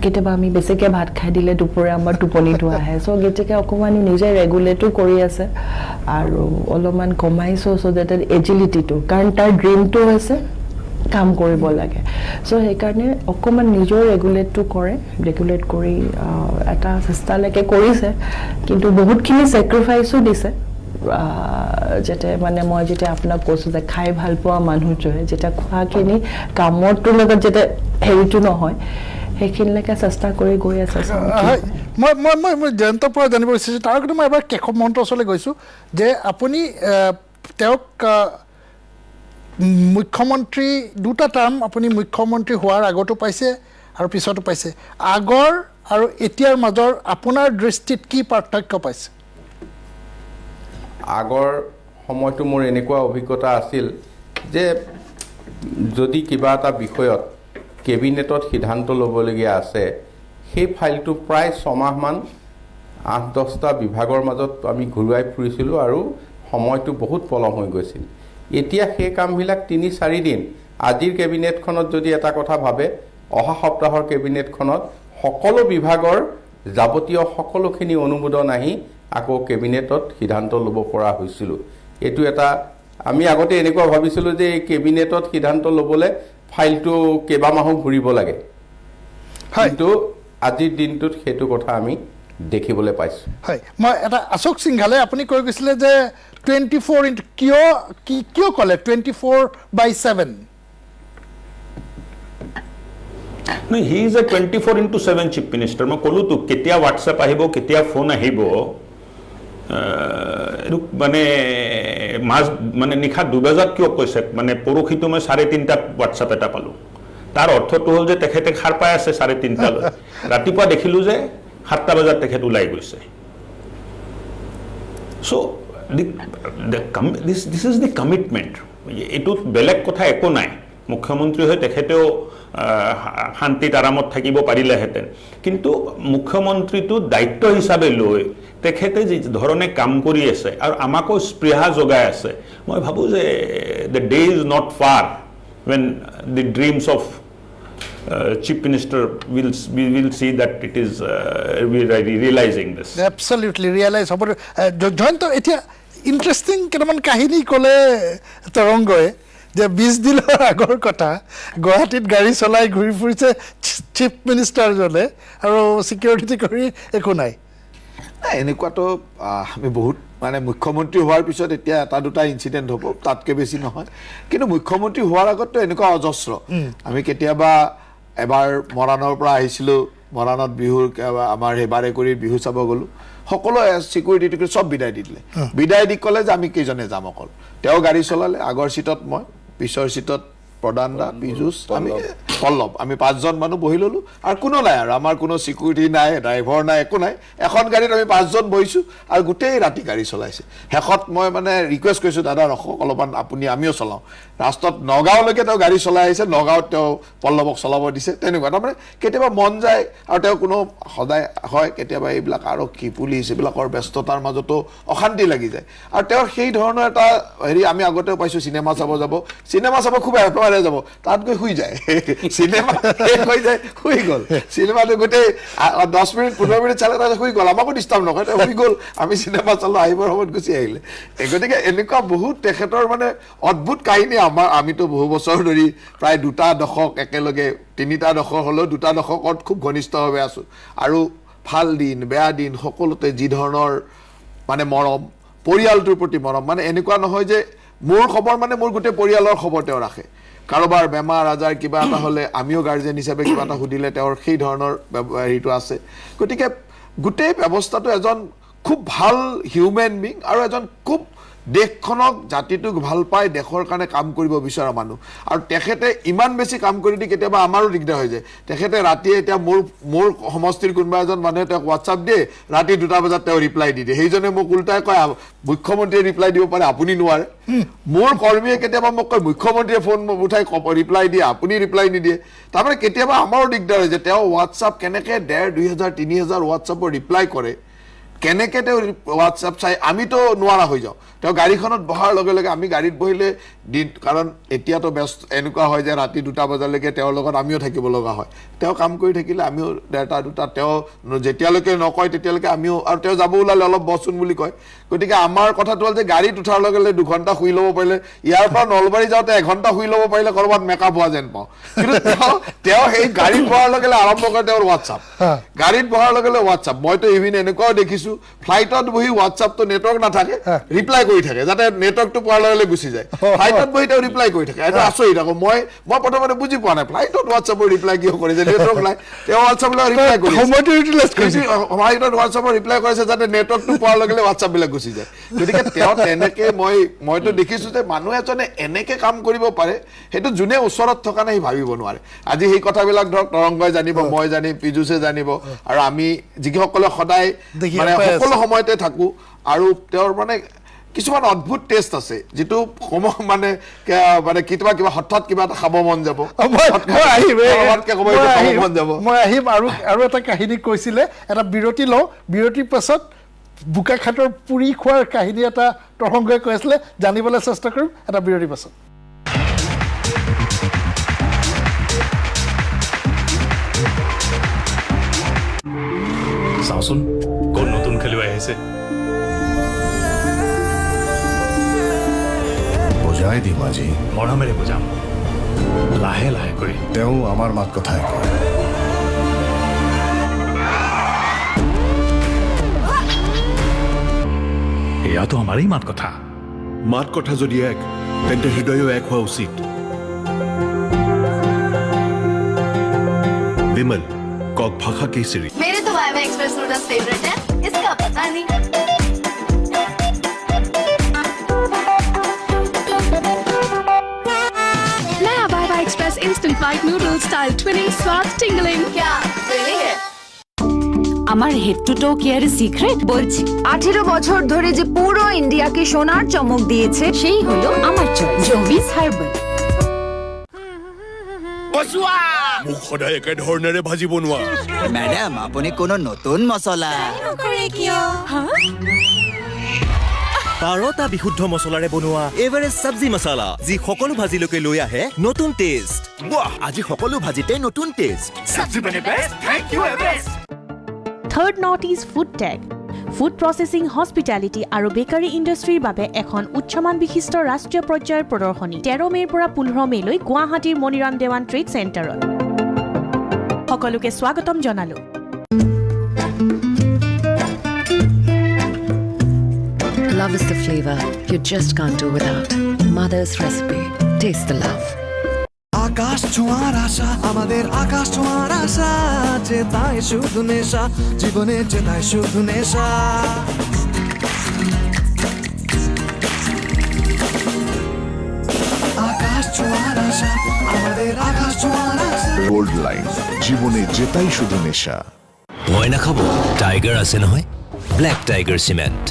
কেতিয়াবা আমি বেছিকৈ ভাত খাই দিলে দুপৰীয়া আমাৰ টোপনিটো আহে চ' গতিকে অকণমান নিজে ৰেগুলেটো কৰি আছে আৰু অলপমান কমাইছোঁ চ' দেট এজিলিটিটো কাৰণ তাৰ ড্ৰিমটো হৈছে কাম কৰিব লাগে চ' সেইকাৰণে অকণমান নিজৰ ৰেগুলেট কৰি এটা চেষ্টালৈকে কৰিছে কিন্তু বহুতখিনি ছেক্ৰিফাইচো দিছে যাতে মানে মই যেতিয়া আপোনাক কৈছোঁ যে খাই ভাল পোৱা মানুহটোৱে যেতিয়া খোৱাখিনি কামৰটোৰ লগত যাতে হেৰিটো নহয় সেইখিনিলৈকে চেষ্টা কৰি গৈ আছে মই জয়ন্তৰ পৰা জানিব বিচাৰিছোঁ তাৰ আগতে মই এবাৰ কেশৱ মহন্তৰ ওচৰলৈ গৈছোঁ যে আপুনি তেওঁক মুখ্যমন্ত্ৰী দুটা টাৰ্ম আপুনি মুখ্যমন্ত্ৰী হোৱাৰ আগতো পাইছে আৰু পিছতো পাইছে আগৰ আৰু এতিয়াৰ মাজৰ আপোনাৰ দৃষ্টিত কি পাৰ্থক্য পাইছে আগৰ সময়টো মোৰ এনেকুৱা অভিজ্ঞতা আছিল যে যদি কিবা এটা বিষয়ত কেবিনেটত সিদ্ধান্ত ল'বলগীয়া আছে সেই ফাইলটো প্ৰায় 6 মাহমান 8-10টা বিভাগৰ মাজত আমি ঘূৰাই ফুৰিছিলোঁ আৰু সময়টো বহুত পলম হৈ গৈছিল এতিয়া সেই কামবিলাক 3-4 দিন আজিৰ কেবিনেটখনত যদি এটা কথা ভাবে অহা সপ্তাহৰ কেবিনেটখনত সকলো বিভাগৰ যাৱতীয় সকলোখিনি অনুমোদন আহি আকৌ কেবিনেটত সিদ্ধান্ত ল'ব পৰা হৈছিল এটো এটা আমি আগতে এনেকুৱা ভাবিছিলো যে কেবিনেটত সিদ্ধান্ত ল'বলৈ ফাইলটো কেবা মাহ ঘূৰিব লাগে কিন্তু আজিৰ দিনটোত হেতু কথা আমি দেখিবলৈ পাইছো হয় মই এটা অশোক সিংঘালে আপুনি কৈ গৈছিলে যে 24 কিয় কলে 24/7 No, he is a 24/7 chief minister. মই কলো তো কেতিয়া WhatsApp আহিব কেতিয়া ফোন আহিব মানে মাছ মানে নিখা 2 বজাত কিয় কৈছে মানে পৰখিটো মই 3:30টাত WhatsApp এটা পালো তাৰ অৰ্থটো হ'ল যে তেখেতে খাৰ পাই আছে 3:30টা লৈ ৰাতিপুৱা দেখিলো যে 7টা বজাত তেখেত ওলাই গৈছে so this is the commitment এটো বেলেগ কথা একো নাই মুখ্যমন্ত্ৰী হৈ তেখেতেও শান্তিত আৰামত থাকিব পাৰিলেহেঁতেন কিন্তু মুখ্যমন্ত্ৰীটো দায়িত্ব হিচাপে লৈ তেখেতে যি ধৰণে কাম কৰি আছে আৰু আমাকো স্পৃহা যোগাই আছে মই ভাবো যে the day is not far when the dreams of chief minister will see that it is we are realizing this absolutely realize হ'ব জয়ন্ত এতিয়া ইন্টাৰেষ্টিং কেটামান কাহিনী ক'লে তৰংগই যে 20 দিনৰ আগৰ কথা গুৱাহাটীত গাড়ী চলাই ঘূৰি ফুৰিছে চিফ মিনিষ্টাৰজনে আৰু সিকিউৰিটি কৰি একো নাই এনেকুৱাতো আমি বহুত মানে মুখ্যমন্ত্ৰী হোৱাৰ পিছত এতিয়া এটা দুটা ইনসিডেন্ট হ'ব তাতকে বেছি নহয় কিন্তু মুখ্যমন্ত্ৰী হোৱাৰ আগতো এনেকুৱা অজস্ৰ আমি কেতিয়াবা এবাৰ মৰাণৰ পৰা আহিছিলো মৰাণত বিহুৰ আমাৰ হেবাৰে কৰি বিহু চাব গলো সকলো সিকিউৰিটি সব বিদায় দি দিলে বিদায় দি কলে যে আমি কেজনে যাম অকল তেও গাড়ী চলালে আগৰ সিটত মই পিছৰ সিটত প্ৰদানদা বিজুস আমি পল্লৱ আমি 5 জন মানুহ বহি ললো আৰু কোনো নাই আৰু আমাৰ কোনো সিকিউৰিটি নাই ড্ৰাইভাৰ নাই একো নাই এখন গাড়ীত আমি 5 জন বহিছো আৰু গোটেই ৰাতি গাড়ী চলাইছে হেকত মই মানে ৰিকুৱেষ্ট কৰিছো দাদা ৰখক অলপমান আপুনি আমিও চলাও ৰাস্তাত নগাঁওলৈকে তেও গাড়ী চলাই আহিছে নগাঁওত তেও পল্লৱক চলাব দিছে তেনেকুৱা তাৰমানে কেতিয়াবা মন যায় আৰু তেও কোনো সদায় হয় কেতিয়াবা এইবিলাক আৰক্ষী পুলিচ এইবিলাকৰ ব্যস্ততাৰ মাজতো অশান্তি লাগি যায় আৰু তেও সেই ধৰণৰ এটা হেৰি আমি আগতেও পাইছো চিনেমা চাব যাব চিনেমা চাব খুব একেবাৰে যাব তাত গৈ শুই যায় চিনেমা হৈ যায় শুই গ'ল চিনেমাটো গোটেই 10 মিনিট 15 মিনিট চালে তাত শুই গ'ল আমাকো ডিষ্টাৰ্ব নকৰে শুই গ'ল আমি চিনেমা চালো আহিবৰ সময়ত গুচি আহিলে গতিকে এনেকুৱা বহুত তেখেতৰ মানে অদ্ভুত কাহিনী আমিতো বহু বছৰ ধৰি প্ৰায় 2টা দশক একেলগে 3টা দশক হলেও 2টা দশকত খুব ঘনিষ্ঠভাৱে আছো আৰু ভাল দিন বেয়া দিন সকলোতে যি ধৰণৰ মানে মৰম পৰিয়ালটোৰ প্ৰতি মৰম মানে এনেকুৱা নহয় যে মোৰ খবৰ মানে মোৰ গোটেই পৰিয়ালৰ খবৰ তেওঁ ৰাখে কাৰোবাৰ বেমাৰ আজাৰ কিবা এটা হলে আমিও গাৰ্জেন হিচাপে কিবা এটা সুধিলে তেওঁৰ সেই ধৰণৰ হেৰিটো আছে গতিকে গোটেই ব্যৱস্থাটো এজন খুব ভাল হিউম্যান বিং আৰু এজন খুব দেশখনক জাতিটোক ভাল পায় দেশৰ কাৰণে কাম কৰিব বিচৰা মানুহ আৰু তেখেতে ইমান বেছি কাম কৰি দি কেতিয়াবা আমাৰো দিগদাৰ হৈ যায় তেখেতে ৰাতি এতিয়া মোৰ সমষ্টিৰ কোনোবা এজন মানুহে তেওঁক হোৱাটছআপ দিয়ে ৰাতি 2টা বজাত তেওঁ ৰিপ্লাই দি দিয়ে সেইজনে মোক উল্টাই কয় মুখ্যমন্ত্ৰীয়ে ৰিপ্লাই দিব পাৰে আপুনি নোৱাৰে মোৰ কৰ্মীয়ে কেতিয়াবা মোক কয় মুখ্যমন্ত্ৰীয়ে ফোন উঠাই ৰিপ্লাই দিয়ে আপুনি ৰিপ্লাই নিদিয়ে তাৰমানে কেতিয়াবা আমাৰো দিগদাৰ হৈ যায় তেওঁ হোৱাটছআপ কেনেকে 1,500 2,000 3,000 হোৱাটছআপৰ ৰিপ্লাই কৰে কেনেকে তেওঁ হোৱাটছআপ চাই আমিতো নোৱাৰা হৈ যাওঁ তেওঁ গাড়ীখনত বহাৰ লগে লগে আমি গাড়ীত বহিলে দিন কাৰণ এতিয়াতো ব্যস্ত এনেকুৱা হয় যে ৰাতি 2টা বজালৈকে তেওঁৰ লগত আমিও থাকিব লগা হয় তেওঁ কাম কৰি থাকিলে আমিও 1:30 2টা তেওঁ যেতিয়ালৈকে নকয় তেতিয়ালৈকে আমিও আৰু তেওঁ যাব ওলালে অলপ বসুন বুলি কয় গতিকে আমাৰ কথাটো হ'ল যে গাড়ীত উঠাৰ লগে লগে 2 ঘণ্টা শুই ল'ব পাৰিলে ইয়াৰ পৰা নলবাৰী যাওঁতে 1 ঘণ্টা শুই ল'ব পাৰিলে কৰবাত মেকআপ হোৱা যেন পাওঁ কিন্তু তেওঁ সেই গাড়ীত বহাৰ লগে লগে আৰম্ভ কৰে তেওঁৰ হোৱাটছআপ গাড়ীত বহাৰ লগে লগে হোৱাটছআপ মইতো ইভিন এনেকুৱাও দেখিছো ফ্লাইটত বহি হোৱাটছআপটো নেটৱৰ্ক নাথাকে ৰিপ্লাই কৰি থাকে যাতে নেটৱৰ্কটো পোৱাৰ লগে লগে গুচি যায় ফ্লাইটত বহি তেওঁ ৰিপ্লাই কৰি থাকে এইটো আচৰিত আকৌ মই প্ৰথমতে বুজি পোৱা নাই ফ্লাইটত হোৱাটছএপৰ ৰিপ্লাই কিয় কৰিছে নেটৱৰ্ক নাই তেওঁ হোৱাটছএপলৈ ৰিপ্লাই কৰিছে সময়টো ইউটিলাইজ কৰিছে ফ্লাইটত হোৱাটছএপৰ ৰিপ্লাই কৰিছে যাতে নেটৱৰ্কটো পোৱাৰ লগে লগে হোৱাটছএপবিলাক গুচি যায় গতিকে তেওঁ তেনেকে মইতো দেখিছোঁ যে মানুহ এজনে এনেকে কাম কৰিব পাৰে সেইটো যোনে ওচৰত থকা নাই ভাবিব নোৱাৰে আজি সেই কথাবিলাক ধৰক তৰংগই জানিব মই জানিম পীযুষে জানিব আৰু আমি যিসকলে সদায় মানে সকলো সময়তে থাকোঁ আৰু তেওঁৰ মানে কিছুমান অদ্ভুত টেষ্ট আছে যিটো মানে কিবা হঠাৎ কিবা এটা খাব মন যাব মই আহিম আৰু এটা কাহিনী কৈছিলে এটা বিৰতি লওঁ বিৰতিৰ পাছত বোকাখাটৰ পুৰি খোৱাৰ কাহিনী এটা তৰংগই কৈ আছিলে জানিবলৈ চেষ্টা কৰিম এটা বিৰতিৰ পাছত চাওঁচোন কোন নতুন খেলুৱৈ আহিছে বুজাই দিম আজি মৰমেৰে বুজাম লাহে লাহেকৈ তেওঁ আমাৰ মাত কথাই কয় এয়াতো আমাৰেই মাত কথা মাত কথা যদি এক তেন্তে হৃদয়ো এক হোৱা উচিত विमल कॉक भाखा केसरी मेरे तो वाइवा एक्सप्रेस नूडल्स फेवरेट है इसका पता नहीं नया viva express instant white noodles style twinning स्वाद टिंगलिंग क्या ट्विनिंग है আমার হেডটুটো কি আর সিক্রেট বলছি 18 বছর ধরে যে পুরো ইন্ডিয়াকে সোনার চমক দিয়েছে সেই হলো আমার চয়েস জোভিস হার্বাল বসুয়া মুখ সদায় একে ধৰণেৰে ভাজি বনোৱা ম্যাডাম আপুনি কোনো নতুন মছলা करे क्यों हाँ 12টা বিশুদ্ধ মছলাৰে বনোৱা এভাৰেষ্ট সবজি মছলা যি সকলো ভাজিলৈকে লৈ আহে নতুন টেষ্ট বাহ আজি সকলো ভাজিতে নতুন টেষ্ট সবজি বনে best thank you Everest third north east food tech food processing hospitality আৰু বেকাৰী ইণ্ডাষ্ট্ৰীৰ বাবে এখন উচ্চমান বিশিষ্ট ৰাষ্ট্ৰীয় পৰ্যায়ৰ প্ৰদৰ্শনী 13 মে'ৰ পৰা 15 মে'লৈ গুৱাহাটীৰ মণিৰাম দেৱান ট্ৰেড চেণ্টাৰত সকলোকে স্বাগতম জনালো Love is the flavor you just can't do without. Mother's recipe. Taste the love. আকাশ ছোঁয়ার আশা আমাদের আকাশ ছোঁয়ার আশা চেতায় শুধু নেশা জীবনে চেতায় শুধু নেশা আকাশ ছোঁয়ার আশা আমাদের আকাশ ছোঁয়ার আশা গোল্ড লাইন জীবনে জেতাই শুধু নেশা মই নাখাবো টাইগাৰ আছে নহয় ব্লেক টাইগাৰ সিমেন্ট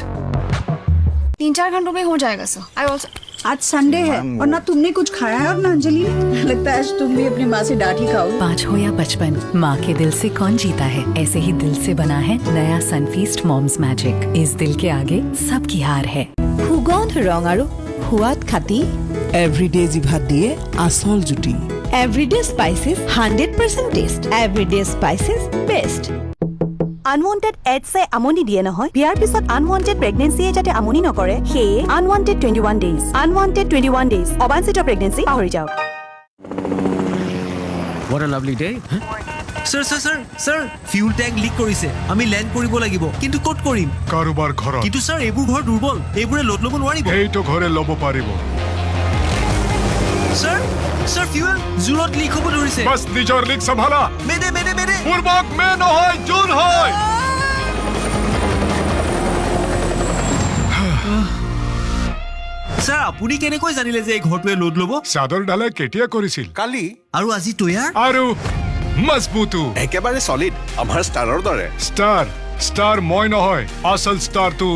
3-4 घंटों में हो जाएगा सर आई ऑल्सो आज संडे है और ना तुमने कुछ खाया है और ना अंजलि लगता है आज तुम भी अपनी माँ से डांट ही खाओ 5 हो या 55 माँ के दिल से कौन जीता है ऐसे ही दिल से बना है नया सनफीस्ट मॉम्स मैजिक इस दिल के आगे सबकी हार है সুগন্ধ ৰং আৰু সোৱাদ খাতি এভৰিডে জিভাত দিয়ে আচল জুতি everyday spices 100% taste everyday spices best unwanted ads আমনি দিয়ে নহয় বিয়াৰ পিছত আনৱান্টেড প্ৰেগনেন্সিয়ে যাতে আমনি নকৰে সেয়ে আনৱান্টেড 21 ডেজ অবাঞ্ছিত প্ৰেগনেন্সি পাহৰি যাওক What a lovely day. Sir, fuel tank leak কৰিছে আমি ল্যান্ড কৰিব লাগিব কিন্তু ক'ত কৰিম কাৰোবাৰ ঘৰত কিন্তু স্যাৰ এইবোৰ ঘৰ দুৰ্বল এইবোৰে লোড ল'ব নোৱাৰিব এইটো ঘৰে ল'ব পাৰিব স্যাৰ fuel জোৰত লিক হ'ব ধৰিছে বাস নিজৰ লিক সম্ভালা মেডে পূৰ্বক মে নহয় জুন হয় স্যাৰ আপুনি কেনেকৈ জানিলে যে এই ঘৰটোৱে লোড ল'ব চাদৰ ঢালাই কেতিয়া কৰিছিল কালি আৰু আজি তৈয়াৰ আৰু মজবুতো একেবাৰে সলিড আমাৰ ষ্টাৰৰ দৰে ষ্টাৰ মই নহয় আচল ষ্টাৰটো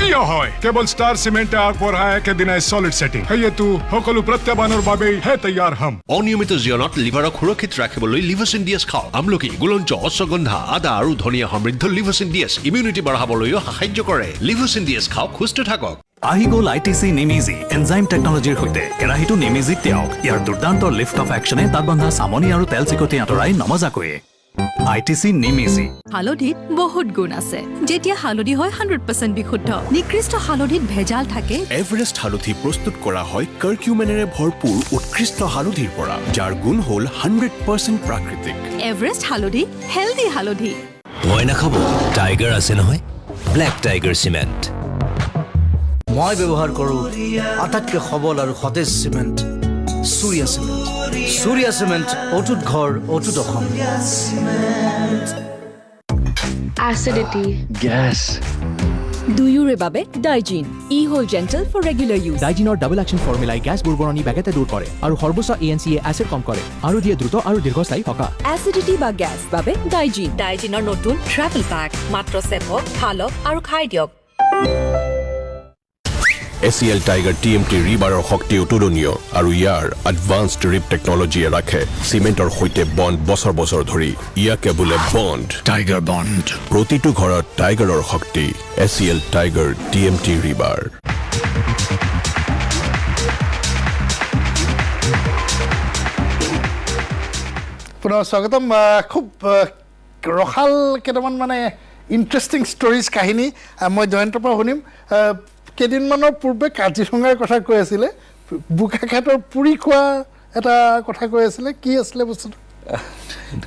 ইয়া হয় কেৱল ষ্টাৰ চিমেণ্টে আগবঢ়ায় একেদিনাই সলিড ছেটিং সেয়েতো সকলো প্ৰত্যাহ্বানৰ বাবেই হে তৈয়াৰ হম অনিয়মিত জীৱনত লিভাৰক সুৰক্ষিত ৰাখিবলৈ লিভাছ ইণ্ডিয়াছ খাওক আমলকি গুলঞ্চ অশ্বগন্ধা আদা আৰু ধনিয়া সমৃদ্ধ লিভাছ ইণ্ডিয়াছ ইমিউনিটি বঢ়াবলৈও সাহায্য কৰে লিভাছ ইণ্ডিয়াছ খাওক সুস্থ থাকক আহি গ'ল আইটিচি নেমেজি এনজাইম টেকনলজিৰ সৈতে কেৰাহীটো নেমেজিত তেওঁক ইয়াৰ দুৰ্দান্ত লিফ্ট অফ একশ্যনে তাত বন্ধা চামনি আৰু তেল চিকটি আঁতৰাই নমজাকৈয়ে আইটিচি নেমেজি হালধিত বহুত গুণ আছে যেতিয়া হালধি হয় 100% বিশুদ্ধ নিকৃষ্ট হালধিত ভেজাল থাকে এভাৰেষ্ট হালধি প্ৰস্তুত কৰা হয় কাৰ্কিউমেনেৰে ভৰপূৰ উৎকৃষ্ট হালধিৰ পৰা যাৰ গুণ হ'ল 100% প্ৰাকৃতিক এভাৰেষ্ট হালধি হেলদি হালধি মই নাখাবো টাইগাৰ আছে নহয় ব্লেক টাইগাৰ সিমেন্ট মই ব্যৱহাৰ কৰোঁ আটাইতকৈ সবল আৰু সতেজ চিমেণ্ট সূৰ্য চিমেণ্ট সূৰ্য চিমেণ্ট অটুট ঘৰ অটুট অসম Acidity. Gas. দুয়োৰে বাবে ডাইজিন ই হ'ল জেণ্টেল ফৰ ৰেগুলাৰ ইউজ ডাইজিনৰ ডাবল একশ্যন ফৰ্মুলাই গেছবোৰ বৰণি বেগেতে দূৰ কৰে আৰু সৰ্বোচ্চ ANC-য়ে এচিড কম কৰে আৰু দিয়ে দ্ৰুত আৰু দীৰ্ঘস্থায়ী সকাহ এচিডিটি বা গেছ বাবে ডাইজিন ডাইজিনৰ নতুন ট্ৰেভেল পেক মাত্ৰ চেপক খালক আৰু খাই দিয়ক ACL Tiger TMT ৰিবাৰৰ শক্তি অতুলনীয় আৰু ইয়াৰ এডভান্সড ৰিপ টেকনলজিয়ে ৰাখে চিমেণ্টৰ সৈতে বণ্ড বছৰ বছৰ ধৰি ইয়াকে বোলে বণ্ড টাইগাৰ বণ্ড প্ৰতিটো ঘৰত টাইগাৰৰ শক্তি ACL Tiger TMT ৰিবাৰ পুনৰ স্বাগতম খুব ৰখাল কেইটামান মানে ইণ্টাৰেষ্টিং ষ্টৰিজ কাহিনী মই জয়ন্তৰ পৰা শুনিম কেইদিনমানৰ পূৰ্বে কাজিৰঙাৰ কথা কৈ আছিলে বোকাখাটৰ পুৰি খোৱা এটা কথা কৈ আছিলে কি আছিলে বস্তুটো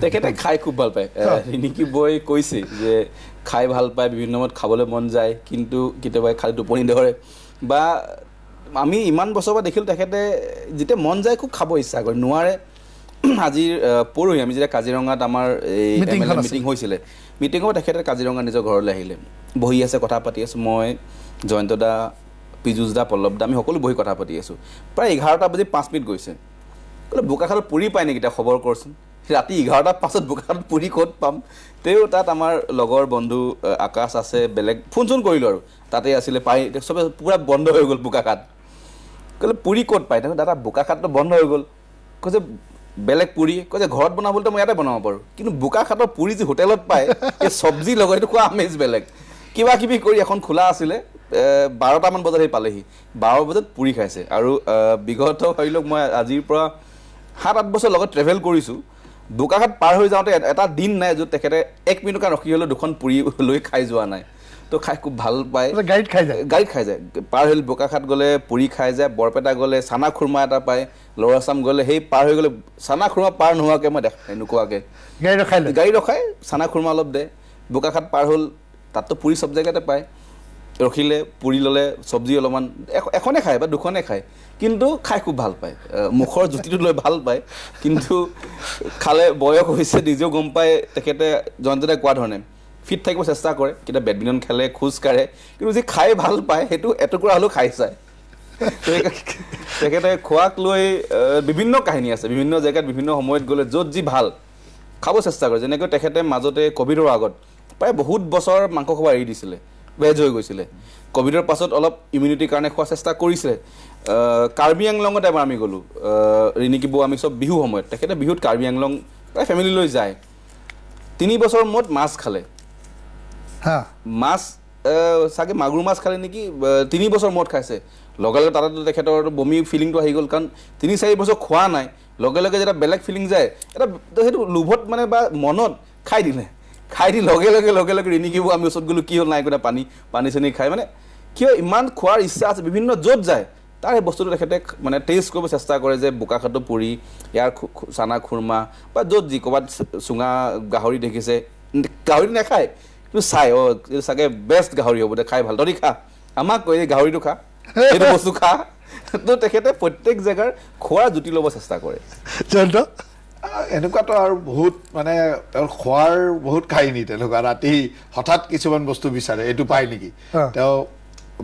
তেখেতে খাই খুব ভাল পায় ৰিনিকি বই কৈছে যে খাই ভাল পায় বিভিন্ন সময়ত খাবলৈ মন যায় কিন্তু কেতিয়াবা খালি টোপনি ধৰে বা আমি ইমান বছৰৰ পৰা দেখিলোঁ তেখেতে যেতিয়া মন যায় খুব খাব ইচ্ছা কৰে নোৱাৰে আজিৰ পৰহি আমি যেতিয়া কাজিৰঙাত আমাৰ এই মিটিং হৈছিলে মিটিঙত তেখেতে কাজিৰঙা নিজৰ ঘৰলৈ আহিলে বহি আছে কথা পাতি আছোঁ মই জয়ন্ত দা পীযুষ দা পল্লৱ দা আমি সকলো বহি কথা পাতি আছোঁ প্ৰায় 11:05 গৈছে ক'লে বোকাখাটত পুৰি পায় নেকি এতিয়া খবৰ কৰচোন ৰাতি 11টাৰ পাছত বোকাখাটত পুৰি ক'ত পাম তেওঁ তাত আমাৰ লগৰ বন্ধু আকাশ আছে বেলেগ ফোন চোন কৰিলোঁ আৰু তাতে আছিলে পাই চবে পূৰা বন্ধ হৈ গ'ল বোকাখাট ক'লে পুৰি ক'ত পায় তেওঁ দাদা বোকাখাটটো বন্ধ হৈ গ'ল কৈছে বেলেগ পুৰি কৈছে ঘৰত বনাবলৈতো মই ইয়াতে বনাব পাৰোঁ কিন্তু বোকাখাটৰ পুৰি যি হোটেলত পায় এই চব্জি লগত এইটো খোৱা আমেজ বেলেগ কিবা কিবি কৰি এখন খোলা আছিলে 12টামান বজাত পালেহি 12 বজাত পুৰি খাইছে আৰু বিগত ভাবি লওক মই আজিৰ পৰা 7-8 বছৰ লগত ট্ৰেভেল কৰিছোঁ বোকাখাট পাৰ হৈ যাওঁতে এটা দিন নাই য'ত তেখেতে 1 মিনিটৰ ৰখি হ'লেও দুখন পুৰি লৈ খাই যোৱা নাই তো খাই খুব ভাল পায় গাড়ীত খাই যায় পাৰ হৈ বোকাখাট গ'লে পুৰি খাই যায় বৰপেটা গ'লে চানা খুৰমা এটা পায় ল'ৰা চাম গ'লে সেই পাৰ হৈ গ'লে চানা খুৰমা পাৰ নোহোৱাকৈ মই নোকোৱাকৈ গাড়ী ৰখাই চানা খুৰমা অলপ দে বোকাখাট পাৰ হ'ল তাততো পুৰি চব জেগাতে পায় ৰখিলে পুৰি ল'লে চব্জি অলপমান এখনে খায় বা দুখনে খায় কিন্তু খাই খুব ভাল পায় মুখৰ জুতিটো লৈ ভাল পায় কিন্তু খালে বয়স হৈছে নিজেও গম পায় তেখেতে জয়ন্তদাই কোৱা ধৰণে ফিট থাকিব চেষ্টা কৰে কেতিয়া বেডমিণ্টন খেলে খোজ কাঢ়ে কিন্তু যি খাই ভাল পায় সেইটো এটুকুৰা হ'লেও খাই চায় তেখেতে খোৱাক লৈ বিভিন্ন কাহিনী আছে বিভিন্ন জেগাত বিভিন্ন সময়ত গ'লে য'ত যি ভাল খাব চেষ্টা কৰে যেনেকৈ তেখেতে মাজতে ক'ভিডৰ আগত প্ৰায় বহুত বছৰ মাংস খোৱা এৰি দিছিলে ভেজ হৈ গৈছিলে ক'ভিডৰ পাছত অলপ ইমিউনিটিৰ কাৰণে খোৱা চেষ্টা কৰিছিলে কাৰ্বি আংলঙত এবাৰ আমি গ'লোঁ ৰিনিকি বৌ আমি চব বিহু সময়ত তেখেতে বিহুত কাৰ্বি আংলং প্ৰায় ফেমিলি লৈ যায় 3 বছৰ মূৰত মাছ খালে মাছ চাগে মাগুৰ মাছ খালে নেকি 3 বছৰ মূৰত খাইছে লগে লগে তাতে তেখেতৰ বমি ফিলিংটো আহি গ'ল কাৰণ 3-4 বছৰ খোৱা নাই লগে লগে যেতিয়া বেলেগ ফিলিং যায় এটা সেইটো লোভত মানে বা মনত খাই দিলে খাই দি লগে লগে ৰিনিকি বৌ আমি ওচৰত গ'লোঁ কি হ'ল নাই একো পানী চানী খাই মানে কিয় ইমান খোৱাৰ ইচ্ছা আছে বিভিন্ন য'ত যায় তাৰ এই বস্তুটো তেখেতে মানে টেষ্ট কৰিব চেষ্টা কৰে যে বোকাখাটো পুৰি ইয়াৰ চানা খুৰমা বা য'ত যি ক'ৰবাত চুঙা গাহৰি দেখিছে গাহৰি নাখায় কিন্তু চাই চাগে বেষ্ট গাহৰি হ'ব দে খাই ভাল তহঁতি খা আমাক কৈ গাহৰিটো খা সেইটো বস্তু খা তো তেখেতে প্ৰত্যেক জেগাৰ খোৱাৰ জুতি ল'ব চেষ্টা কৰে এনেকুৱাতো আৰু বহুত মানে খোৱাৰ বহুত কাহিনী তেনেকুৱা ৰাতি হঠাৎ কিছুমান বস্তু বিচাৰে এইটো পায় নেকি তেওঁ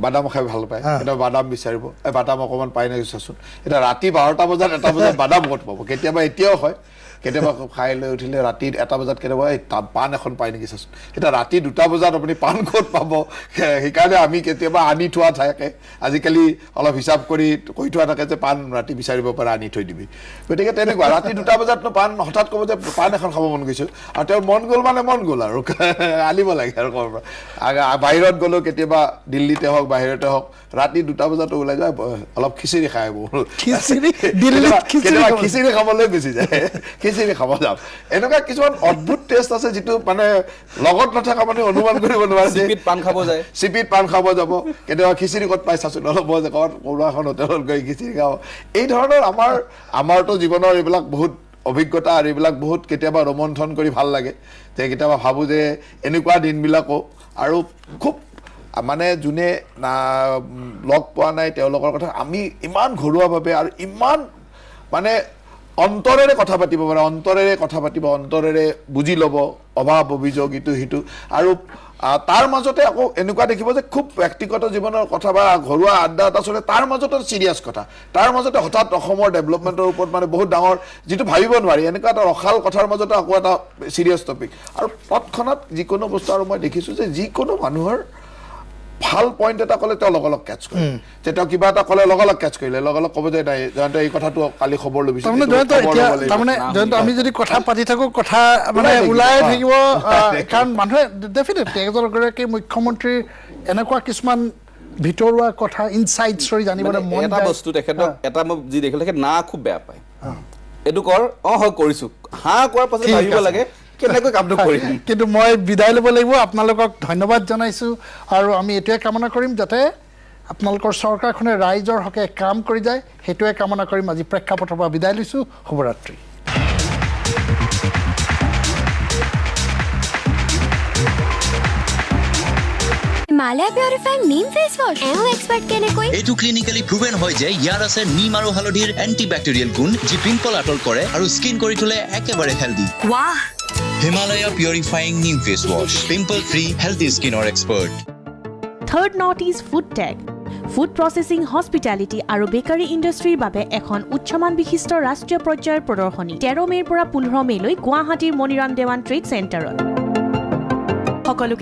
বাদাম খাই ভাল পায় এটা বাদাম বিচাৰিব এই বাদাম অকণমান পাই নাই চাচোন এতিয়া ৰাতি 12টা বজাত 1টা বজাত বাদাম ক'ত পাব কেতিয়াবা এতিয়াও হয় কেতিয়াবা খাই লৈ উঠিলে ৰাতি 1টা বজাত কেতিয়াবা এই পাণ এখন পায় নেকি চাচোন এতিয়া ৰাতি 2টা বজাত আপুনি পাণ ক'ত পাব সেইকাৰণে আমি কেতিয়াবা আনি থোৱা থাকে আজিকালি অলপ হিচাপ কৰি কৈ থোৱা থাকে যে পাণ ৰাতি বিচাৰিব পাৰে আনি থৈ দিবি গতিকে তেনেকুৱা ৰাতি 2টা বজাতনো পাণ হঠাৎ ক'ব যে পাণ এখন খাব মন গৈছে আৰু তেওঁৰ মন গ'ল মানে মন গ'ল আৰু আনিব লাগে আৰু ক'ৰ পৰা বাহিৰত গ'লেও কেতিয়াবা দিল্লীতে হওক বাহিৰতে হওক ৰাতি 2টা বজাত ওলাই যায় অলপ খিচিৰি খাই আহিব কেতিয়াবা খিচিৰি খাবলৈ গুচি যায় খিচিৰি খাব যাম এনেকুৱা কিছুমান অদ্ভুত টেষ্ট আছে যিটো মানে লগত নথকা মানে অনুমান কৰিব নোৱাৰে চিপিত পাণ খাব যায় চিপিত পাণ খাব যাব কেতিয়াবা খিচিৰি ক'ত পাই চাচোন অলপ মই যে ক'ৰবাত কোনোবা এখন হোটেলত গৈ খিচিৰি খাওঁ এই ধৰণৰ আমাৰতো জীৱনৰ এইবিলাক বহুত অভিজ্ঞতা আৰু এইবিলাক বহুত কেতিয়াবা ৰোমন্থন কৰি ভাল লাগে যে কেতিয়াবা ভাবোঁ যে এনেকুৱা দিনবিলাকো আৰু খুব মানে যোনে লগ পোৱা নাই তেওঁলোকৰ কথা আমি ইমান ঘৰুৱাভাৱে আৰু ইমান মানে অন্তৰেৰে কথা পাতিব পাৰে অন্তৰেৰে কথা পাতিব অন্তৰেৰে বুজি ল'ব অভাৱ অভিযোগ ইটো সিটো আৰু তাৰ মাজতে আকৌ এনেকুৱা দেখিব যে খুব ব্যক্তিগত জীৱনৰ কথা বা ঘৰুৱা আড্ডা এটা চলে তাৰ মাজতে চিৰিয়াছ কথা তাৰ মাজতে হঠাৎ অসমৰ ডেভেলপমেণ্টৰ ওপৰত মানে বহুত ডাঙৰ যিটো ভাবিব নোৱাৰি এনেকুৱা এটা ৰসাল কথাৰ মাজতে আকৌ এটা চিৰিয়াছ টপিক আৰু তৎক্ষণাৎ যিকোনো বস্তু আৰু মই দেখিছোঁ যে যিকোনো মানুহৰ ভাল পইণ্ট এটা ক'লে তেওঁ লগা লগ কেচ কৰে যে তেওঁ কিবা এটা ক'লে লগা লগ কেচ কৰিলে লগা লগ ক'ব যে নাই জয়ন্ত এই কথাটো কালি খবৰ ল'বি তাৰমানে জয়ন্ত আমি যদি কথা পাতি থাকো কথা মানে ওলাই থাকিব কাৰণ মানুহে ডেফিনেটলি এগৰাকী মুখ্যমন্ত্ৰীৰ এনেকুৱা কিছুমান ভিতৰুৱা কথা ইনচাইটছ জানিবলৈ মন এটা বস্তু তেখেতক এটা মই যি দেখিলোঁ তেখেত না খুব বেয়া পায় এইটো কৰ হয় কৰিছোঁ কোৱাৰ পাছত ভাবিব লাগে কেনেকৈ কামটো কৰিম কিন্তু মই বিদায় ল'ব লাগিব আপোনালোকক ধন্যবাদ জনাইছোঁ আৰু আমি এইটোৱে কামনা কৰিম যাতে আপোনালোকৰ চৰকাৰখনে ৰাইজৰ হকে কাম কৰি যায় সেইটোৱে কামনা কৰিম আজি প্ৰেক্ষাপটৰ পৰা বিদায় লৈছোঁ শুভৰাত্ৰি Himalaya Purifying Neem Face Wash expert কেনেকৈ এটো ক্লিনিক্যালি প্ৰুভেন হয় যে ইয়াৰ আছে নিম আৰু হালধিৰ এন্টিব্যাকটেৰিয়েল গুণ যি পিম্পল আঁতৰ কৰে আৰু স্কিন কৰি তোলে একেবাৰে হেলদি বাহ Himalaya Purifying Neem Face Wash pimple free healthy skin or expert third north east food tech food processing hospitality আৰু বেকাৰী ইণ্ডাষ্ট্ৰীৰ বাবে এখন উচ্চমান বিশিষ্ট ৰাষ্ট্ৰীয় পৰ্যায়ৰ প্ৰদৰ্শনী 13 মে'ৰ পৰা 15 মে'লৈ গুৱাহাটীৰ মণিৰাম দেৱান ট্ৰেড চেণ্টাৰত সকলোকে